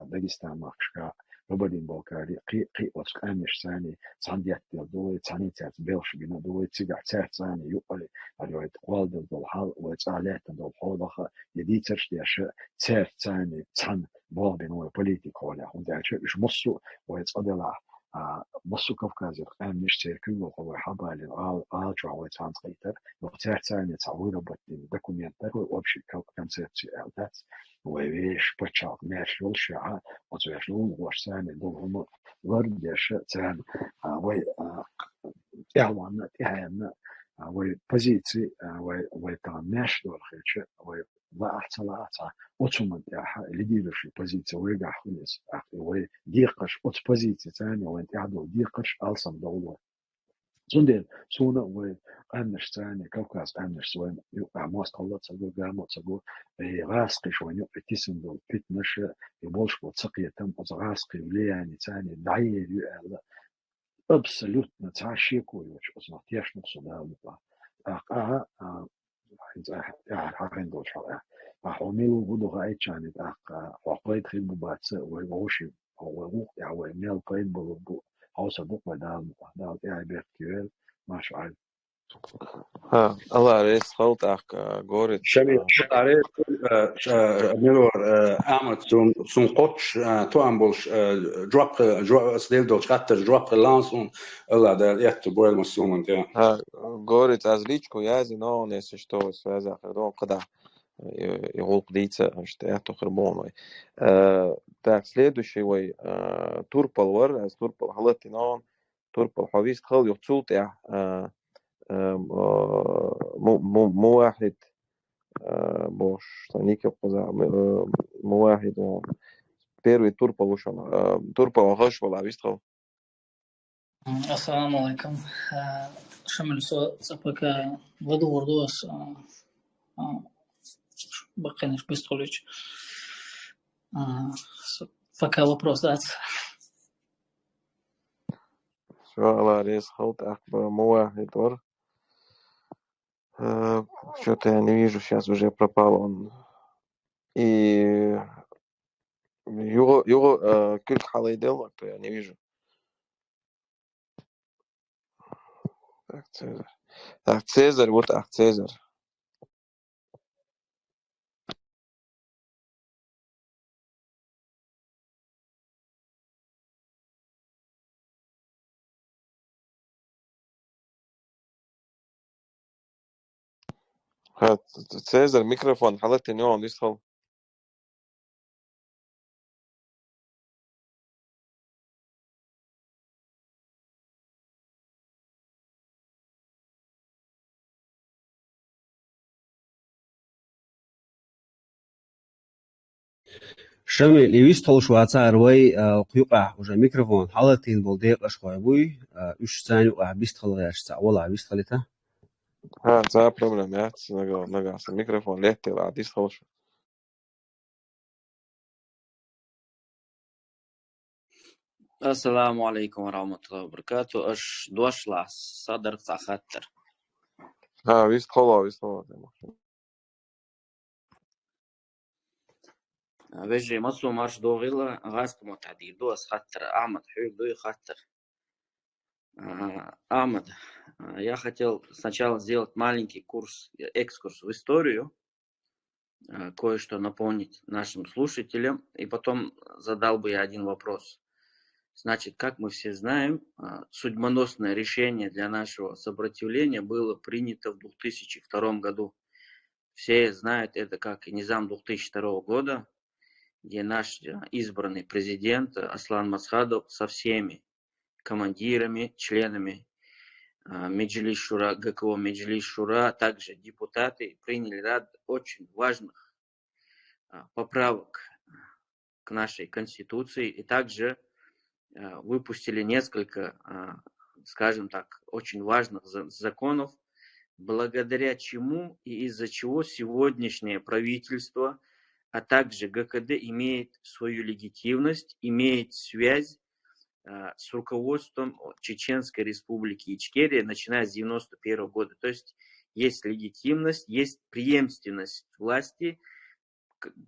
داغستان ما كا روبدين بوكاري قي وسك امش ثاني صنديات دول ثاني تاع بيلش بينا دول تيغا تاع ثاني يقول على قوال دول حال وتعالات دول حوضخ يديترش ديش تاع ثاني ثان بول بينو بوليتيك ولا هم داش مش مصو ويتصدلا بصوا كوكازي مش تركوا وقوي حبالي آجوا ويتان قيتر وتعتاني تعويرة بطين دوكومنتر وابشي كم سيرتي أعداد ويش بتشاق ماش يلشع وتعشلون وشتاني دولهم ورد يشتان وي إعوانا إعوانا وي بوزيتي وي تان ماش دول خيتش وي لا أحسن لا أحسن أتومن تاعها اللي ديروا شي بوزيتي ويقع خلص وي ديقش أت بوزيتي ثانية وين تعدوا ديقش ألسم دولة زندل سونا وي أمش ثانية كوكاس أمش وين يقع ماس قلت سقول قامت سقول غاسقي شوين يقع تيسن دول بيت مشى يبولش وتسقي تم غاسقي ولي يعني ثانية دعير يقع أبسلوتنا تعشيكو يوش أصلا تياش نقصد هذا حقين دول شرع حوميلو بدو غايت شانت حقيت خيل بباتس وغوشي وغوق يعني ميل قيد بلو هاوس بوك بدال يعني بيركيول ما شاء الله رئيس خلط غورت شمي عليه ميلور أحمد سون قطش تو أمبولش دروب سديل دوش خاطر دروب لانسون الله ده يحت بويل مسومن تيا غورت از личку язи но не се што связа до когда يغلق ديتsa что я то хрбоной. Так, следующий way турпал вар, турпал халатинон, турпал хавист خل يقصوت مو واحد бош станика поза مو واحد первый турпал ушел турпал غش ولا вистхал. السلام عليكم. شمل سبك ودور دوس بقينش بيستوليش. فكا вопрос дать. الله رئيس خلط أكبر مو واحد ور. Что-то я не вижу, сейчас уже пропал он. И его культ халайдел, то я не вижу. Так, Цезарь. Так, Цезарь, вот Цезарь. Цезарь, микрофон, حالتي نيون يدخل. شمي اللي يستول شو عصار وي قيقع وجا ميكروفون حالتين بولديق أشخاص بوي إيش ثاني وعبيست خلاص ساعة ولا عبيست خليتها Ça problème, ja, nagās ar mikrofonu lietilāt izhaušu. السلام عليكم ورحمة الله وبركاته. أش دوش لا صدر خطر. Viss holā. وجه مصر مارش دوغيلا غاسك متعدي دوس خطر أحمد حبيب دوي خطر. Ахмад, я хотел сначала сделать маленький экскурс в историю, кое-что напомнить нашим слушателям, и потом задал бы я один вопрос. Значит, как мы все знаем, судьбоносное решение для нашего сопротивления было принято в 2002 году. Все знают это как Низам 2002 года, где наш избранный президент Аслан Масхадов со всеми командирами, членами Меджлис Шура, ГКО Меджлис Шура, также депутаты приняли ряд очень важных поправок к нашей Конституции и также выпустили несколько, скажем так, очень важных законов, благодаря чему и из-за чего сегодняшнее правительство, а также ГКД имеет свою легитимность, имеет связь с руководством Чеченской Республики Ичкерия, начиная с 1991 года. То есть есть легитимность, есть преемственность власти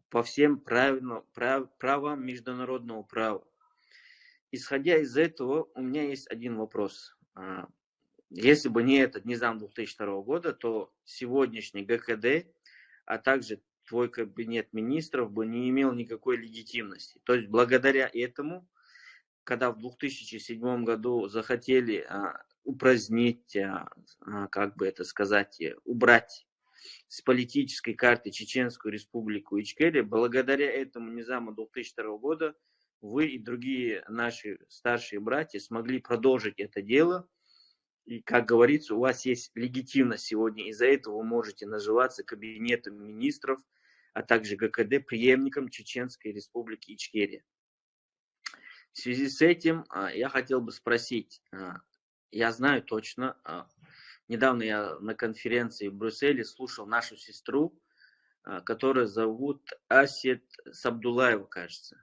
по всем правам международного права. Исходя из этого, у меня есть один вопрос. Если бы не этот Низам 2002 года, то сегодняшний ГКД, а также твой кабинет министров бы не имел никакой легитимности. То есть благодаря этому когда в 2007 году захотели упразднить, как бы это сказать, убрать с политической карты Чеченскую республику Ичкерия, благодаря этому низаму 2002 года вы и другие наши старшие братья смогли продолжить это дело. И, как говорится, у вас есть легитимность сегодня, из-за этого вы можете называться Кабинетом министров, а также ГКД преемником Чеченской республики Ичкерия. В связи с этим я хотел бы спросить, я знаю точно, недавно я на конференции в Брюсселе слушал нашу сестру, которую зовут Асет Сабдулаева, кажется.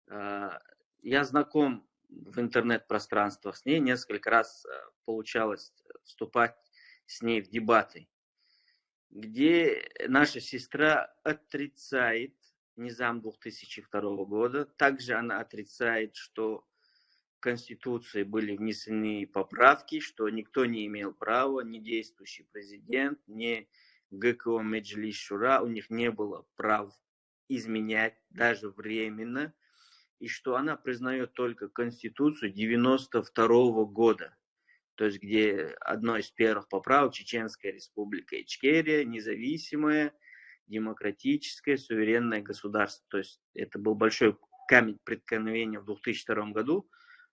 Я знаком в интернет-пространствах с ней, несколько раз получалось вступать с ней в дебаты, где наша сестра отрицает низам 2002 года. Также она отрицает, что в Конституции были внесены поправки, что никто не имел права, ни действующий президент, ни ГКО Меджлис Шура, у них не было прав изменять даже временно, и что она признает только Конституцию 92 года, то есть где одной из первых поправок Чеченская республика Ичкерия, независимое, демократическое, суверенное государство. То есть это был большой камень преткновения в 2002 году,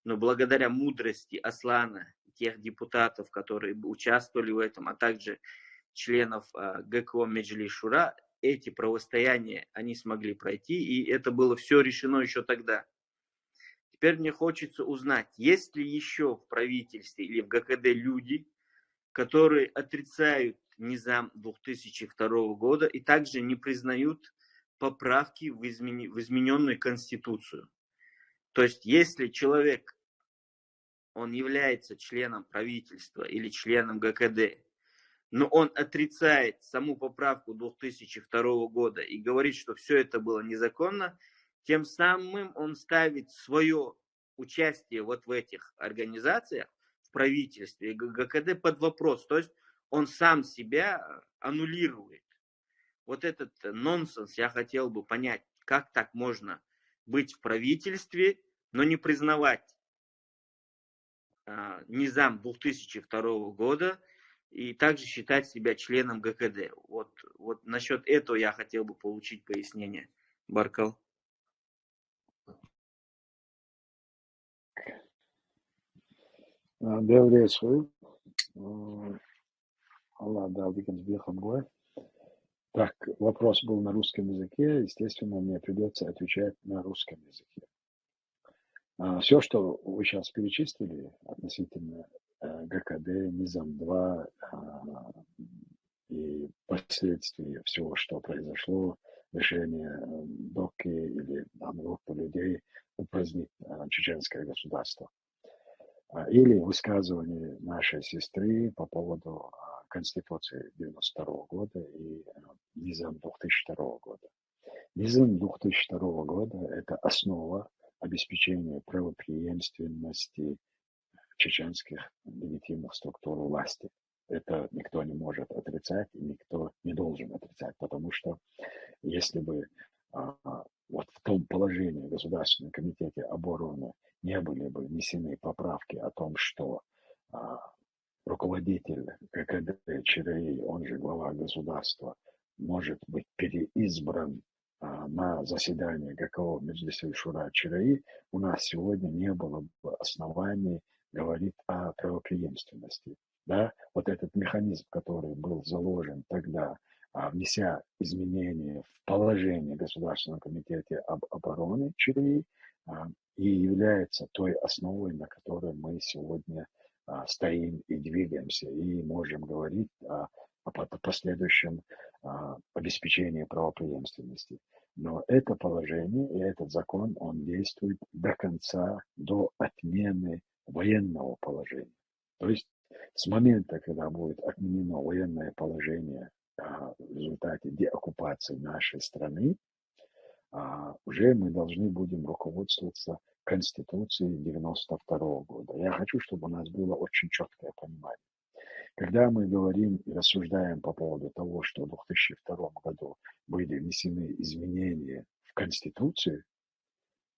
но благодаря мудрости Аслана, тех депутатов, которые участвовали в этом, а также членов ГКО Меджлис Шура, эти противостояния они смогли пройти, и это было все решено еще тогда. Теперь мне хочется узнать, есть ли еще в правительстве или в ГКД люди, которые отрицают низам 2002 года и также не признают поправки в измененную Конституцию. То есть, если человек, он является членом правительства или членом ГКД, но он отрицает саму поправку 2002 года и говорит, что все это было незаконно, тем самым он ставит свое участие вот в этих организациях, в правительстве ГКД под вопрос. То есть он сам себя аннулирует. Вот этот нонсенс я хотел бы понять, как так можно быть в правительстве, но не признавать низам 2002 года, и также считать себя членом ГКД. Вот насчет этого я хотел бы получить пояснение. Баркал. Приветствую. Аллах дал бой. Так, вопрос был на русском языке. Естественно, мне придется отвечать на русском языке. Все, что вы сейчас перечислили относительно ГКД, Низам-2 и последствия всего, что произошло, решение ДОКи или группы людей упразднить чеченское государство, или высказывание нашей сестры по поводу Конституции 92 года и Низам 2002 года. Низам 2002 года – это основа обеспечения правопреемственности чеченских легитимных структур власти. Это никто не может отрицать, и никто не должен отрицать, потому что если бы вот в том положении в Государственном комитете обороны не были бы внесены поправки о том, что руководитель ГКД ЧРИ, он же глава государства, может быть переизбран на заседание ГКО Меджлиса Шура ЧРИ, у нас сегодня не было бы оснований говорить о правопреемственности. Да? Вот этот механизм, который был заложен тогда, внеся изменения в положение Государственного комитета обороны ЧРИ, и является той основой, на которой мы сегодня стоим и двигаемся, и можем говорить о последующем обеспечении правопреемственности. Но это положение и этот закон, он действует до конца, до отмены военного положения. То есть с момента, когда будет отменено военное положение в результате деоккупации нашей страны, уже мы должны будем руководствоваться Конституцией 92 года. Я хочу, чтобы у нас было очень четкое понимание. Когда мы говорим и рассуждаем по поводу того, что в 2002 году были внесены изменения в Конституцию,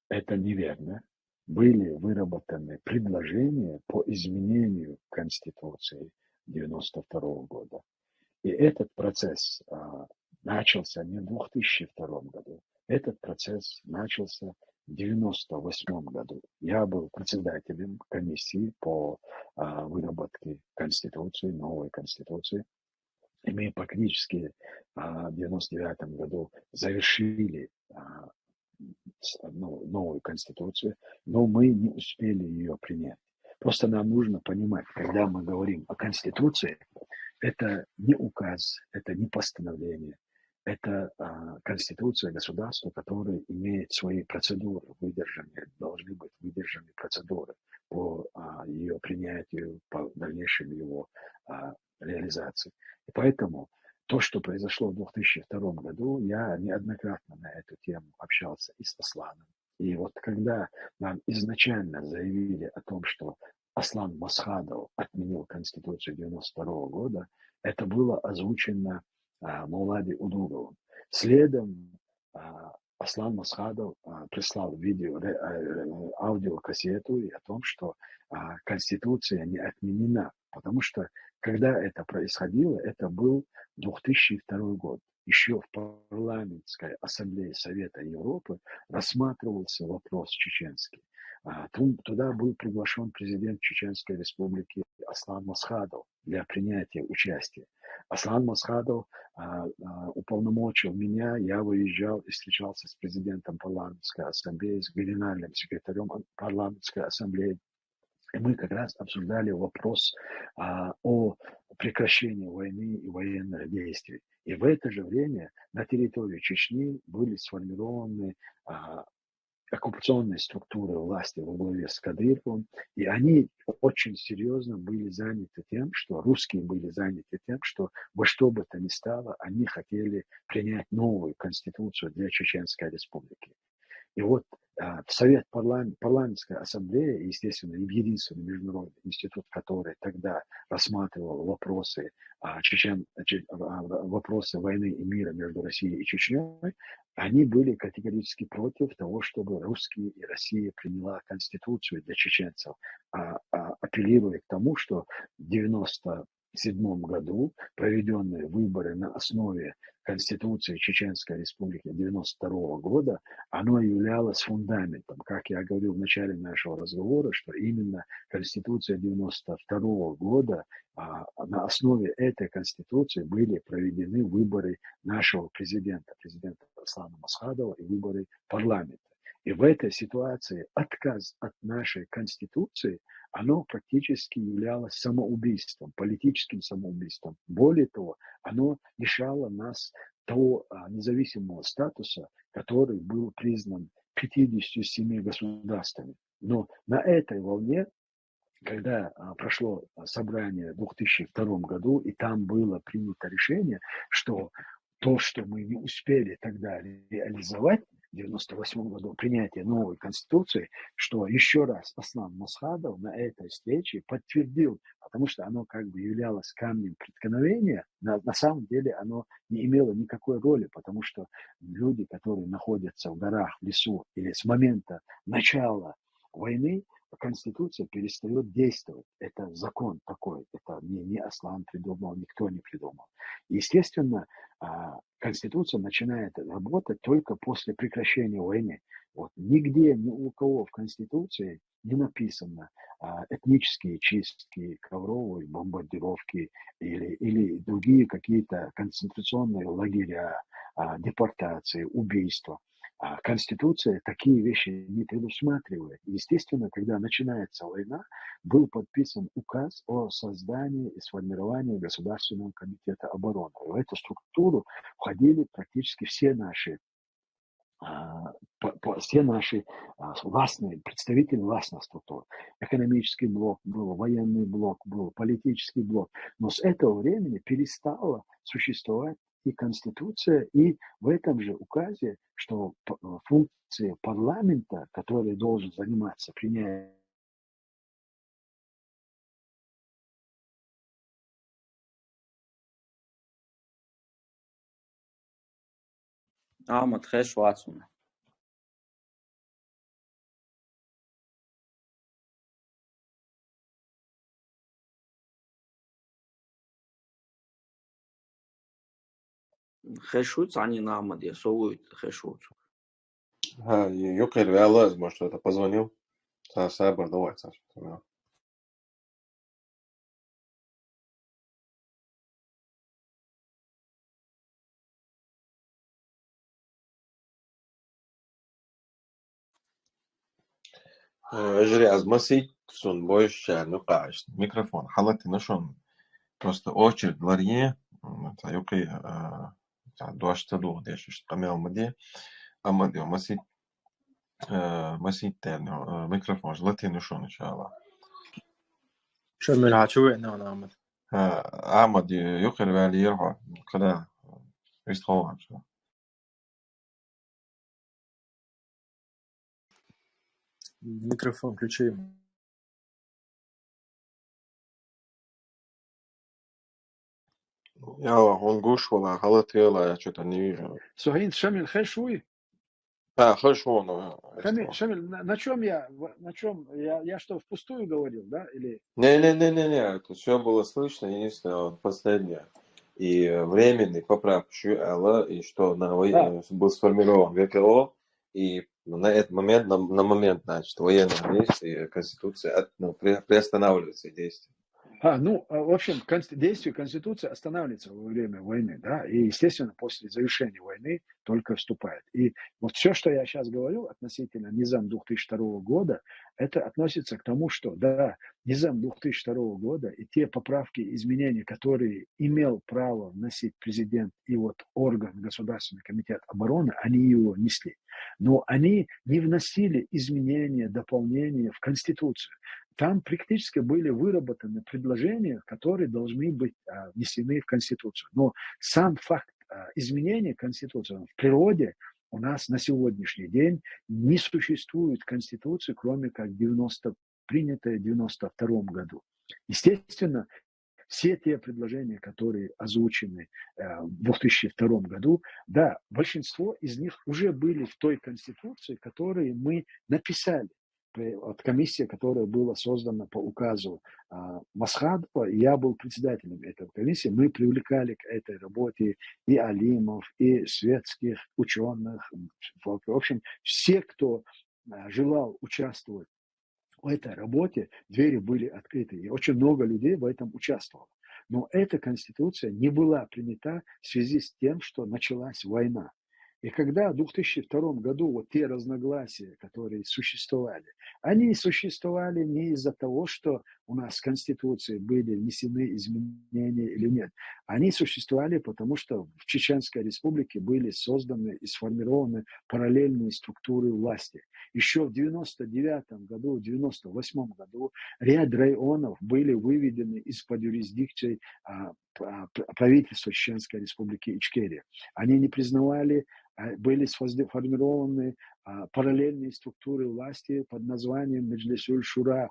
это неверно. были выработаны предложения по изменению Конституции 1992 года. И этот процесс начался не в 2002 году, этот процесс начался в 1998 году. Я был председателем комиссии по выработке Конституции, новой Конституции. И мы практически в 1999 году завершили новую Конституцию, но мы не успели ее принять. Просто нам нужно понимать, когда мы говорим о Конституции, это не указ, это не постановление, это Конституция государства, которое имеет свои процедуры, должны быть выдержаны процедуры по ее принятию, по дальнейшему его реализации. И поэтому то, что произошло в 2002 году, я неоднократно на эту тему общался и с Асланом. И вот когда нам изначально заявили о том, что Аслан Масхадов отменил Конституцию 1992 года, это было озвучено Маулади Удуговым. Следом Аслан Масхадов прислал аудиокассету о том, что Конституция не отменена, потому что когда это происходило, это был 2002 год. Еще в парламентской ассамблее Совета Европы рассматривался вопрос чеченский. Туда был приглашен президент Чеченской республики Аслан Масхадов для принятия участия. Аслан Масхадов уполномочил меня, я выезжал и встречался с президентом парламентской ассамблеи, с генеральным секретарем парламентской ассамблеи. И мы как раз обсуждали вопрос о прекращении войны и военных действий. И в это же время на территории Чечни были сформированы оккупационные структуры власти во главе с Кадыровым, и они очень серьезно были заняты тем, что русские были заняты тем, что во что бы то ни стало, они хотели принять новую конституцию для Чеченской республики. И вот Совет парламентская ассамблея, естественно, единственный международный институт, который тогда рассматривал вопросы войны и мира между Россией и Чечней, они были категорически против того, чтобы русские и Россия приняла конституцию для чеченцев, апеллируя к тому, что в 1997 году проведенные выборы на основе Конституции Чеченской Республики 1992 года, оно являлось фундаментом. Как я говорил в начале нашего разговора, что именно Конституция 1992 года, на основе этой Конституции были проведены выборы нашего президента Аслана Масхадова и выборы парламента. И в этой ситуации отказ от нашей Конституции, оно практически являлось самоубийством, политическим самоубийством. Более того, оно лишало нас того независимого статуса, который был признан 57 государствами. Но на этой волне, когда прошло собрание в 2002 году, и там было принято решение, что то, что мы не успели тогда реализовать, в 1998 году принятие новой Конституции, что еще раз Аслан Масхадов на этой встрече подтвердил, потому что оно как бы являлось камнем преткновения, на самом деле оно не имело никакой роли, потому что люди, которые находятся в горах, в лесу, или с момента начала войны, Конституция перестает действовать. Это закон такой. Это не Аслан придумал, никто не придумал. Естественно, Конституция начинает работать только после прекращения войны. Вот. Нигде, ни у кого в Конституции не написано этнические чистки, ковровые бомбардировки или другие какие-то концентрационные лагеря, депортации, убийства. Конституция такие вещи не предусматривает. Естественно, когда начинается война, был подписан указ о создании и сформировании Государственного комитета обороны. В эту структуру входили практически все наши властные, представители властных структур. Экономический блок был, военный блок был, политический блок. Но с этого времени перестала существовать и Конституция, и в этом же указе, что функции парламента, который должен заниматься принятием Ahmad, Hesh, Watson. Хэшуц, они на Амаде, совуют хэшуц. Юкер Вялаз, может, кто-то позвонил. Сабр, давай, Саша. أجري أزمسي سون بوش نقاش ميكروفون حالتي نشون просто очередь ларье юки دوش تدو ديش اشتقمي أمدي أمدي مسي تاني ميكروفون جلتي نشون إن شاء الله شمل عشوائنا أنا عمد أحمد يقر بالي يرفع كده يستخوع إن شاء الله ميكروفون ключи. يا он гуш ولا حالتي ولا что-то не вижу Сугаин, Шамиль, хэшуй. хорошо Шамиль, на чем я что, впустую говорил, да? Или... Не, это все было слышно, единственное, вот последнее. И временный поправку Алла, и что был сформирован ВКО, и на этот момент, на момент, значит, военных действий Конституция приостанавливается действие. В общем, действие Конституции останавливается во время войны, да, и, естественно, после завершения войны только вступает. И вот все, что я сейчас говорю относительно Низам 2002 года, это относится к тому, что, да, Низам 2002 года и те поправки, изменения, которые имел право вносить президент и вот орган Государственный комитет обороны, они его несли. Но они не вносили изменения, дополнения в Конституцию. Там практически были выработаны предложения, которые должны быть внесены в Конституцию. Но сам факт изменения Конституции в природе у нас на сегодняшний день не существует Конституции, кроме как принятая в 1992 году. Естественно, все те предложения, которые озвучены в 2002 году, да, большинство из них уже были в той Конституции, которую мы написали. От комиссии, которая была создана по указу Масхадова, я был председателем этой комиссии, мы привлекали к этой работе и алимов, и светских ученых, в общем, все, кто желал участвовать в этой работе, двери были открыты, и очень много людей в этом участвовало. Но эта конституция не была принята в связи с тем, что началась война. И когда в 2002 году вот те разногласия, которые существовали, они существовали не из-за того, что у нас в Конституции были внесены изменения или нет. Они существовали потому, что в Чеченской Республике были созданы и сформированы параллельные структуры власти. Еще в 1999 году, в 1998 году ряд районов были выведены из-под юрисдикции правительства Чеченской Республики Ичкерия. Они не признавали, были сформированы параллельные структуры власти под названием Меджлисуль-Шура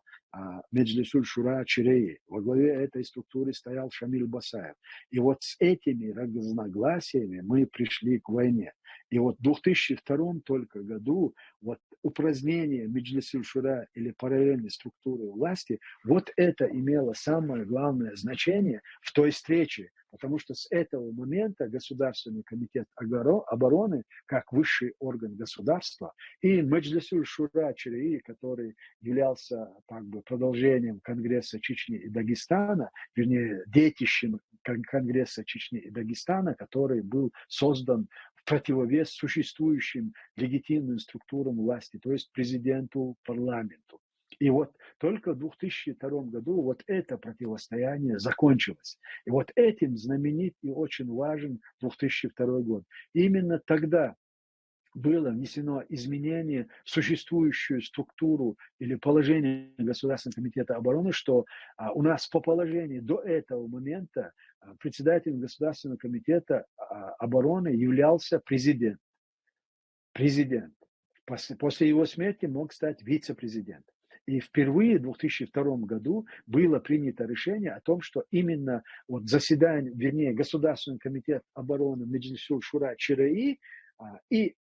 Чиреи. Во главе этой структуры стоял Шамиль Басаев. И вот с этими разногласиями мы пришли к войне. И вот в 2002 только году вот упразднение Меджлисуль-Шура или параллельной структуры власти, вот это имело самое главное значение в той встрече, потому что с этого момента Государственный комитет обороны, как высший орган государства, и Меджлисуль-Шура Чиреи, который являлся как бы продолжением Конгресса Чечни и Дагестана, вернее, детищем Конгресса Чечни и Дагестана, который был создан в противовес существующим легитимным структурам власти, то есть президенту, парламенту. И вот только в 2002 году вот это противостояние закончилось. И вот этим знаменит и очень важен 2002 год. Именно тогда было внесено изменение в существующую структуру или положение Государственного комитета обороны, что у нас по положению до этого момента председателем Государственного комитета обороны являлся президент. Президент. После его смерти мог стать вице-президент. И впервые в 2002 году было принято решение о том, что именно вот заседание, вернее, Государственный комитет обороны Меджлисуль-Шура Чиреи и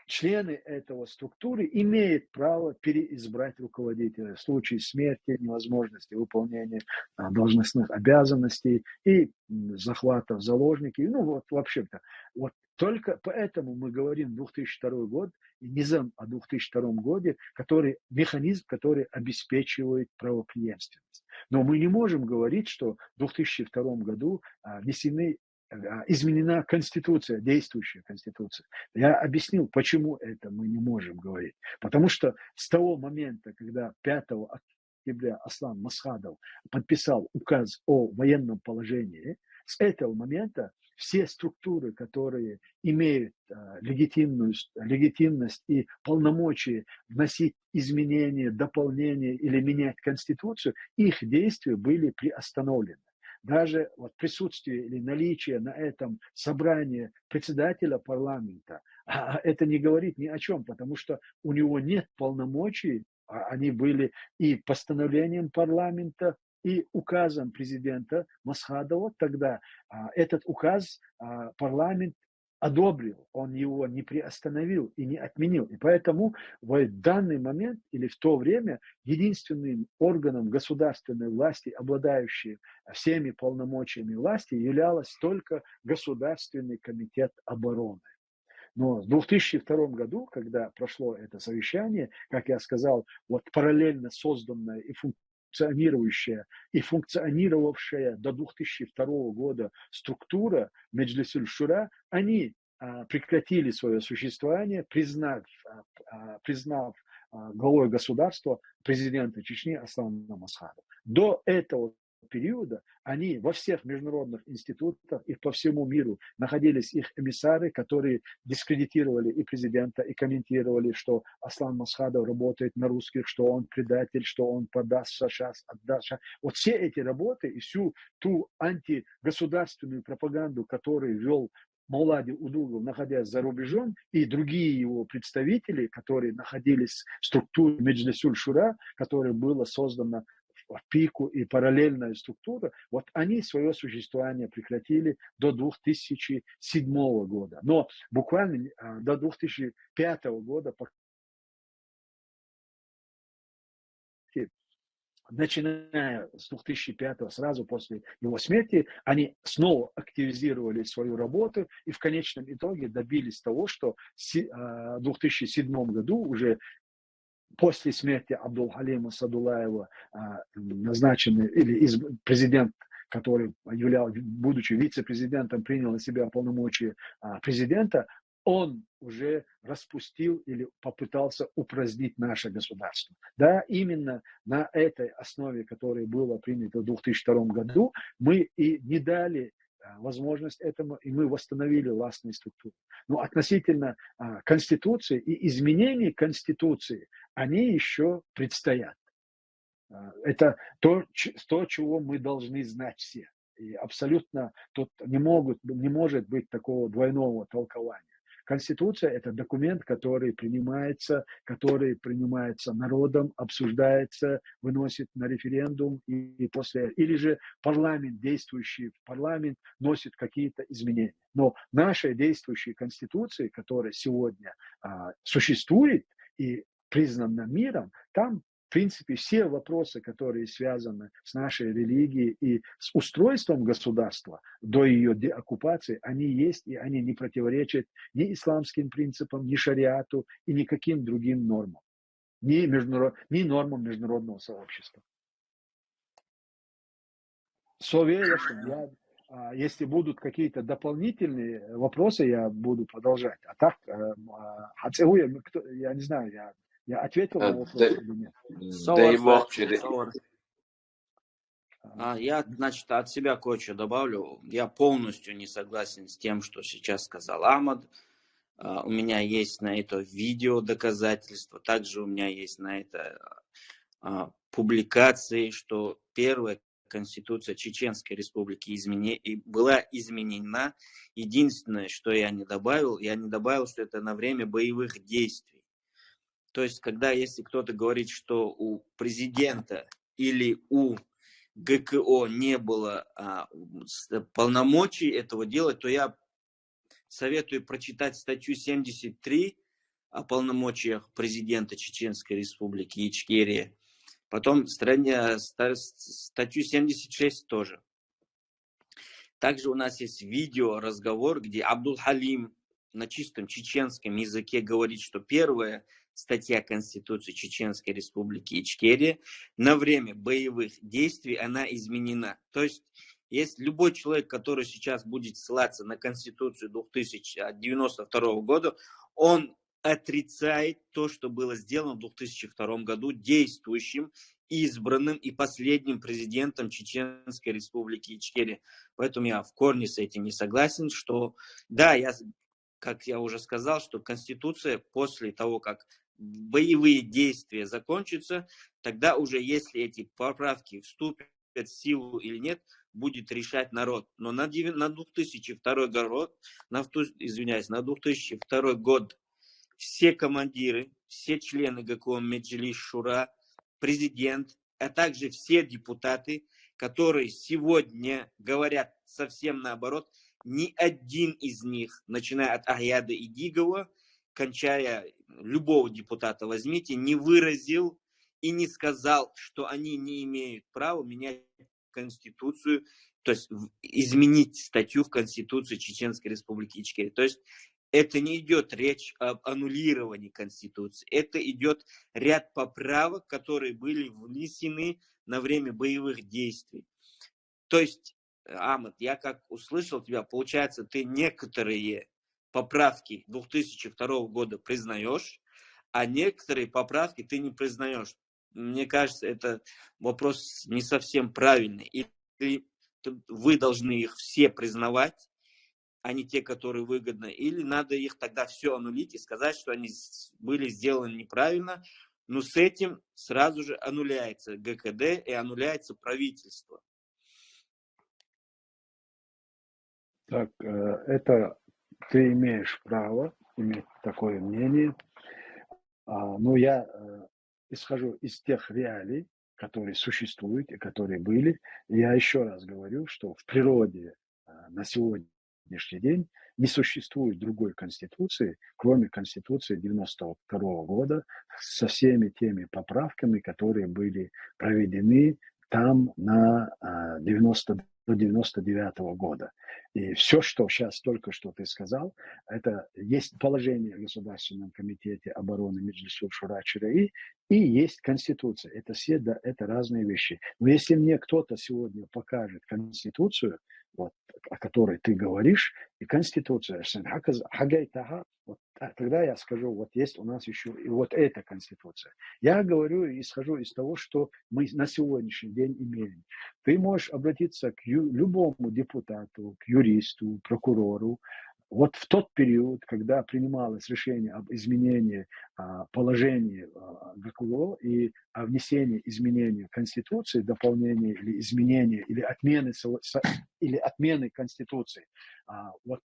члены этого структуры имеют право переизбрать руководителя в случае смерти, невозможности выполнения должностных обязанностей и захвата в заложники. Ну вот вообще-то, вот только поэтому мы говорим 2002 год и низам о 2002 году, механизм, который обеспечивает правопреемственность. Но мы не можем говорить, что в 2002 году изменена Конституция, действующая Конституция. Я объяснил, почему это мы не можем говорить. Потому что с того момента, когда 5 октября Аслан Масхадов подписал указ о военном положении, с этого момента все структуры, которые имеют легитимность и полномочия вносить изменения, дополнения или менять Конституцию, их действия были приостановлены. Даже вот присутствие или наличие на этом собрании председателя парламента, это не говорит ни о чем, потому что у него нет полномочий, они были и постановлением парламента, и указом президента Масхадова. Тогда этот указ парламент одобрил, он его не приостановил и не отменил. И поэтому в данный момент или в то время единственным органом государственной власти, обладающим всеми полномочиями власти, являлось только Государственный комитет обороны. Но в 2002 году, когда прошло это совещание, как я сказал, вот параллельно созданное и функционировавшая до 2002 года структура Меджлис аль-Шура, они прекратили свое существование, признав главой государства президента Чечни Аслана Масхадова. До этого периода они во всех международных институтах и по всему миру находились их эмиссары, которые дискредитировали и президента, и комментировали, что Аслан Масхадов работает на русских, что он предатель, что он подастся, сейчас отдастся. Вот все эти работы и всю ту антигосударственную пропаганду, которую вел Маулади Удугов, находясь за рубежом, и другие его представители, которые находились в структуре Меджлис аль-Шура, которая была создана в пику и параллельная структура, вот они свое существование прекратили до 2007 года. Но буквально до 2005 года, начиная с 2005, сразу после его смерти, они снова активизировали свою работу и в конечном итоге добились того, что в 2007 году уже после смерти Абдул-Халима Садулаева назначенный или президент, который будучи вице-президентом, принял на себя полномочия президента, он уже распустил или попытался упразднить наше государство. Да, именно на этой основе, которая была принята в 2002 году, мы и не дали возможность этому, и мы восстановили властные структуры. Но относительно Конституции и изменений Конституции, они еще предстоят. Это то, чего мы должны знать все. И абсолютно тут не может быть такого двойного толкования. Конституция – это документ, который принимается народом, обсуждается, выносит на референдум, или же парламент, действующий парламент, носит какие-то изменения. Но нашей действующей Конституции, которая сегодня существует и признана миром, там в принципе, все вопросы, которые связаны с нашей религией и с устройством государства до ее деоккупации, они есть, и они не противоречат ни исламским принципам, ни шариату и никаким другим нормам, ни нормам международного сообщества. Если будут какие-то дополнительные вопросы, я буду продолжать. А так, я не знаю, я ответил на вопрос или нет? Я, значит, от себя кое-что добавлю. Я полностью не согласен с тем, что сейчас сказал Ахмад. У меня есть на это видео доказательства. Также у меня есть на это публикации, что первая Конституция Чеченской Республики была изменена. Единственное, что я не добавил, что это на время боевых действий. То есть, если кто-то говорит, что у президента или у ГКО не было полномочий этого делать, то я советую прочитать статью 73 о полномочиях президента Чеченской Республики Ичкерия. Потом статью 76 тоже. Также у нас есть видеоразговор, где Абдул-Халим на чистом чеченском языке говорит, что первая статья Конституции Чеченской Республики Ичкерия на время боевых действий она изменена. То есть, если любой человек, который сейчас будет ссылаться на Конституцию 1992 года, он отрицает то, что было сделано в 2002 году действующим, избранным и последним президентом Чеченской Республики Ичкерия. Поэтому я в корне с этим не согласен, что да, как я уже сказал, что Конституция после того, как боевые действия закончатся, тогда уже если эти поправки вступят в силу или нет, будет решать народ. Но на 2002 год все командиры, все члены ГКО Меджлис Шура, президент, а также все депутаты, которые сегодня говорят совсем наоборот, ни один из них, начиная от Ахьяда Идигова, кончая любого депутата возьмите, не выразил и не сказал, что они не имеют права менять Конституцию, то есть изменить статью в Конституции Чеченской Республики Ичкерия. То есть это не идет речь об аннулировании Конституции. Это идет ряд поправок, которые были внесены на время боевых действий. То есть, Ахмад, я как услышал тебя, получается, ты некоторые поправки 2002 года признаешь, а некоторые поправки ты не признаешь. Мне кажется, это вопрос не совсем правильный. Или вы должны их все признавать, а не те, которые выгодны, или надо их тогда все аннулить и сказать, что они были сделаны неправильно, но с этим сразу же аннуляется ГКД и аннуляется правительство. Так, это ты имеешь право иметь такое мнение, но я исхожу из тех реалий, которые существуют и которые были. И я еще раз говорю, что в природе на сегодняшний день не существует другой конституции, кроме конституции 92 года, со всеми теми поправками, которые были проведены там до 99 года. И все, что сейчас только что ты сказал, это есть положение в Государственном комитете обороны Меджлис Шура Чираи и есть Конституция. Это все, да, это разные вещи. Но если мне кто-то сегодня покажет Конституцию, вот, о которой ты говоришь, и Конституция, вот, тогда я скажу, вот есть у нас еще и вот эта Конституция. Я говорю и исхожу из того, что мы на сегодняшний день имеем. Ты можешь обратиться к любому депутату, к юристу, прокурору. Вот в тот период, когда принималось решение об изменении положения ГКО и о внесении изменений в Конституции, дополнения или изменения, или отмены Конституции, вот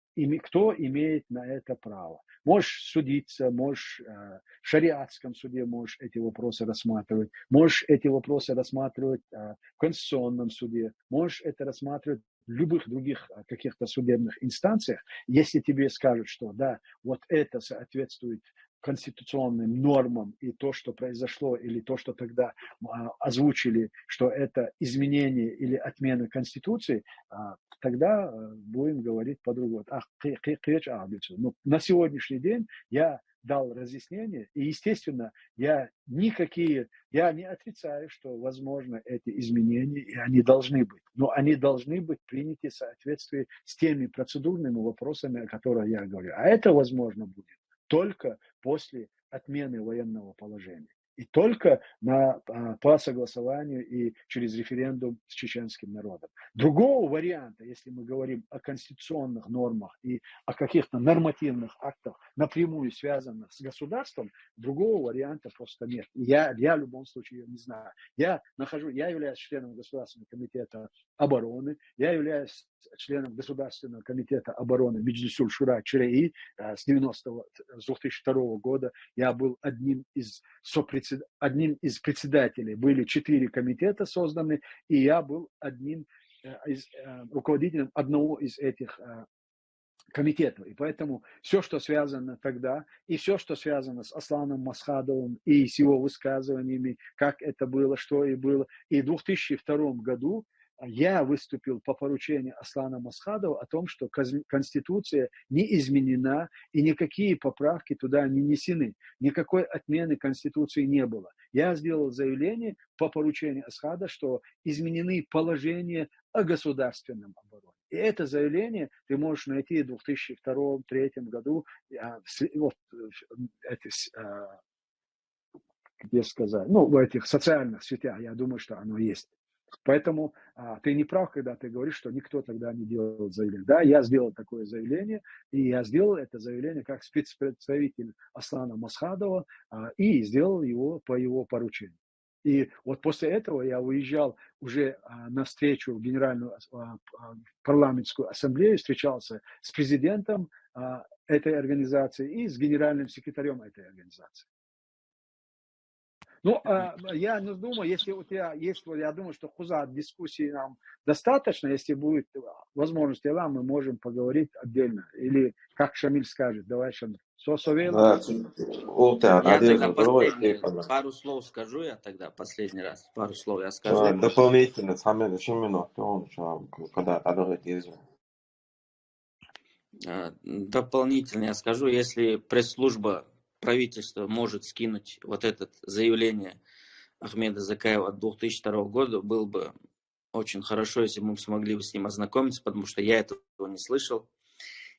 кто имеет на это право? Можешь судиться, можешь в шариатском суде можешь эти вопросы рассматривать, можешь эти вопросы рассматривать в Конституционном суде, можешь это рассматривать в любых других каких-то судебных инстанциях, если тебе скажут, что да, вот это соответствует конституционным нормам и то, что произошло, или то, что тогда озвучили, что это изменение или отмена Конституции, тогда будем говорить по-другому. Но на сегодняшний день я дал разъяснение, и, естественно, я не отрицаю, что возможно эти изменения, и они должны быть, но они должны быть приняты в соответствии с теми процедурными вопросами, о которых я говорю. А это возможно будет только после отмены военного положения. И только по согласованию и через референдум с чеченским народом. Другого варианта, если мы говорим о конституционных нормах и о каких-то нормативных актах, напрямую связанных с государством, другого варианта просто нет. Я в любом случае не знаю. Я являюсь членом Государственного комитета обороны, я являюсь членом Государственного комитета обороны Меджлис Шура Чираи с 2002 года. Я был одним из председателей. Были 4 комитета созданы, и я был одним из руководителем одного из этих комитету. И поэтому все, что связано тогда, и все, что связано с Асланом Масхадовым и с его высказываниями, как это было, что и было. И в 2002 году я выступил по поручению Аслана Масхадова о том, что Конституция не изменена и никакие поправки туда не внесены. Никакой отмены Конституции не было. Я сделал заявление по поручению Асхада, что изменены положения о государственном обороне. И это заявление ты можешь найти в 2002-2003 году, вот, где сказать, ну, в этих социальных сетях, я думаю, что оно есть. Поэтому ты не прав, когда ты говоришь, что никто тогда не делал заявление. Да, я сделал такое заявление, и я сделал это заявление как спецпредставитель Аслана Масхадова, и сделал его по его поручению. И вот после этого я уезжал уже на встречу в Генеральную парламентскую ассамблею, встречался с президентом этой организации и с генеральным секретарем этой организации. Ну, я не думаю, если у тебя есть, я думаю, что Хузат дискуссии нам достаточно, если будет возможность, мы можем поговорить отдельно. Или как Шамиль скажет, давай, Шамиль. Да, Я тогда последний, пару слов скажу я тогда, последний раз, пару слов я скажу. дополнительно, 10 минут, когда Дополнительно я скажу, если пресс-служба правительства может скинуть вот это заявление Ахмеда Закаева от 2002 года, было бы очень хорошо, если мы смогли бы с ним ознакомиться, потому что я этого не слышал.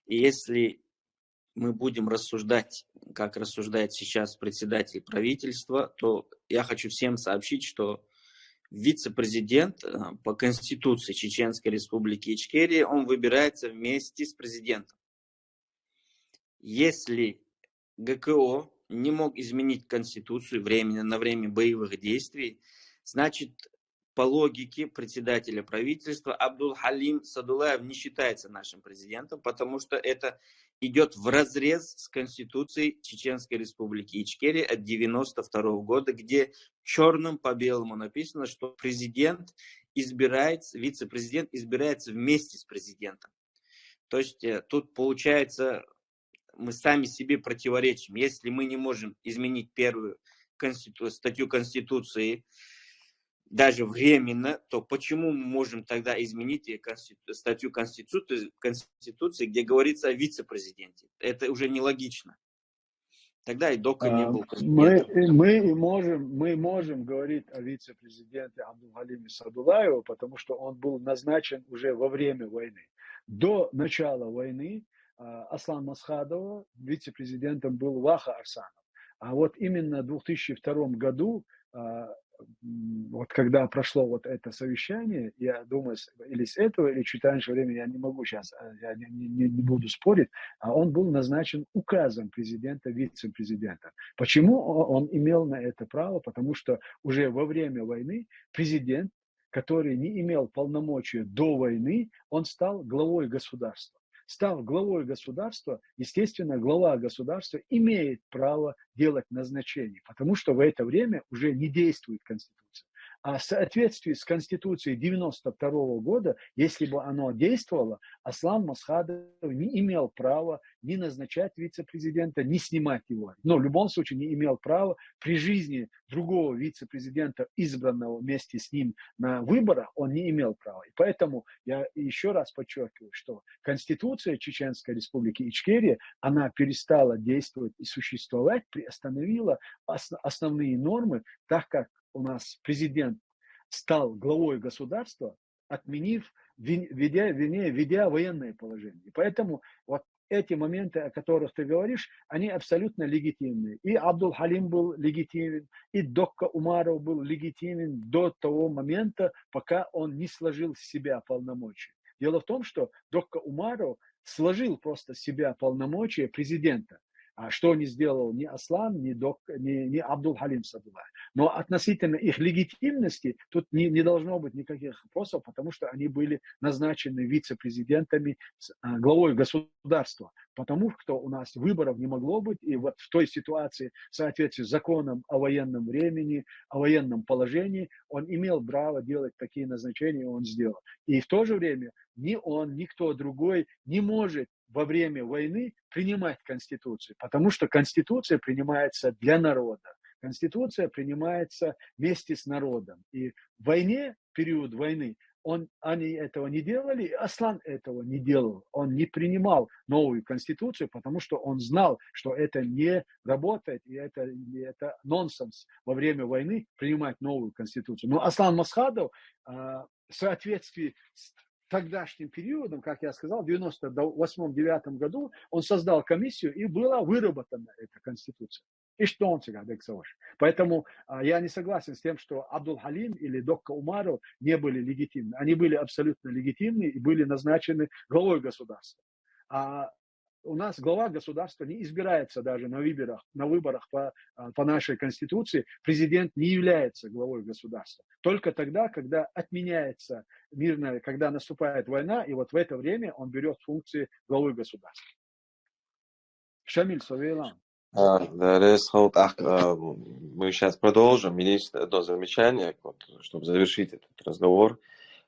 И если мы будем рассуждать, как рассуждает сейчас председатель правительства, то я хочу всем сообщить, что вице-президент по Конституции Чеченской Республики Ичкерия, он выбирается вместе с президентом. Если ГКО не мог изменить Конституцию временно на время боевых действий, значит, по логике председателя правительства Абдул-Халим Садулаев не считается нашим президентом, потому что это идет вразрез с Конституцией Чеченской Республики Ичкерия от 1992 года, где черным по белому написано, что президент избирается, вице-президент избирается вместе с президентом. То есть тут получается, мы сами себе противоречим. Если мы не можем изменить первую статью Конституции даже временно, то почему мы можем тогда изменить статью Конституции, где говорится о вице-президенте? Это уже нелогично. Тогда и Дока не был президентом. Мы можем говорить о вице-президенте Абдул-Халиме Садулаеву, потому что он был назначен уже во время войны. До начала войны Аслан Масхадова вице-президентом был Ваха Арсанов. А вот именно в 2002 году, вот когда прошло вот это совещание, я думаю, или с этого, или чуть раньше времени, я не могу сейчас, я не буду спорить, а он был назначен указом президента, вице-президента. Почему он имел на это право? Потому что уже во время войны президент, который не имел полномочий до войны, он стал главой государства. Став главой государства, естественно, глава государства имеет право делать назначения, потому что в это время уже не действует Конституция. А в соответствии с Конституцией 1992 года, если бы оно действовало, Аслан Масхадов не имел права ни назначать вице-президента, ни снимать его. Но в любом случае не имел права при жизни другого вице-президента, избранного вместе с ним на выборах, он не имел права. И поэтому я еще раз подчеркиваю, что Конституция Чеченской Республики Ичкерия, она перестала действовать и существовать, приостановила основные нормы, так как у нас президент стал главой государства, отменив, введя военное положение. И поэтому вот эти моменты, о которых ты говоришь, они абсолютно легитимны. И Абдул-Халим был легитимен, и Докка Умаров был легитимен до того момента, пока он не сложил с себя полномочия. Дело в том, что Докка Умаров сложил просто с себя полномочия президента. А что не сделал ни Аслан, ни Абдул-Халим Садулаев. Но относительно их легитимности тут не должно быть никаких вопросов, потому что они были назначены вице-президентами, главой государства. Потому что у нас выборов не могло быть, и вот в той ситуации, в соответствии с законом о военном времени, о военном положении, он имел право делать такие назначения, он сделал. И в то же время ни он, ни кто другой не может во время войны принимать Конституцию, потому что Конституция принимается для народа. Конституция принимается вместе с народом. И в войне, период войны, они этого не делали, Аслан этого не делал. Он не принимал новую Конституцию, потому что он знал, что это не работает, и это нонсенс во время войны принимать новую Конституцию. Но Аслан Масхадов в соответствии с тогдашним периодом, как я сказал, в 98-99 году он создал комиссию, и была выработана эта Конституция. И что он всегда доказал. Поэтому я не согласен с тем, что Абдул-Халим или Докка Умаров не были легитимны. Они были абсолютно легитимны и были назначены главой государства. А у нас глава государства не избирается даже на выборах по нашей Конституции. Президент не является главой государства. Только тогда, когда отменяется мирная, когда наступает война, и вот в это время он берет функции главы государства. Шамиль Савейлан. Да, мы сейчас продолжим. Есть одно замечание, вот, чтобы завершить этот разговор.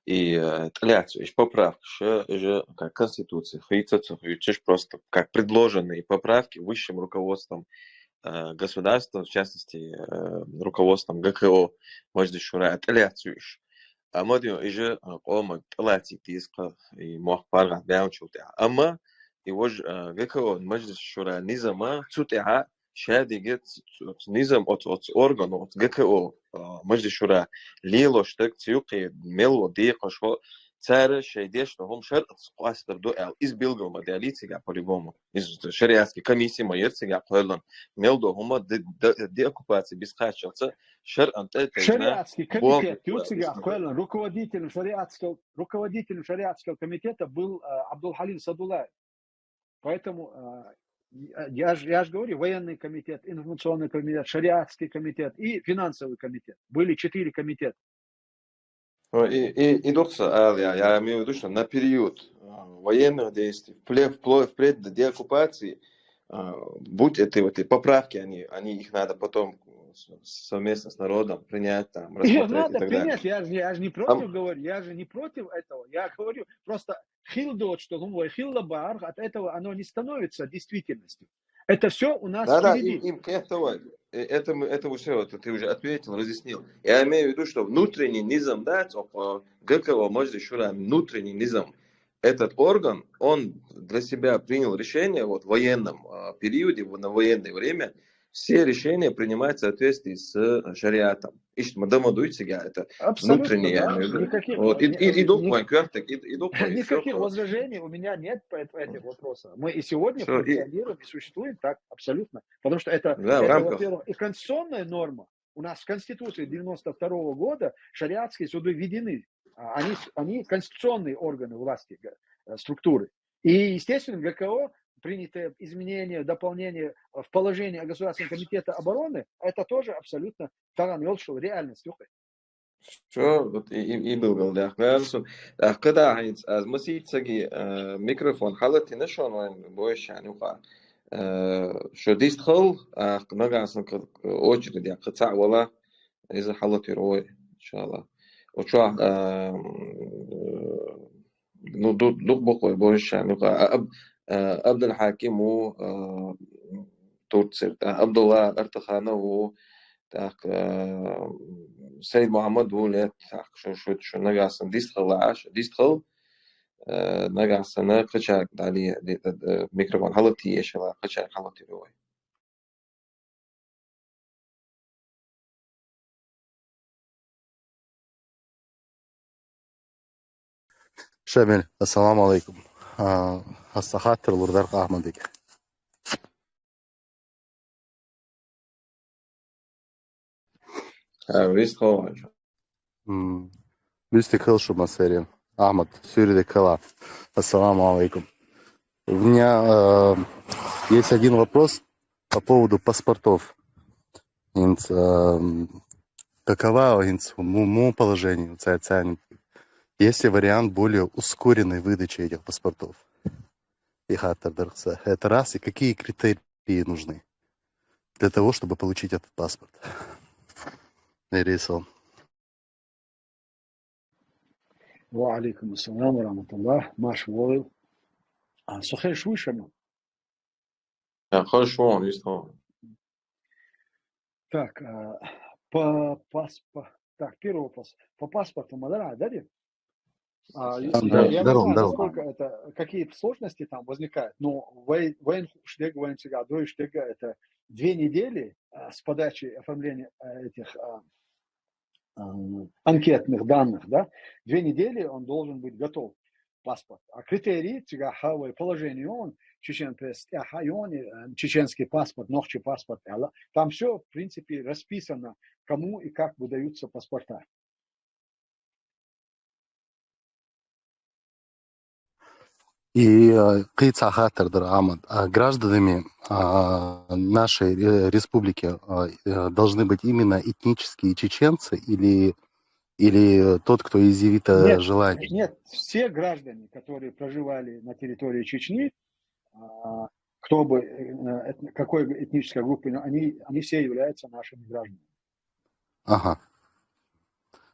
И тляцию, поправки, как Конституции, просто как предложенные поправки высшим руководством государства, в частности, руководством ГКО, Маджлис Шура, тляцию. А мы уже ома тляцию тиска и мог парга бяучута. Ама его ГКО Маджлис Шура низама цутеа шадигет низам от органу от ГКО Маджлис Шура лило штек цюки мело дика шо цара шейдеш что хом шар сқастер дуэл из билгал модалитига по-любому из шариатской комиссии майерцига қойлан мелдо хома деоккупации бесхачился шар анте Шариатский комитет Юцига қойлан руководителем шариатского комитета был Абдул-Халим Садулаев. Поэтому я же говорю, военный комитет, информационный комитет, шариатский комитет и финансовый комитет. Были 4 комитета. И доктор, я имею в виду, что на период военных действий, вплоть до деоккупации, будь эти поправки, они их надо потом совместно с народом принять, там, рассмотреть надо и так принять, далее. я же не против говорю, я же не против этого. Я говорю просто хилдот, что хиллабар, от этого оно не становится действительностью. Это все у нас впереди. Это все, это ты уже ответил, разъяснил. Я имею в виду, что внутренний низам, да, ГКО Маджлис Шура, внутренний низам, этот орган, он для себя принял решение вот, в военном периоде, на военное время, все решения принимают в соответствии с шариатом. Это внутренний, да? я имею в виду. Никаких возражений у меня нет по этим вопросам. Мы и сегодня функционируем и существуем так абсолютно. Потому что это во-первых, и конституционная норма. У нас в Конституции 92 года шариатские суды введены. Они конституционные органы власти, структуры. И, естественно, ГКО, принятые изменения, дополнения в положение Государственного комитета обороны, это тоже абсолютно таранелшил реальность. Что вот и был говорил, да, когда аз маситсаги микрофон халати нашон вайн больше ануха, что дистхол, нагасан очередь я кца вала из халати рой, иншаллах. Оча ну дух бокой больше ануха. عبد الحاكم و تورتسر عبد الله ارتخانه و سيد محمد ولات شو نجاسن ديستخل نجاسن قشاك علي ميكروفون حلتي ايش لا قشاك حلتي روي شامل السلام عليكم الصحات الوردار أحمدك Вести Хелшу Масерин Ахмад Сюриде Кала. Ассаламу алейкум. У меня есть один вопрос по поводу паспортов. Какова му положение? Есть ли вариант более ускоренной выдачи этих паспортов? Это раз. И какие критерии нужны для того, чтобы получить этот паспорт? Ирисал. Ва алейкум ассалам ва рахматуллах. Маш Войл. Сухей Швышами. Хорошо, он есть он. Так, так, первый вопрос. По паспорту Мадара, да? Да, Я Да. не даром, знаю, даром. насколько это, какие сложности там возникают, но военштега это 2 недели с подачи оформления этих анкетных данных, да, 2 недели он должен быть готов, паспорт. А критерии, положение он, чеченский паспорт, ногчий паспорт, там все, в принципе, расписано, кому и как выдаются паспорта. И Кица Хаттер Ахмад, гражданами нашей республики должны быть именно этнические чеченцы или тот, кто изъявит желание? Нет, все граждане, которые проживали на территории Чечни, кто бы, какой бы этнической группы, они все являются нашими гражданами. Ага.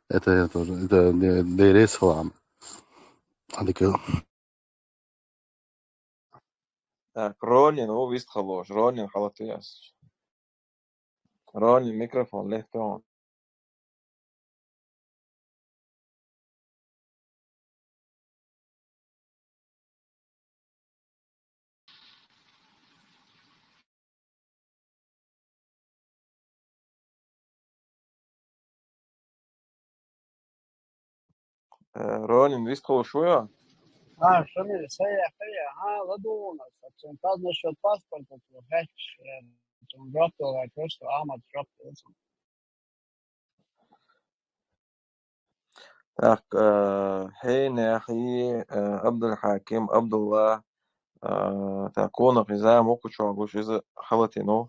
Это тоже, это Дейре Салам. Так, Ронин, о, вист халош. Ронин, халатыяс. Ронин, микрофон, легко. Ронин, вист халошуя? Шамиль, сая, ладуна. Tad насчет паспорта, просто Ахмад Так, хей, нахи, Абдул Хаким, Абдулла, такона гиза, мокучу, агуш, из халатино,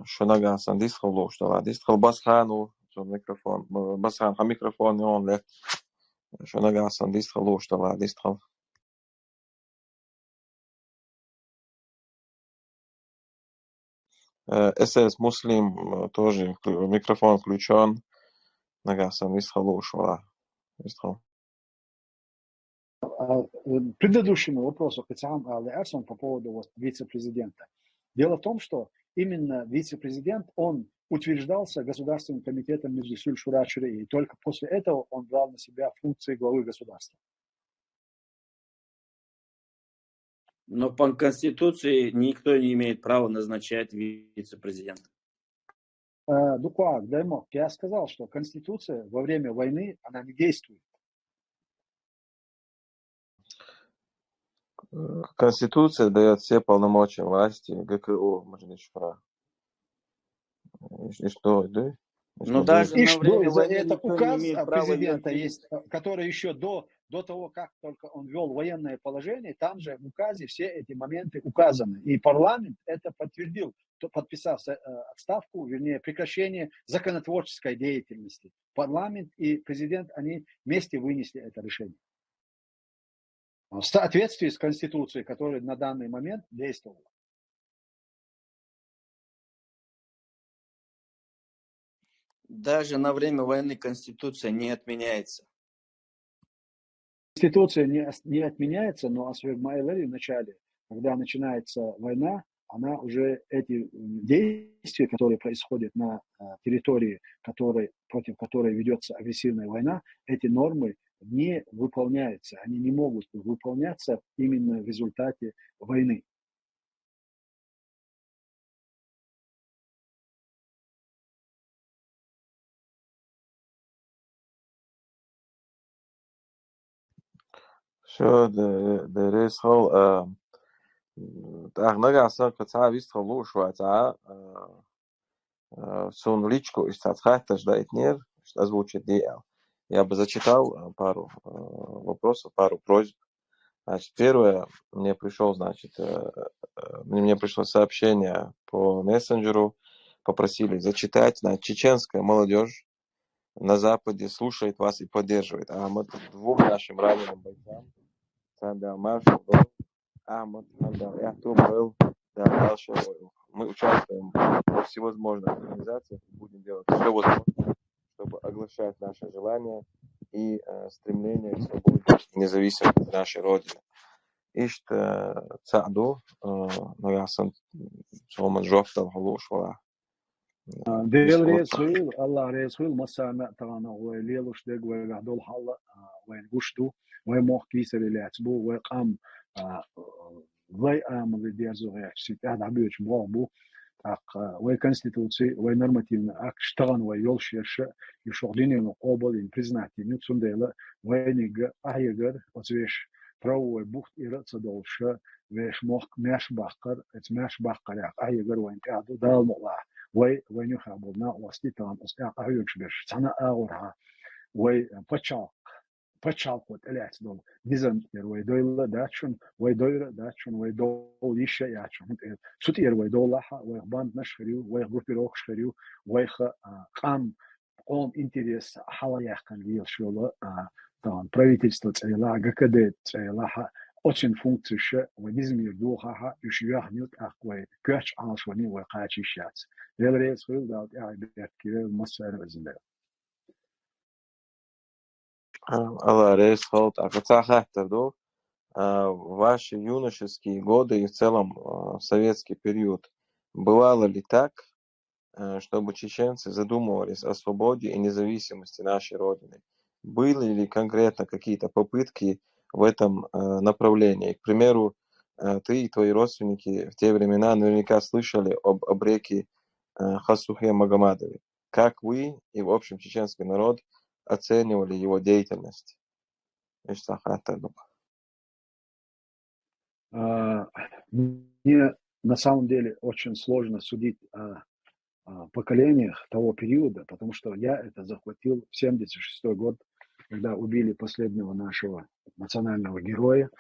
шунага сандис халош, да, дис халбасхану, микрофон, басхан, микрофон, он лег, шунага сандис халош, да, дис хал. СС Муслим тоже микрофон включен. Нагасан висхалуш, ва. Предыдущему вопросу Хацам Аль-Арсон по поводу вице-президента. Дело в том, что именно вице-президент, он утверждался Государственным комитетом Меджлис Шура-Шурии, и только после этого он брал на себя функции главы государства. Но по Конституции никто не имеет права назначать вице-президента. Я сказал, что Конституция во время войны, она не действует. Конституция дает все полномочия власти ГКО, Маджлис-Шура. И что, да? Но даже на время войны это никто указ не имеет права президента есть, который еще до того, как только он ввел военное положение, там же в указе все эти моменты указаны. И парламент это подтвердил, подписав отставку, вернее, прекращение законотворческой деятельности. Парламент и президент, они вместе вынесли это решение. В соответствии с Конституцией, которая на данный момент действовала. Даже на время войны Конституция не отменяется. Конституция не отменяется, но в начале, когда начинается война, она уже эти действия, которые происходят на территории, против которой ведется агрессивная война, эти нормы не выполняются. Они не могут выполняться именно в результате войны. Все, да, ресхал, нагасан кацаа висхалуш, ва сон личку из цацхайташ да этнер, что озвучит DL. Я бы зачитал пару вопросов, пару просьб. Значит, первое, мне пришло сообщение по мессенджеру, попросили зачитать, значит, чеченская молодежь на Западе слушает вас и поддерживает. Ахмад, 2 нашим раненым бойцам, Сандал Маршал, Ахмад, Сандал Яхту, был, дальше. Мы участвуем во всевозможных организациях и будем делать все возможное, чтобы оглашать наши желания и стремление к свободе и независимости нашей Родины. إيش تساعدوا نجاسن صوم جوفت الهلوش ولا ديل بيسقط ريسويل الله ريسويل مسامع ترانا وليلوش دق ويقعدوا حلا وين قشتو وين موخ كيسر اللي يعتبو ويقام ضي اللي ديرزو غير سيت هذا عبيش بوابو وي конституции وي нормативный акт штаган وي yol şerşe yuşoğdini qobol in признати нюцундела вейниг ахигер оцвеш право бухт ирца долша веш мох мяш бахкар эц мяш бахкар ахигер вейн каду дал мола وي نخابلنا وستيتان استاق ايوكش بش سنه اغورها وي باتشاق وتلعت دول ديزن وي دويلا داتشون وي دويرا داتشون وي دول يشا ياتشون سوتير وي دولاها وي باند نشخريو وي غروبيروك شخريو وي قام интерес حالا яхкан вил шола там правительство цела ГКД цела очень функция вадизмир духа юшьяхнют аквай кач алшвани вай качишац велрес хил дат я беккире масар вазинда الله рейс холт акацахахтарду ваши юношеские годы и в целом советский период бывало ли так, чтобы чеченцы задумывались о свободе и независимости нашей Родины? Были ли конкретно какие-то попытки в этом направлении? К примеру, ты и твои родственники в те времена наверняка слышали об абреке Хасухе Магомадове. Как вы и, в общем, чеченский народ оценивали его деятельность? Мне на самом деле очень сложно судить о поколениях того периода, потому что я это захватил в 1976 год, когда убили последнего нашего национального героя,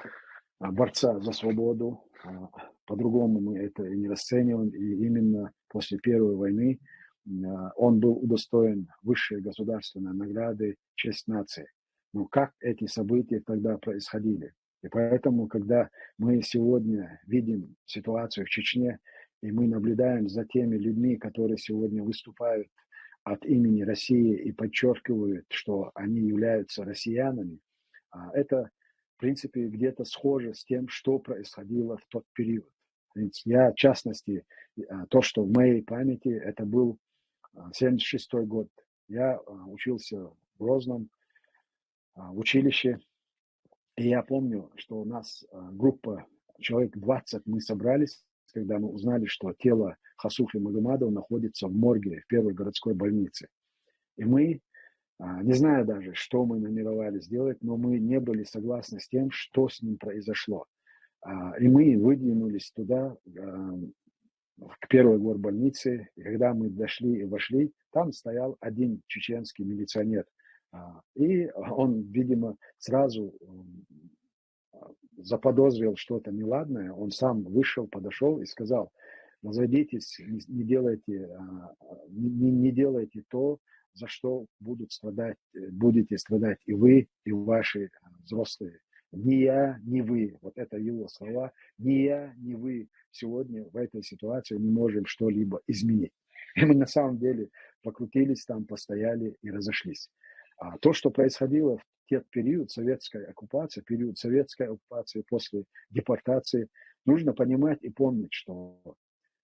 борца за свободу. По-другому мы это и не расцениваем. И именно после Первой войны он был удостоен высшей государственной награды «Честь нации». Но как эти события тогда происходили? И поэтому, когда мы сегодня видим ситуацию в Чечне, и мы наблюдаем за теми людьми, которые сегодня выступают от имени России и подчеркивают, что они являются россиянами, это, в принципе, где-то схоже с тем, что происходило в тот период. Я, в частности, то, что в моей памяти, это был 1976 год. Я учился в Грозном, в училище, и я помню, что у нас группа, человек 20, мы собрались, когда мы узнали, что тело Хасухи Магомадова находится в морге в первой городской больнице. И мы, не знаю даже, что мы намеревались сделать, но мы не были согласны с тем, что с ним произошло. И мы выдвинулись туда, к первой горбольнице, и когда мы дошли и вошли, там стоял один чеченский милиционер. И он, видимо, сразу заподозрил что-то неладное. Он сам вышел, подошел и сказал: разойдитесь, не делайте то, за что будете страдать и вы, и ваши взрослые. Ни я, ни вы, вот это его слова, ни я, ни вы сегодня в этой ситуации не можем что-либо изменить. И мы на самом деле покрутились там, постояли и разошлись. А то, что происходило в тот период советской оккупации после депортации, нужно понимать и помнить, что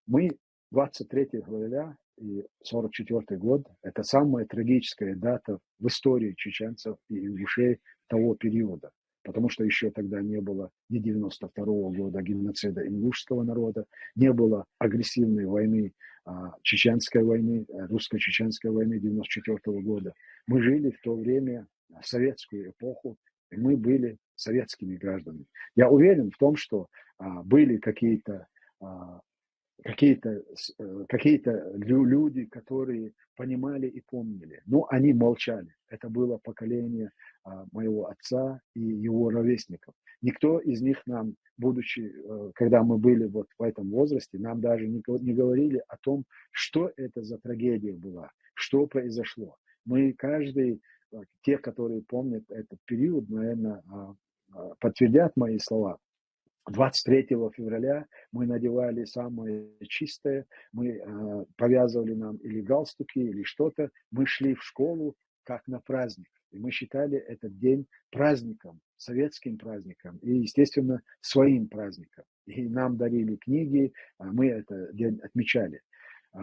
мы 23 февраля и 1944 год – это самая трагическая дата в истории чеченцев и ингушей того периода. Потому что еще тогда не было ни 92-го года геноцида ингушского народа, не было агрессивной войны, чеченской войны, русско-чеченской войны 94-го года. Мы жили в то время, в советскую эпоху, и мы были советскими гражданами. Я уверен в том, что были какие-то люди, которые понимали и помнили, но они молчали. Это было поколение моего отца и его ровесников. Никто из них нам, будучи, когда мы были вот в этом возрасте, нам даже не говорили о том, что это за трагедия была, что произошло. Мы каждый, те, которые помнят этот период, наверное, подтвердят мои слова. 23 февраля мы надевали самое чистое, мы повязывали нам или галстуки, или что-то. Мы шли в школу как на праздник. И мы считали этот день праздником советским праздникам и, естественно, своим праздникам. И нам дарили книги, мы этот день отмечали.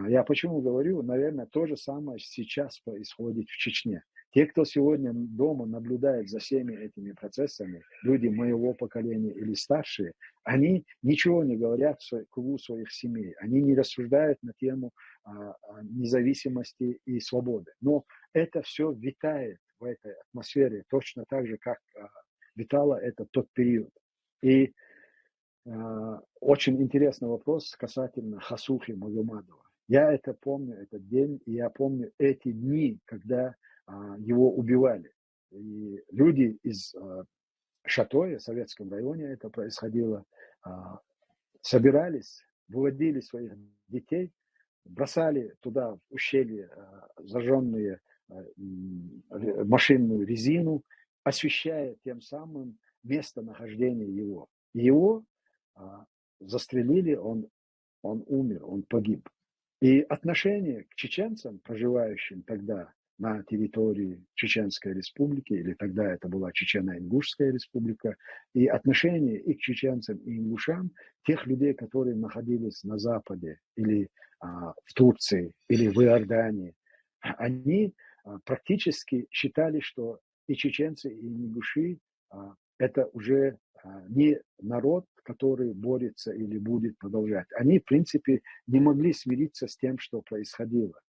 Я почему говорю, наверное, то же самое сейчас происходит в Чечне. Те, кто сегодня дома наблюдает за всеми этими процессами, люди моего поколения или старшие, они ничего не говорят в кругу своих семей. Они не рассуждают на тему независимости и свободы. Но это все витает в этой атмосфере точно так же, как витало это тот период. И очень интересный вопрос касательно Хасухи Магомадова. Я это помню, этот день, и я помню эти дни, когда его убивали. И люди из Шатоя, в Советском районе это происходило, собирались, выводили своих детей, бросали туда в ущелье зажженную машинную резину, освещая тем самым местонахождение его. Его застрелили, он умер, он погиб. И отношение к чеченцам, проживающим тогда на территории Чеченской Республики, или тогда это была Чечено-Ингушская Республика, и отношение и к чеченцам, и ингушам, тех людей, которые находились на Западе, или в Турции, или в Иордании, они практически считали, что и чеченцы, и ингуши это уже не народ, который борется или будет продолжать. Они, в принципе, не могли смириться с тем, что происходило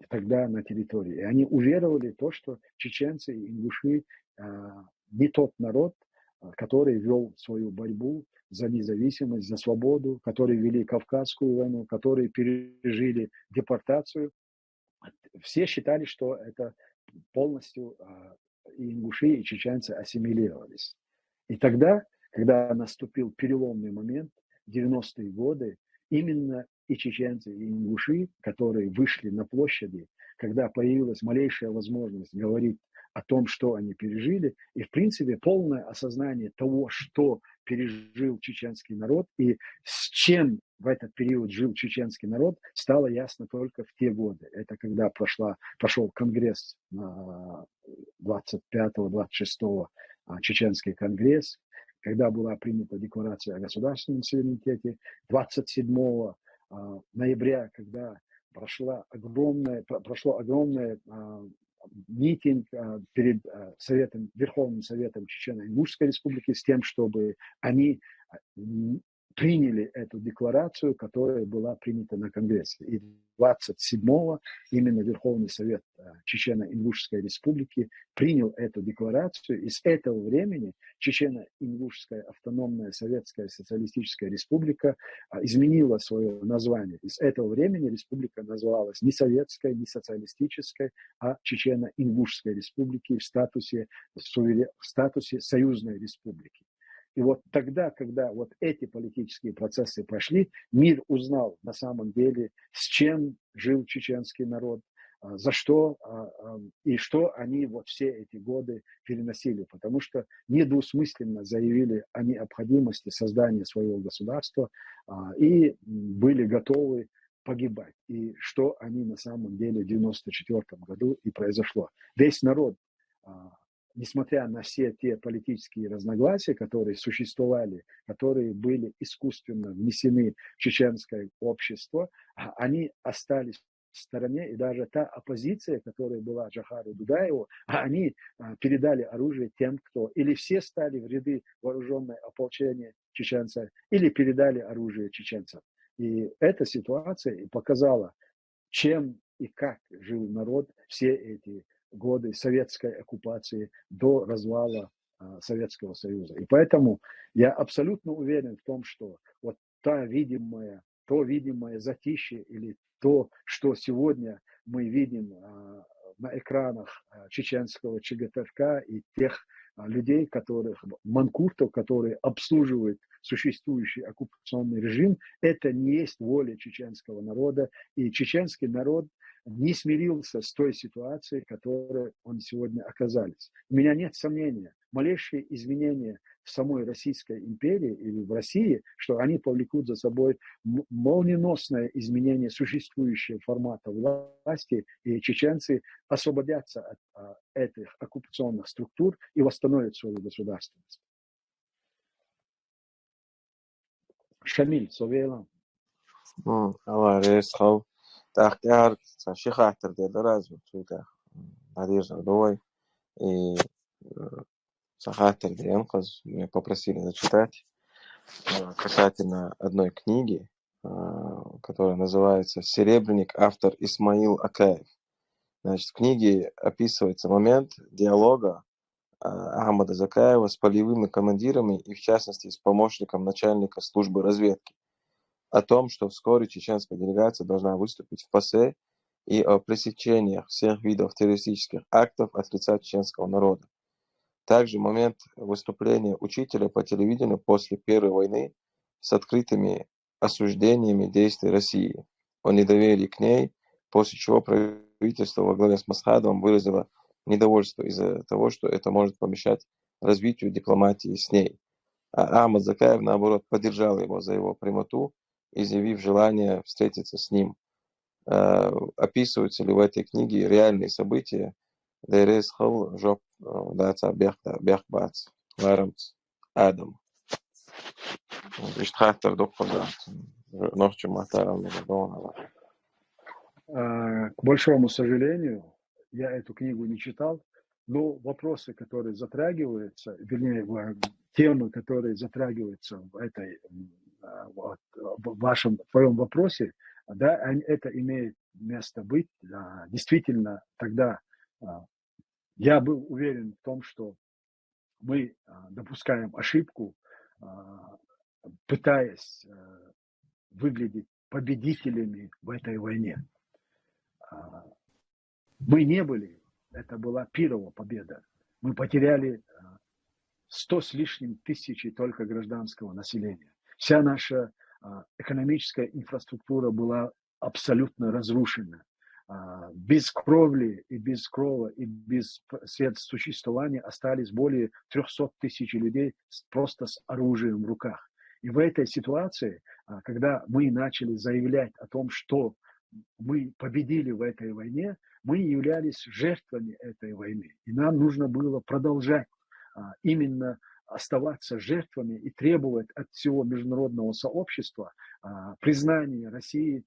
тогда на территории. И они уверовали в то, что чеченцы и ингуши не тот народ, который вел свою борьбу за независимость, за свободу, которые вели Кавказскую войну, которые пережили депортацию. Все считали, что это полностью и ингуши, и чеченцы ассимилировались. И тогда, когда наступил переломный момент, 90-е годы, именно и чеченцы, и ингуши, которые вышли на площади, когда появилась малейшая возможность говорить о том, что они пережили, и, в принципе, полное осознание того, что пережил чеченский народ и с чем в этот период жил чеченский народ, стало ясно только в те годы. Это когда прошел конгресс 25-26 чеченский конгресс, когда была принята декларация о государственном суверенитете, 27 ноября, когда прошло огромное митинг перед Верховным Советом Чечено-Ингушской Республики с тем, чтобы они приняли эту декларацию, которая была принята на Конгрессе. И 27-го именно Верховный Совет Чечено-Ингушской Республики принял эту декларацию, и с этого времени Чечено-Ингушская автономная Советская Социалистическая Республика изменила свое название. И с этого времени республика называлась не советской, не социалистической, а Чечено-Ингушской Республики в статусе союзной республики. И вот тогда, когда вот эти политические процессы прошли, мир узнал на самом деле, с чем жил чеченский народ, за что и что они вот все эти годы переносили. Потому что недвусмысленно заявили о необходимости создания своего государства и были готовы погибать. И что они на самом деле в 1994 году и произошло. Весь народ, несмотря на все те политические разногласия, которые существовали, которые были искусственно внесены в чеченское общество, они остались в стороне, и даже та оппозиция, которая была Джохару Дудаеву, они передали оружие тем, кто или все стали в ряды вооруженного ополчения чеченцев, или передали оружие чеченцам. И эта ситуация показала, чем и как жил народ все эти годы советской оккупации до развала Советского Союза. И поэтому я абсолютно уверен в том, что вот то видимое затишье или то, что сегодня мы видим на экранах чеченского ЧГТРК и тех людей, манкуртов, которые обслуживают существующий оккупационный режим, это не есть воля чеченского народа. И чеченский народ не смирился с той ситуацией, в которой он сегодня оказались. У меня нет сомнения, малейшие изменения в самой Российской империи или в России, что они повлекут за собой молниеносное изменение существующего формата власти, и чеченцы освободятся от этих оккупационных структур и восстановят свою государственность. Шамиль, Совейла. Allah res khov takhtiar sa шихатер de разу чута надежда довой и Сахатер де Энказ меня попросили зачитать касательно одной книги, которая называется «Серебряник», автор Исмаил Акаев. Значит, в книге описывается момент диалога Ахмада Закаева с полевыми командирами и, в частности, с помощником начальника службы разведки о том, что вскоре чеченская делегация должна выступить в ПАСЕ и о пресечении всех видов террористических актов от лица чеченского народа. Также момент выступления учителя по телевидению после Первой войны с открытыми осуждениями действий России о недоверии к ней, после чего правительство во главе с Масхадовым выразило недовольство из-за того, что это может помешать развитию дипломатии с ней. А Ахмад Закаев, наоборот, поддержал его за его прямоту, изъявив желание встретиться с ним. Описываются ли в этой книге реальные события? Дерес хол жоп даца бяхбац ларамц Адам. Иштхатер докпоза. Ночью матарам недодонала. К большому сожалению, я эту книгу не читал, но вопросы, которые затрагиваются, вернее, темы, которые затрагиваются в твоем вопросе, да, это имеет место быть. Действительно, тогда я был уверен в том, что мы допускаем ошибку, пытаясь выглядеть победителями в этой войне. Мы не были, это была первая победа. Мы потеряли 100 с лишним тысяч только гражданского населения. Вся наша экономическая инфраструктура была абсолютно разрушена. Без кровли и без крова и без средств существования остались более 300 тысяч людей просто с оружием в руках. И в этой ситуации, когда мы начали заявлять о том, что мы победили в этой войне, мы являлись жертвами этой войны. И нам нужно было продолжать именно оставаться жертвами и требовать от всего международного сообщества признания России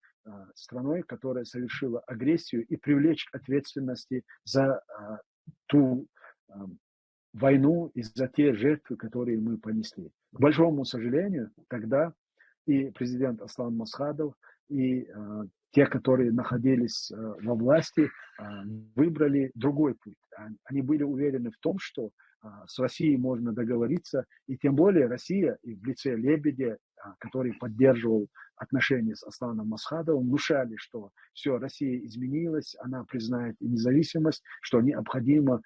страной, которая совершила агрессию, и привлечь к ответственности за ту войну и за те жертвы, которые мы понесли. К большому сожалению, тогда и президент Аслан Масхадов, и те, которые находились во власти, выбрали другой путь. Они были уверены в том, что с Россией можно договориться, и тем более Россия и в лице Лебедя, который поддерживал отношения с Асланом Масхадовым, внушали, что все, Россия изменилась, она признает независимость, что необходимо,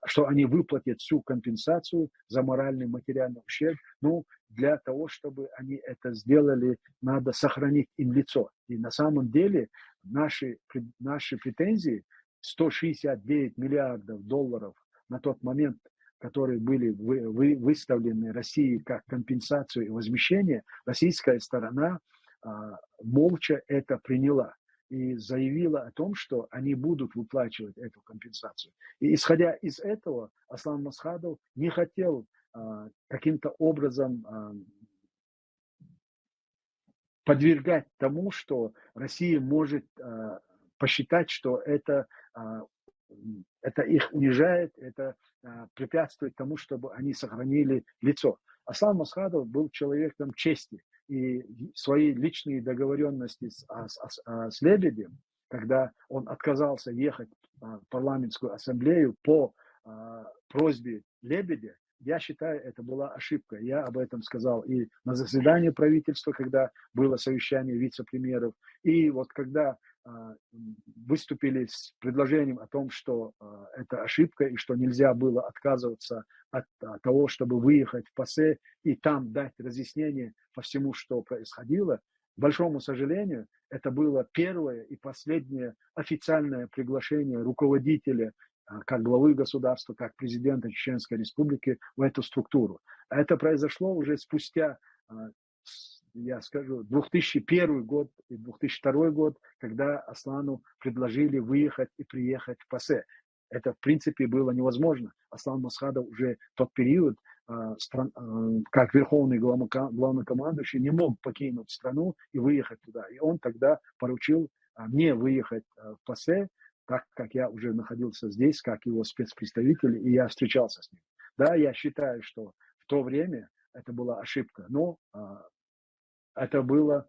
что они выплатят всю компенсацию за моральный и материальный ущерб. Ну, для того, чтобы они это сделали, надо сохранить им лицо. И на самом деле наши претензии, 169 миллиардов долларов на тот момент, которые были выставлены России как компенсацию и возмещение, российская сторона молча это приняла и заявила о том, что они будут выплачивать эту компенсацию. И исходя из этого, Аслан Масхадов не хотел каким-то образом подвергать тому, что Россия может посчитать, что это их унижает, это препятствует тому, чтобы они сохранили лицо. Аслан Масхадов был человеком чести, и свои личные договоренности с Лебедем, когда он отказался ехать в парламентскую ассамблею по просьбе Лебедя, я считаю, это была ошибка. Я об этом сказал и на заседании правительства, когда было совещание вице-премьеров, и вот когда выступили с предложением о том, что это ошибка и что нельзя было отказываться от того, чтобы выехать в ПАСЕ и там дать разъяснение по всему, что происходило. К большому сожалению, это было первое и последнее официальное приглашение руководителя как главы государства, как президента Чеченской Республики в эту структуру. А это произошло уже спустя, я скажу, 2001 год и 2002 год, когда Аслану предложили выехать и приехать в ПАСЕ. Это, в принципе, было невозможно. Аслан Масхадов уже в тот период, как верховный главнокомандующий, не мог покинуть страну и выехать туда. И он тогда поручил мне выехать в ПАСЕ, так как я уже находился здесь, как его спецпредставитель, и я встречался с ним. Да, я считаю, что в то время это была ошибка, но это было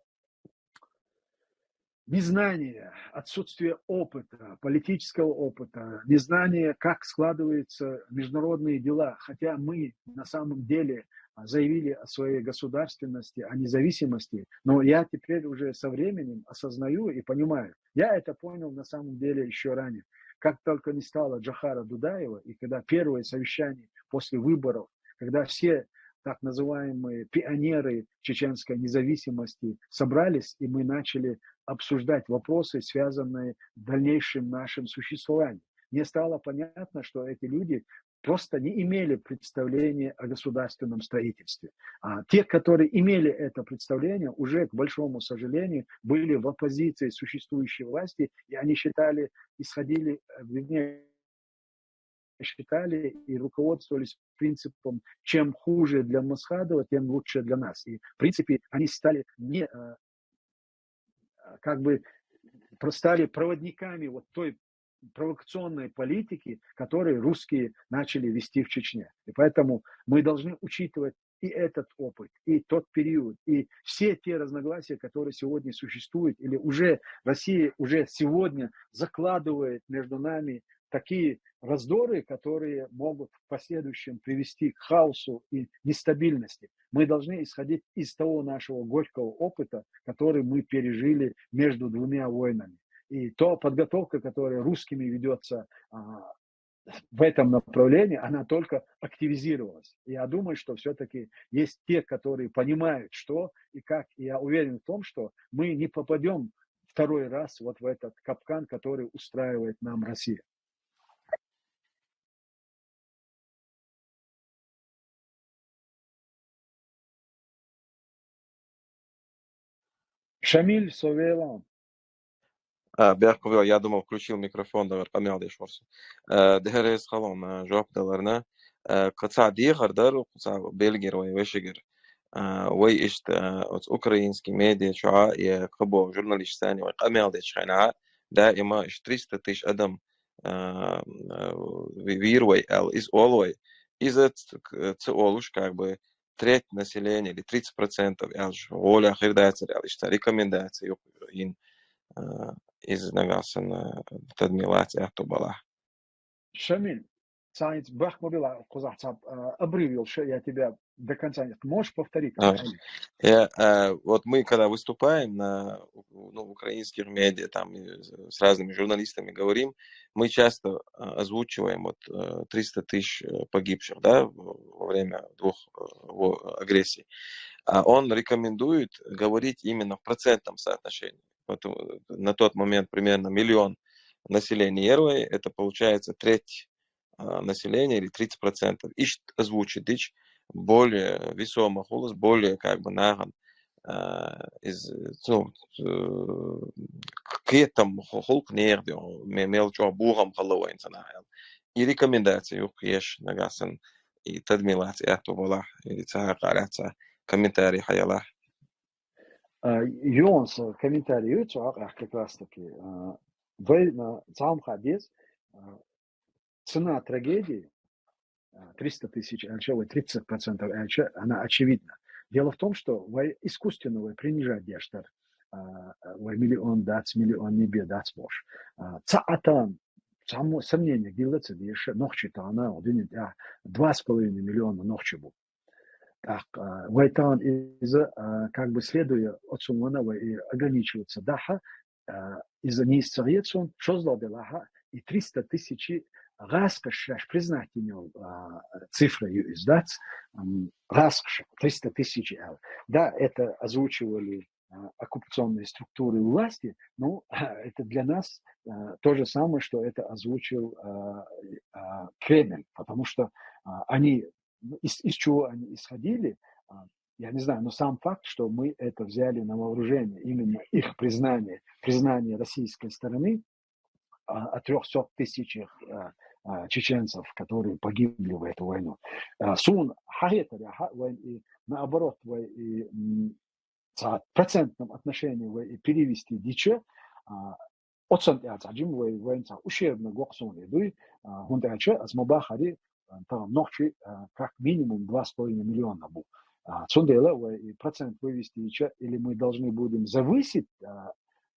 незнание, отсутствие опыта, политического опыта, незнание, как складываются международные дела. Хотя мы на самом деле заявили о своей государственности, о независимости, но я теперь уже со временем осознаю и понимаю. Я это понял на самом деле еще ранее. Как только не стало Джохара Дудаева, и когда первое совещание после выборов, когда все так называемые пионеры чеченской независимости собрались, и мы начали обсуждать вопросы, связанные с дальнейшим нашим существованием. Мне стало понятно, что эти люди просто не имели представления о государственном строительстве. А те, которые имели это представление, уже, к большому сожалению, были в оппозиции существующей власти, и они считали, считали и руководствовались принципом, чем хуже для Масхадова, тем лучше для нас. И, в принципе, они стали стали проводниками вот той провокационной политики, которую русские начали вести в Чечне. И поэтому мы должны учитывать и этот опыт, и тот период, и все те разногласия, которые сегодня существуют, или уже Россия уже сегодня закладывает между нами такие раздоры, которые могут в последующем привести к хаосу и нестабильности. Мы должны исходить из того нашего горького опыта, который мы пережили между двумя войнами. И та подготовка, которая русскими ведется в этом направлении, она только активизировалась. И я думаю, что все-таки есть те, которые понимают, что и как. И я уверен в том, что мы не попадем второй раз вот в этот капкан, который устраивает нам Россия. Шамиль Совелан. Я думал, включил микрофон, да, камелдеш варсы. Дехерез халом, жопдаларна. Каца дихардар, каца белгер, вешигер. Вой ишт украинский медиа, чуа, и кабо журналист сани, камелдеш хана. دائما 300 тысяч адам вирвой из олой. Из-за цеолуш как бы треть населения или 30% элж оля хирдается реалиста рекомендации ин из нагасана тадмилати атубала. Шамиль, Сайнц Бахмобила Кузахцап обрывил, что я тебя до конца нет. Можешь повторить? Вот мы, когда выступаем на украинских медиа, там с разными журналистами говорим, мы часто озвучиваем вот 300 тысяч погибших, да, во время двух агрессий. А он рекомендует говорить именно в процентном соотношении. Вот на тот момент примерно 1 миллион населения Ервы, это получается треть населения или 30%. Ищет озвучить более весомый голос, более как бы наган к этому холк нердио мелчо бугам халуин санахел. И рекомендации ешь нагасан и тадмилати атубала или цахараца комментарий хаяла. Юнс комментарий как раз таки вы на самом хадис цена трагедии 300 тысяч эльчевой, 30% эльче, она очевидна. Дело в том, что вы искусственно вы принижать дештар, вы миллион дать, миллион не бедать можешь. Цаатан, само сомнение, делается дешевле, нохчи-то она 2,5 миллиона нохчи был. Так, вы там из-за, как бы следуя от сумманова и ограничиваться даха, из-за неисцелецон, что сделала и 300 тысяч раскошь, признать ее цифры издать, раскошь 300 тысяч. Да, это озвучивали оккупационные структуры власти, ну, это для нас то же самое, что это озвучил Кремль, потому что они, из чего они исходили, я не знаю, но сам факт, что мы это взяли на вооружение, именно их признание российской стороны о 300 тысячах чеченцев, которые погибли в эту войну. Сун наоборот, в процентном отношении перевести диче, отсон яцаджим военца ущербно гоксон идуй, хундаче азмабахари там ночи как минимум 2,5 миллиона был. Цундела процент вывести диче, или мы должны будем завысить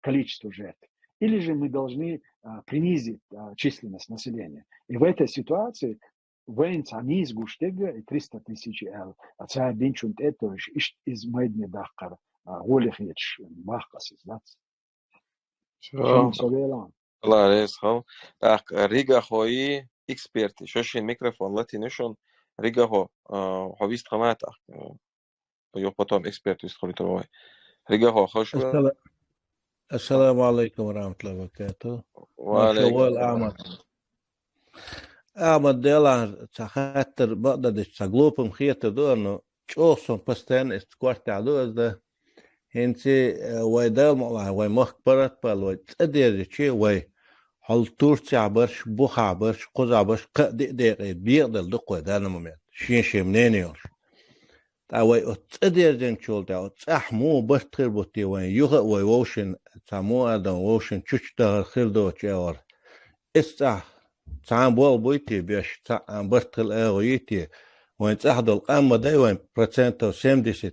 количество жертв, или же мы должны принизить численность населения. И в этой ситуации военца они из Гуштега и 300 тысяч ел, а царь Бенчунт это из Майдни Дахкар, Голихич, Бахкас из нас. Шо, ла рез хо. Так, Рига хои эксперты. Шошин микрофон латинишон. Рига хо. Ховист хамат. Поё потом эксперт вистхоли товой. Рига хо хош. السلام عليكم ورحمة الله وبركاته. وعليكم أحمد ديلا تخاطر بقدر تسقلوبهم خيط دو شوصهم بستان استقوارت عدو ده هنسي ويدا ويمخ برات بال ويتقدر شيء وي هل تورتي عبرش بوخ عبرش قوز عبرش دقيقة بيقدر دقوة دانا مميت شين منين يوش تاوي اتقدر جن شول تاو تحمو بشتر بوتي وين يوغ ويوشن تامو ادم ووشن تشوش ده خير دو تشاور استح تعام بول بويتي بيش تعام بشتر اغويتي وين تحدو القامة داي وين برسنتو 70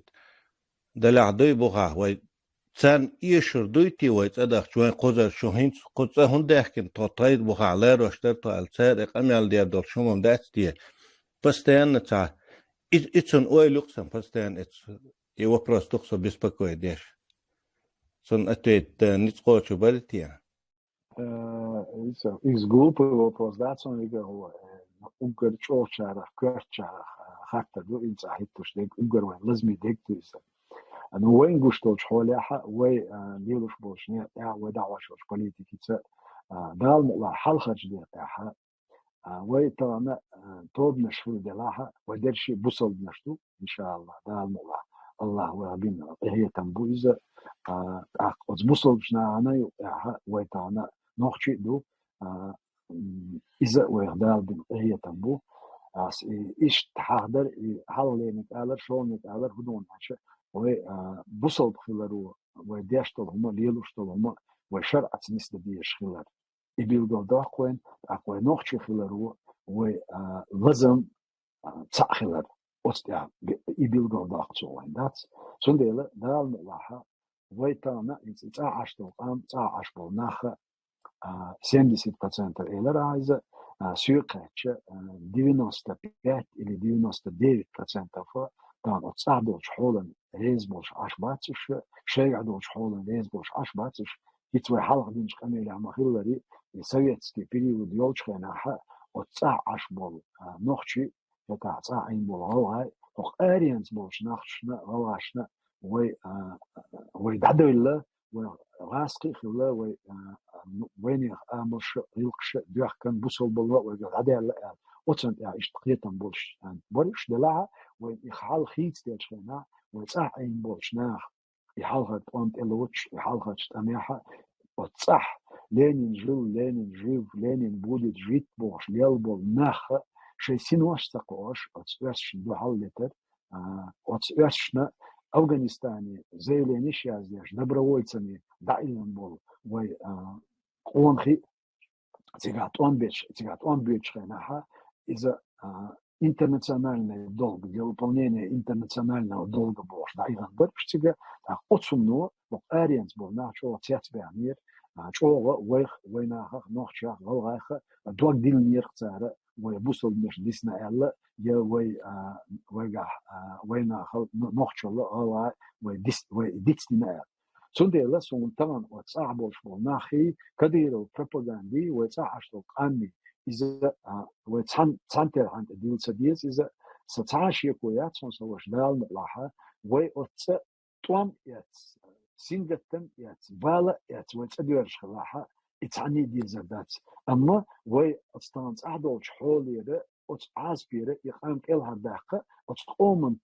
دلع دوي بوغا وين تان يشر دويتي وين تدخ شوين قوزر شوهين قوزر هندهكن توطايد بوغا على روشترتو السارق اميال دير دول شومم داتستيه بس تان تا Итсон ой люксом постоянно и вопрос только беспокоит дешь. Сон ответ не хочу говорить я. Из глупый вопрос, да, сон я говорю, угар чорчара, кърчара, хакта до инца хиттуш дек угар вен лазми дек туиса. Но вен гуштолч холяха, вен лилуш болшне, я ودعوش политики ца, дал мула халхач дек яха. ويتانا توبنا شو دلاها ودرشي بوصل نشتو إن شاء الله ده الموضوع الله وابين هي تنبويزة أز بوصل شنا أنا ويتانا نخشي دو إذا ويغدال بين هي تنبو أس إيش تحضر حالين على شلون على هدون عشان وبوصل خلرو وديشتل هما ليلوشتل هما وشرع تنس ديش خلر يبيلقوا داخوين أقوى نخشي خلرو ولازم تأخلر أستيع يبيلقوا داخوين داتس سنديلا دال ملاحة ويتانا إنتاعش توقام تاعش بالناخ 70% إلى رايزة سيقاتش 95 إلى 99% فا دان أتصعدوش حولا ريزبوش عشباتش شيعدوش حولا ريزبوش عشباتش يتوي حلق دينش كاميلي عما خلري سويتسكي بريود يولشخيناها أتصعش بول نخشي يتعصعين بول غوهاي وقارينس بولش نخشنا غواشنا ويدعدو الله وغاسقي خلا وين امش يلقش دوخ كان بوصل بالله ويدعدي الله اوتسن يا اشتقيتن بولش بولش دلع وين يخال خيت ديشنا ويصعين بولش ناخ يحالها طنت الوتش يحالها تميحه وتصح لينين لينين بودت جيت بوش ليلبول ناخ شي سينوش تقوش وتصوش دو حلتر وتصوشنا أفغانستاني زي لينيش يازديش добровольцами دائما بول وي قونخي تيغات он бич خيناها إذا интернациональный долг для выполнения интернационального долга бош дайган бирштига отсумно ариенс бол начо цятбянир чого вех войнах нохчах голгах дуагдил нирцара ويبوصل مش ديسنا الله يا ويجا وينах نохчоло الله ويديسنا سندلا سون طبعا وتصعبوا شو ناخي كديرو بروباغاندي وتصعشوا قاني إذا وتصنتر عند ديل سديس إذا ستعاشي كويات سون سوش دال ملاحة ويأتس توام يأتس سينجتن ياتس بالا ياتس ويتأديرش خلاحة اتعني دي زردات أما وي أستانس أحدوش حولي ده أتس عازبيرة يقام إلها داقة أتس قومن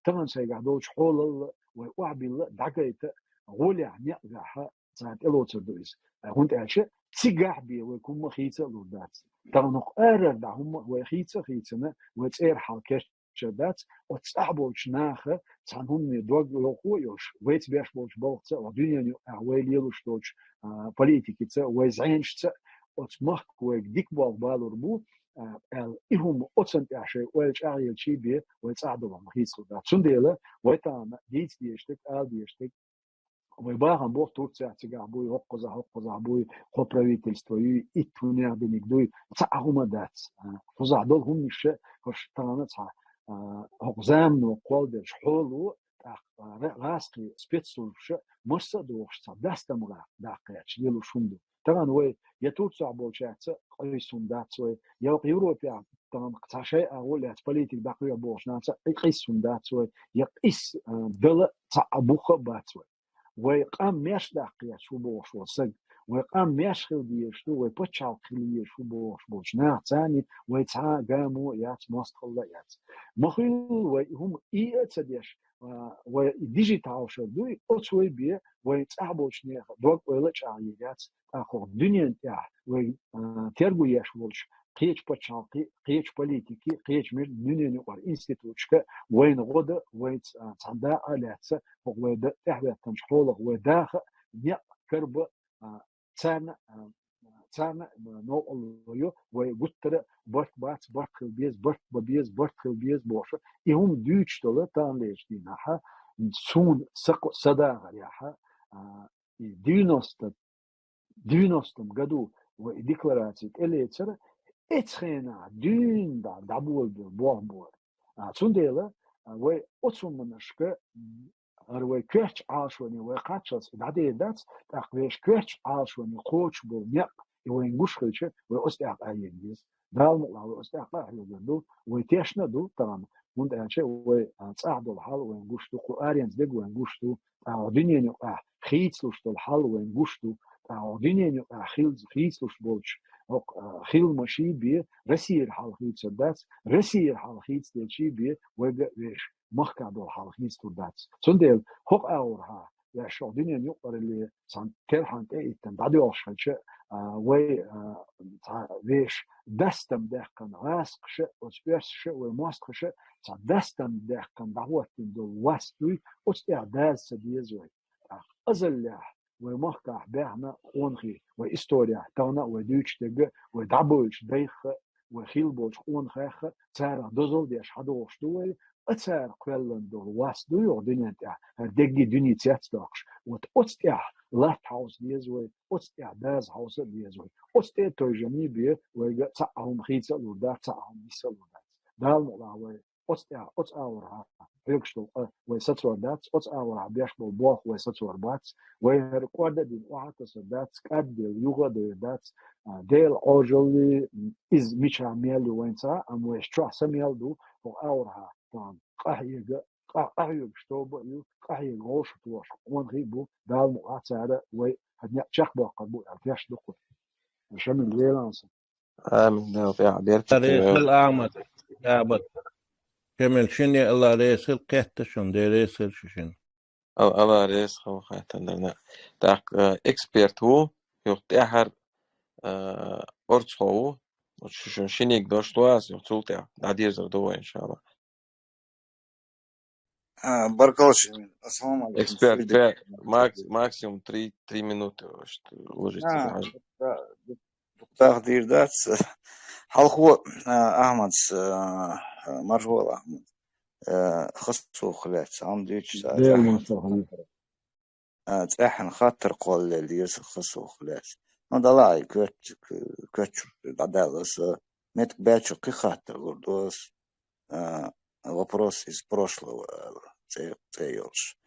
تغن سيقعدوش حول ويقعبيل دقيت غولي عني أغاحة ساعت إلو تردويس هونت أعشى تسيقاح بيه ويكون مخيطة لردات تغنق آرر دعهم ويخيطة خيطنا ويتسير حالكش شدات وتسحبوش ناخه تعنهم دوغ يوخويوش ويت بيش بوش بوغتا ودنيا ويليلوش دوش политикица ويزعينشتا وتمخك ويديك بالوربو إهم أتصنت عشان ويلش أعيل شيء بيه ويتساعدوا بمخيص ده سنديلا ويتعمل ديشتك ديشتك ويباهم بوق تورتسا تجابوي هقزا بوي خو правительство и тунер بنيكدوي تعهم دات فزع دول هم مش هش تانتها هقزام وقولدش حولو راسقي سبيتسولش مصدوش داستمغا داقيتش ديلو شوندو طبعا وي يتورتسا بولشات قيسون دات وي يوق يوروبيا طبعا قطع شيء اقول بوليتيك داقيا بولش ناس قيسون دات وي يقيس دل تعبوخ بات وي ويقام ماش داقيا شو بوش وسق ويقام ماش خلدي شو ويبتشال خليه شو بوش ناع ثاني ويتعا قاموا يات مستقل يات مخيل وهم تديش وديجيتال شدوي أتوي بيه ويتعبوش نيخ دوق ويلش عيات أخو الدنيا تاع وترجو يشولش قيش بتشال قيش بوليتيكي قيش من دنيا نقر إنستيتوتشك وين غدا وين تعدا علاتس وغدا تحوي تنشحوله وداخل نيا كرب تانا نو الله ويقتر برت خلبيز بوش يهم دوتش دولة تان ليش دينها سون صدا غريحة دينوستم قدو وديكلاراتيك اللي ترى اتخينا دين دابول بوامبور سنديلا وي أتصم منشك أروي كرش عاشوني وقاتشس بعدين دات تقويش كرش عاشوني قوش بالنق وين قشخيش وأستعق أينجز دال مقلا وأستعق أينجز ويتيشنا دو طبعا مند أنشاء وتصعدوا الحال وين قشتو قارينز دق وين قشتو دنيا نقع خيتلوش الحال وين قشتو دنيا نقع خيتلوش بولش خيل ماشي بي رسير حال خيتس دات رسير حال خيتس دشي بي ويش مخكا دول حال خيتس دات سندل حق اورها يا شو دنيا نقر اللي سان تلحنت ايتن بعد يوشش وي ويش دستم دهكن راسقش وسبيرش وماستخش دستم دهكن دعوت دول واستوي استعداد سديزوي ازل ومحكا بهنا اونخي وإستوريا تانا ودوش تجا ودعبوش ديخ وخيلبوش اونخيخ تسار دوزل ديش حدوش دوي اتسار قلن دول واس دوي ودنيا تاع دقي دنيا تاعش وتأستيع لافت هاوس ديزوي أستيع داز هاوس ديزوي أستيع ترجمي بي ويجا تعهم خيتsa لودا تعهم ميسا لودا دال مقلاوي أستيع أورها بيكشتو ويساتور دات أورها بيشبو بوخ ويساتور بات ويركودا دين وحكس دات كاد يوغا دات ديل أوجولي إز ميشا ميل وينتا أم ويشترا سميل دو أورها طان قهيج شتوب يو قهيج غوش توش ونغيبو دال مقاتارة وي هدنا شخبا قبو الفيش دقو شمن ليلانس آمين ده في عبيرك ريسل أحمد يا كمل شني الله ريسل قهتشون دي ريسل شن الله ريس خو خاتنا تاع اكسبيرت هو يختار أرتش هو وشون شنيك دوش تواس يختار نادير زردوه إن شاء الله بارك الله فيك. السلام عليكم. اكسبيرت максимум 3 минуты ложится دكتور دير دات حلقو أحمد مرحبا أحمد خصو خلات عم ديش تاحن خاطر قول اللي يرسل خصو خلات نضلاي كوتش دادالس متك باتشو كي خاطر гордос вопрос из прошлого цейлш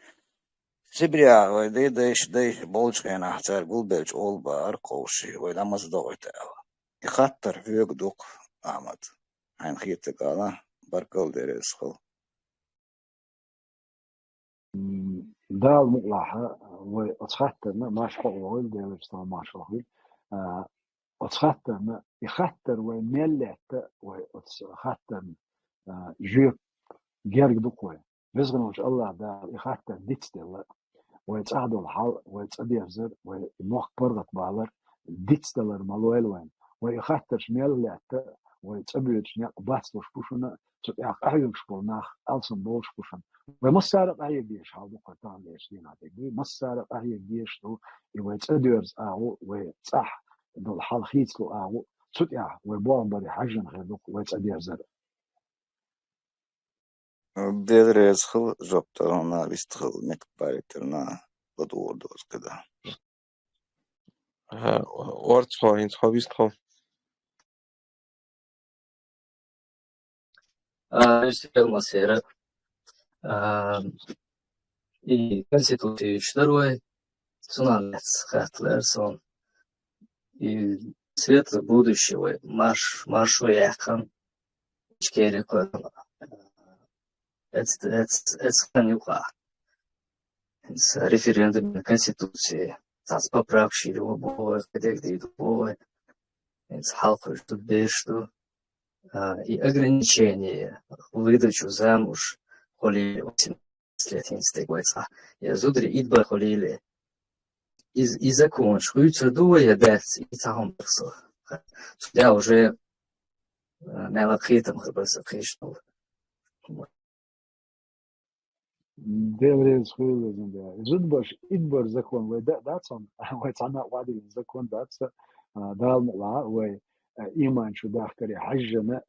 سبريا ودي ديش بولش كان احتار قلبلش اول بار قوشي ولا مصدوقت يخطر فيك دوق احمد عين خيتك على بركل درس خل دال مقلاحة واتخطرنا ما شقول ديال بستان ما شقول اتخطرنا يخطر وملت واتخطر جيب جيرك دقوة رزقنا وش الله دا يخطر ديتستيل ويتعدوا الحال ويتعدي أفزر ويموخ برغة بالر ديتستيلر مالويل وين ويخطر شملت ويتعبيد شنيق باتلوش بوشنا تبقى أحيوش بولناخ ألسن بولش بوشن ومسارق أهي جيش هذا قطان ليش دين هذا مسارق أهي جيش تو ويتعديرز أهو ويتصح دول حال خيتلو أهو تبقى ويبوان بري حاجن غيردوك ويتعدي أفزر بيدريز خل جبترنا بيستخل مكبايترنا بدور دوز كده ورتخو ينتخو بيستخو Isto uma cera. I Конституции второй, цунамец Хатлерсон. И светлое будущего, маршу яхан, чкереко. Это ханюка. С референдумом Конституции. С поправкой его было, где было. С халкой, что без что. И ограничения выдачу замуж холили 18 лет не стыгается. Я зудри идба холили и закончу. Ютер дуя бец и цагом персо. Я уже мелакитом хрбаса пришел. Деврез хуйлезен да. Жудбаш идбар закон вай датсон вай цана вади закон датса дал мула вай إيمان شو داخل حجنا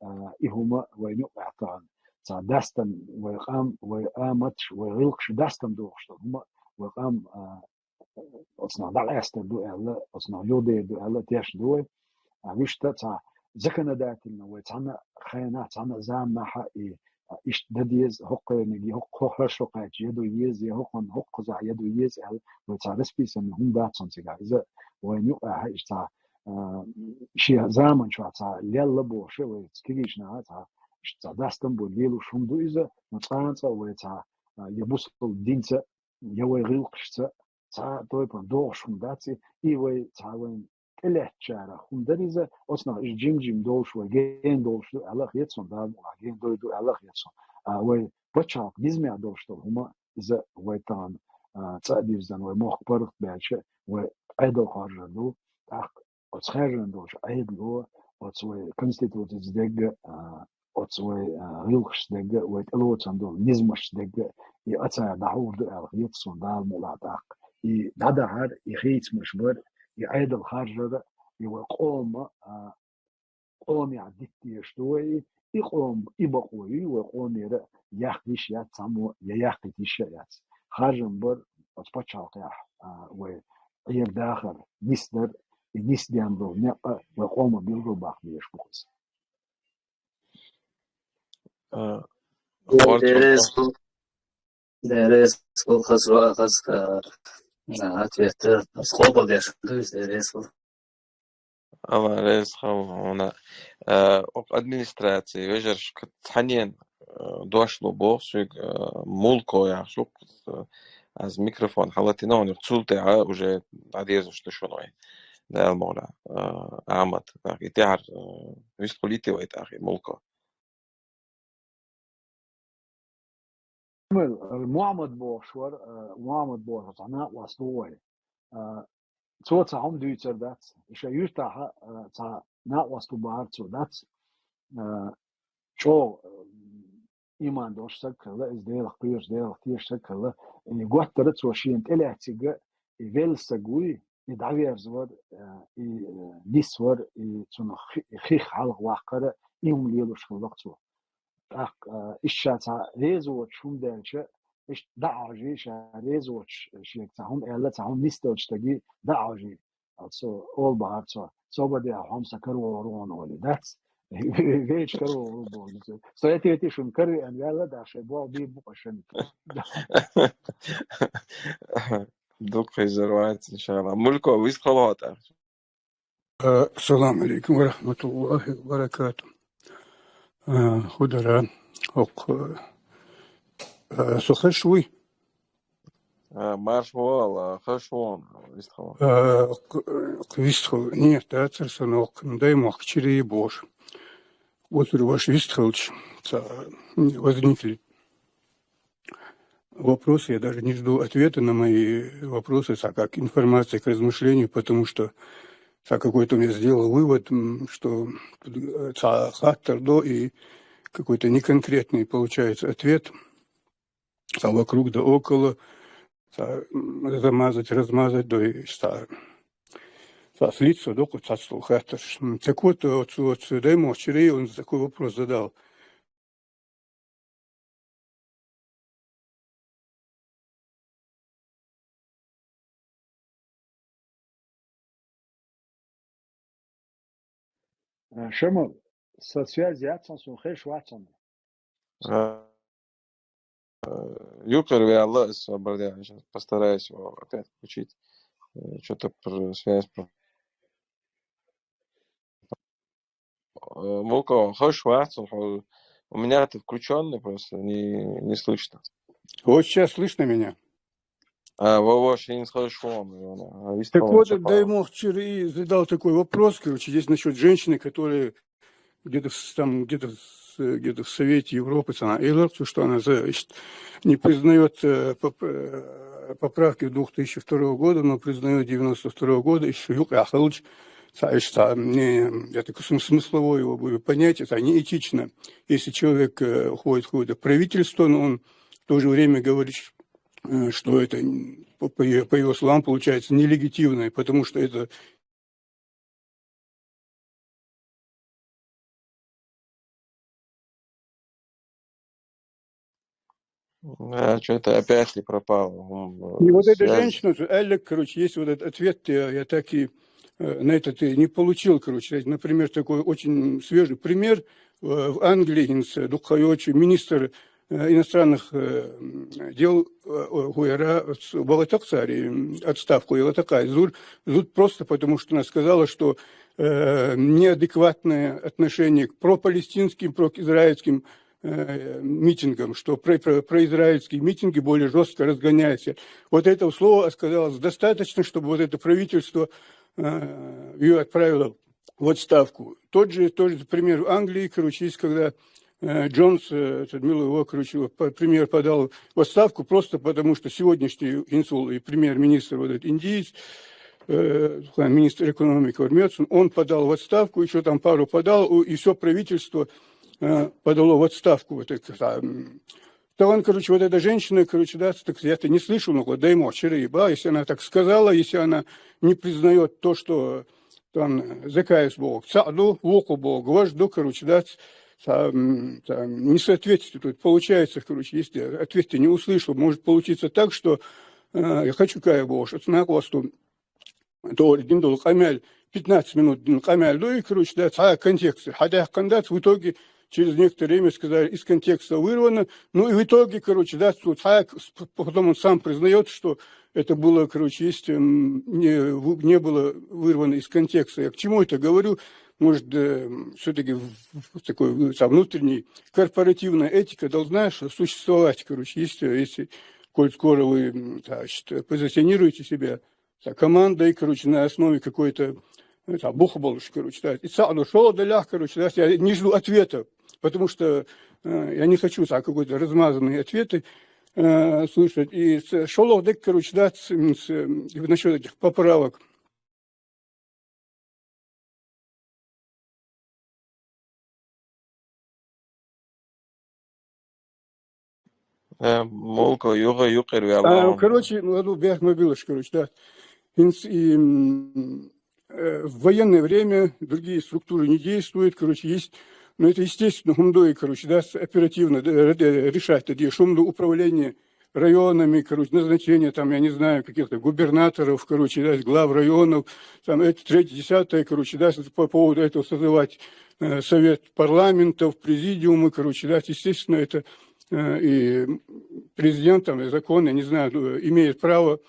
إهما وينقطعن صادستن ويقام ويقامتش ويغلقش دستن دوخش هما ويقام أصنع دعاستن دو ألا أصنع يودي دو ألا تيش دوي عميش تسع زكنا داتنا ويتعنا خينا تعنا زام نحا إيش دديز حق نجي حق هرشقات يدو يز يحقن حق زع يدو يز أل ويتعرس بيسن هم داتن سجع إذا وينقطع إيش تع شيء زمان شو عطا ليلا بوشة ويتكليشنا عطا شتا داستن بوليلو شوندو إذا متقانتا ويتا يبوصل دينتا يوي غيلقشتا تا دويبان دوغ شونداتي إيوي تا وين تلح جارة خوندريزا أصنا إش جيم دوش وجين دوش دو ألاخ يتسون دام وجين دو ألاخ يتسون وي بچاق نزمع دوش دو هما إذا ويتان تأديرزان وموخ برغ باشا وعيدو خارجا دو отсхажен дош айдло отсвой конституция дег отсвой рилхш дег вет элоцан до низмаш дег и отса даур до алхитсон дал мулатак и дадахар и хейт мшбер и айдл харжа и وقوم قوم يعدتي شوي يقوم يبقوي وقوم يرى ياخديش يا تسمو ياخديش يا خارجن بر اتبچاق و ير داخل مصدر نسديان دو نقا وقوم بيلغو باخديش بوز There is ответ скоба беш أما رئيس هنا администрации вежерш тханен дошло босик мулко я шук از ميكروفون حالتنا هون رسولتها уже عديز что شنوي ده المولا أحمد أخي تعر ويست قليتي ويت أخي ملكه المعمد بوشور معمد بوشور أنا واسطوي صوت هم دويتر دات إيش يرتاح تا نا واسطو بار تو دات شو إيمان دوش سكلا إز ديلك بيرش ديلك تيش سكلا إني قوات ترتس وشين تلاه تيجا يفيل سجوي يدعير زور يسور يتون خيخ حلق واقرة يوم ليلوش خلقتو إيش تا ريزوت شوم دالشة إيش دعاجي شا ريزوت شيء تاهم إلا تاهم نستوش تجي دعاجي also all بار so بدي هم سكروا ورون ولي that's فيش كروا ورون so يتي شون كري أن يلا داش بوا بي بقشن دوك في زروات إن شاء الله ملكه ويست خلاص السلام عليكم ورحمة الله وبركاته خدرا حق سخشوي Марш вуала, хашвон, вистхала. Вистхал, нет, да, царсанок, дай мах, чири бож. Вот ваш Вистхалыч, возникли вопросы, я даже не жду ответа на мои вопросы, как информация к размышлению, потому что какой-то у меня сделал вывод, что хаттер до и какой-то неконкретный получается ответ, вокруг да около, замазать, размазать, да и слиться, да, хаттер. Так вот, дай мовчери, он такой вопрос задал. Шамал, со связи Атсонсун Хэш Ватсон. Юкер Виалла, я сейчас постараюсь его опять включить. Что-то про связь. Мулко, Хэш Ватсон, у меня это включенный, просто не слышно. Вот сейчас слышно меня? Вообще не слышно. Так вот, дай мовчери задал такой вопрос, короче, здесь насчет женщины, которая где-то в Совете Европы, что она не признает поправки 2002 года, но признает 92 года, еще Юкахалыч, я такой смысловой его буду понять, это неэтично. Если человек уходит в какое-то правительство, но он в то же время говорит, что это, по его словам, получается нелегитимное, потому что это что-то опять ли пропало. И вот эта женщина, Элек, короче, есть вот этот ответ, я так и на этот и не получил, короче. Например, такой очень свежий пример. В Англии министр иностранных дел отставку ела такая зуд просто потому, что она сказала, что неадекватное отношение к пропалестинским, произраильским митингам, что произраильские митинги более жестко разгоняются. Вот этого слова оказалось достаточно, чтобы вот это правительство ее отправило в отставку. Тот же пример в Англии, короче, есть, когда Джонс, его, короче, премьер подал в отставку просто потому, что сегодняшний инсул и премьер-министр, вот этот индиец, министр экономики Ормёцин, он подал в отставку, еще там пару подал, и все правительство подало в отставку. То он, короче, вот эта женщина, короче, да, так я-то не слышал, но дай мовчери, если она так сказала, если она не признает то, что там закаясь Бог, цаду, воку Бог, вожду, короче, да, несоответствует. Получается, короче, если ответ ты не услышал, может получиться так, что я хочу кая Бог, что на косту, то один камель, 15 минут камель, ну и, короче, да, контекст, хотя кандидат в итоге через некоторое время сказали, из контекста вырвано. Ну и в итоге, короче, да, потом он сам признает, что это было, короче, не было вырвано из контекста. Я к чему это говорю? Может, все-таки такой внутренней корпоративная этика должна существовать, короче, если коль скоро вы позиционируете себя командой, короче, на основе какой-то бухаболыш, короче, да. И шел далях, короче, да, я не жду ответа, потому что я не хочу какой-то размазанные ответы слышать. И шел дек, короче, да, насчет этих поправок. Короче, бях мобилыш, короче, да. И в военное время другие структуры не действуют, короче, есть, но это естественно, хумдой, короче, да, оперативно решать, это шумное управление районами, короче, назначение там, я не знаю, каких-то губернаторов, короче, да, глав районов, там, это 3-10, короче, да, по поводу этого созывать совет парламентов, президиумы, короче, да, естественно, это и президент, там, и закон, я не знаю, имеет право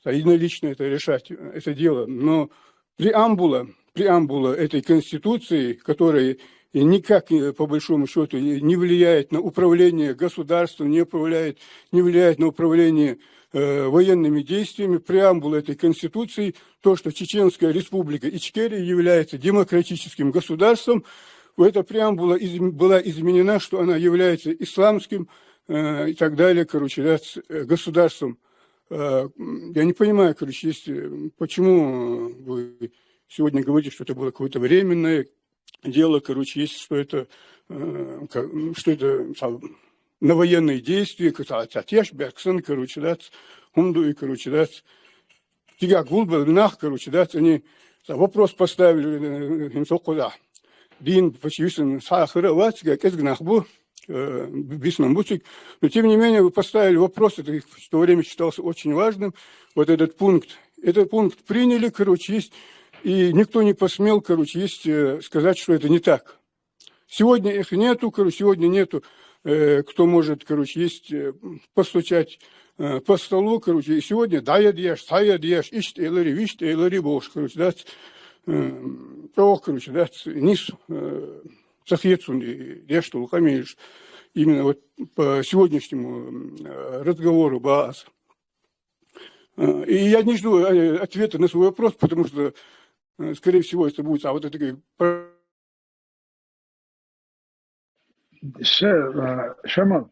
единолично это решать, это дело, но преамбула этой Конституции, которая никак, по большому счету, не влияет на управление государством, не влияет на управление военными действиями, преамбула этой Конституции, то, что Чеченская Республика Ичкерия является демократическим государством. Эта преамбула была изменена, что она является исламским и так далее, государством. Я не понимаю, почему вы сегодня говорите, что это было какое-то временное дело, что это на военные действия, они вопрос поставили, Дин почему сахара но тем не менее вы поставили вопрос, это в то время считался очень важным, вот этот пункт. Этот пункт приняли, и никто не посмел, сказать, что это не так. Сегодня их нету, сегодня нету, кто может, постучать по столу, и сегодня даядьеш, саядьеш, ишт элари, вишт элари бош, низ цахецун, дешт улхамиш. Именно вот по сегодняшнему разговору Баас. И я не жду ответа на свой вопрос, потому что, скорее всего, это будет... вот это... Шамал.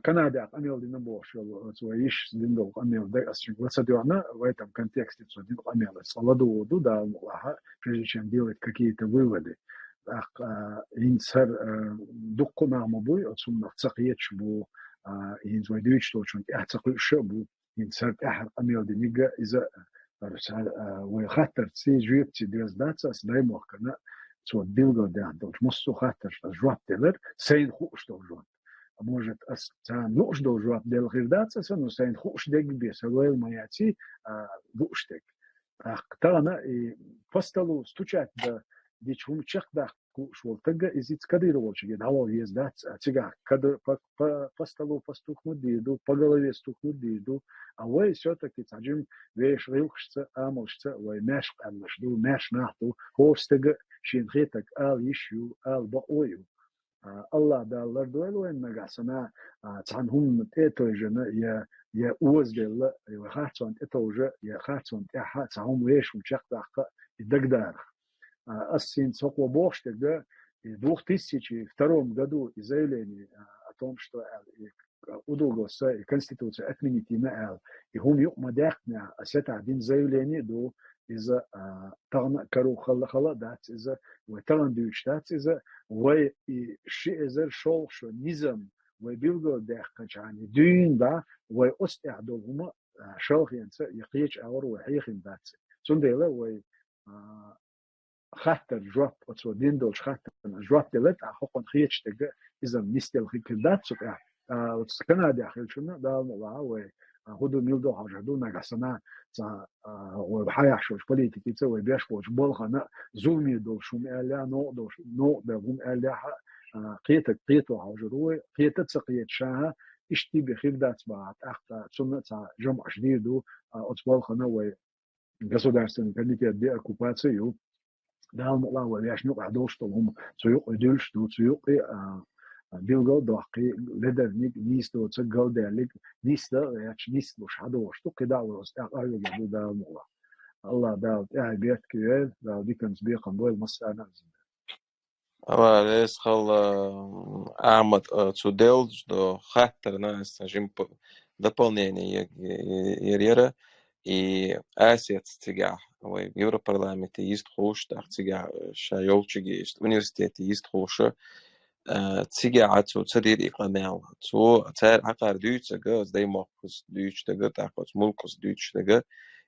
Канада амел дин бошел, иш дин дол амел да асчигласадиона в этом контексте дин амел саладу да прежде чем делать какие-то выводы. Инсер дуккуна мобуй отсумна цахиеч бу инзвай двич точно цахиеч бу инсер амел дин из-за وخطر سي جويبتي ديز داتس داي موكنا سو بيلغو да дол муссу хатер жвап делер сейн хуш дол жвап может нужно уже делгирдаться, но сайн хушдег без алоэл маяти вуштег. Ктана и по столу стучать да дичумчах да кушвол тага изиц кадировочи дало ездать тига кадр по столу постукнуть диду по голове стукнуть диду а вы все-таки таджим веш рилхшца амолшца вы меш амшду меш нахту хостег шинхетак ал ищу ал баою Allah da lardwelo en nagasana tanhum etoyjena ya uzdel ya khatson etoje ya khatson ya hatsahum wesh umchaqta idagdar ассин сокво боштега в 2002 году заявление о том, что удалось Конституция отменить имя и هم يقمدحنا أسات عدين заявление до إذا تغنى كرو خلا دات إذا وتغن دوش دات إذا وشيء إذا شو نظام وبيلقوا دقة يعني دين دا وأستعدهم شاخين يقيش أور وحيخين دات سندلا و خاطر جواب أتصور دين دولش خاطر جواب دلت أخوان خيش تجا إذا مستل خيكدات سكع كندا أخيل شنو دا الله و هدو ميلدو هاجدو نجسنا وبحياة شوش بوليتيكي تسوي بيش وش بالخنا زومي دول شو مألا نو ده هم مألا قيتو هاجروه قيتة سقيت شاها اشتي بخير دات بعد أختا سنة جمع جديدو أتصور خنا و государственный комитет деоккупации да الله وياش نقع دوشتهم سيوق دولشتو سيوق بيلغو دوقي لدرنيك نيستو تسجل دالك نيستا ياش نيستوش هدوشتو كدا وستاقايو جدو دا الله دا بيت كيال دا ديكنز بيقن بويل مسانا ليس خل أحمد توديلج до хаттер нас скажем дополнение ерера и Асет цигах в Европарламенте есть хошта цигах шайолчиги есть университете есть хоша цигах цо цадир иqamel цо цар акар дүйцега сдаймокус дүйчтега такос мулкус дүйчтега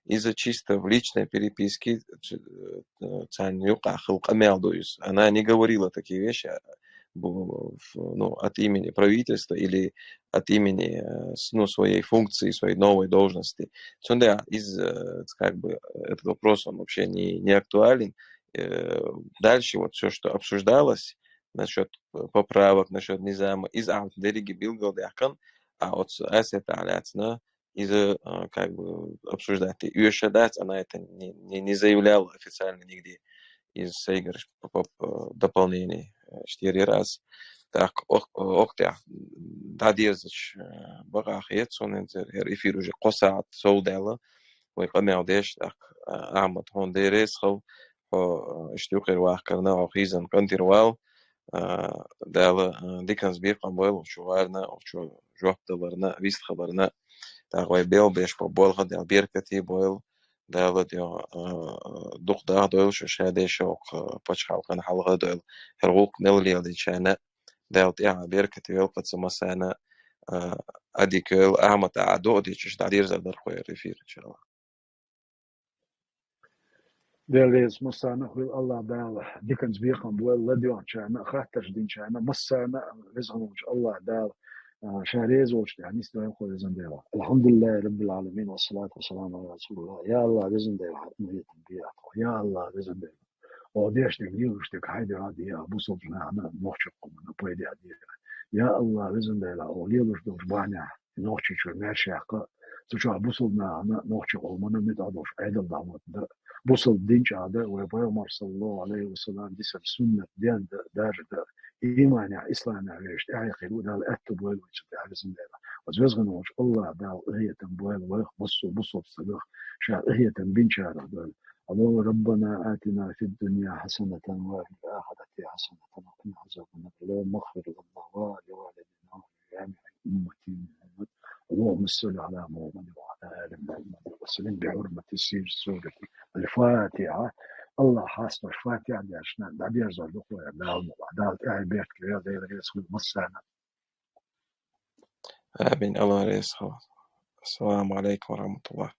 из-за чисто в личной переписке цань юка хилqamel дуйс она не говорила такие вещи от имени правительства или от имени своей функции, своей новой должности. Как бы этот вопрос он вообще не актуален. Дальше вот все, что обсуждалось насчет поправок, насчет низама из Агдериги Билгалдяхан, а от Асета Аляцна из-за как бы обсуждать. И Юшадат, она это не заявляла официально нигде из Сейгар по дополнению 4 раз. Так, октя, дадезач багах ецон эфир уже косаат соудела, ويقنع ديش أعمد هون ديريس خو اشتوقي الواح كرنا وخيزن كنتر واو دال ديكنز بيق أموال وشوارنا وشو جواب دلرنا بيست خبرنا تاغوي بيل بيش بول خد دال بيركتي بويل دال ديو دوق داغ دويل شو شادي شوق باتش خالقنا حلقة دويل هرغوق نولي دي شانا دال تيها بيركتي ويل قد سمسانا أديكيل أعمد عدو دي تشش تعدير زادر خوي ريفير إن شاء الله. دياليز مسانا خوي الله دال ديكنز بيقم بول لديون شانا خاطر دين شانا مسانا رزقنا وش الله دال شاريز وش يعني استوى خوي رزن ديلا الحمد لله رب العالمين والصلاة والسلام على رسول الله يا الله رزن ديلا حتمية تنبيات يا الله رزن ديلا وديش تنبيوش تك حيدي عادي يا أبو صوتنا أنا نوشكم من بيدي عادي يا الله رزن ديلا وليلوش دوش بانيا نوشي شو ماشي حقا تشوف أبو صوتنا أنا نوشكم من متعدوش عيد الدعوات بوصل دينش عدا وبيامر صلى الله عليه وسلم دي سنة ديان دار إيمان يا إسلام يا ريش تعي خيرو دال أكتب ويل ويشتعي زندلا وزوجنا وش الله دال هي تنبويل ويخ بصوا بصدق شاء هي تنبين شاء دال الله ربنا آتنا في الدنيا حسنة وفي الآخرة حسنة وقنا عذاب النار اللهم اغفر لنا ولوالدينا ولجميع أمتي محمد اللهم صل على محمد وعلى آل محمد وسلم بحرمة سورة الفاتحة الله حاسب الفاتحة عشان بعد يرجع الأخوة بعد قاعد بيت كذا ده يسوي مسانا. آمين الله يسخر. السلام عليكم ورحمة الله.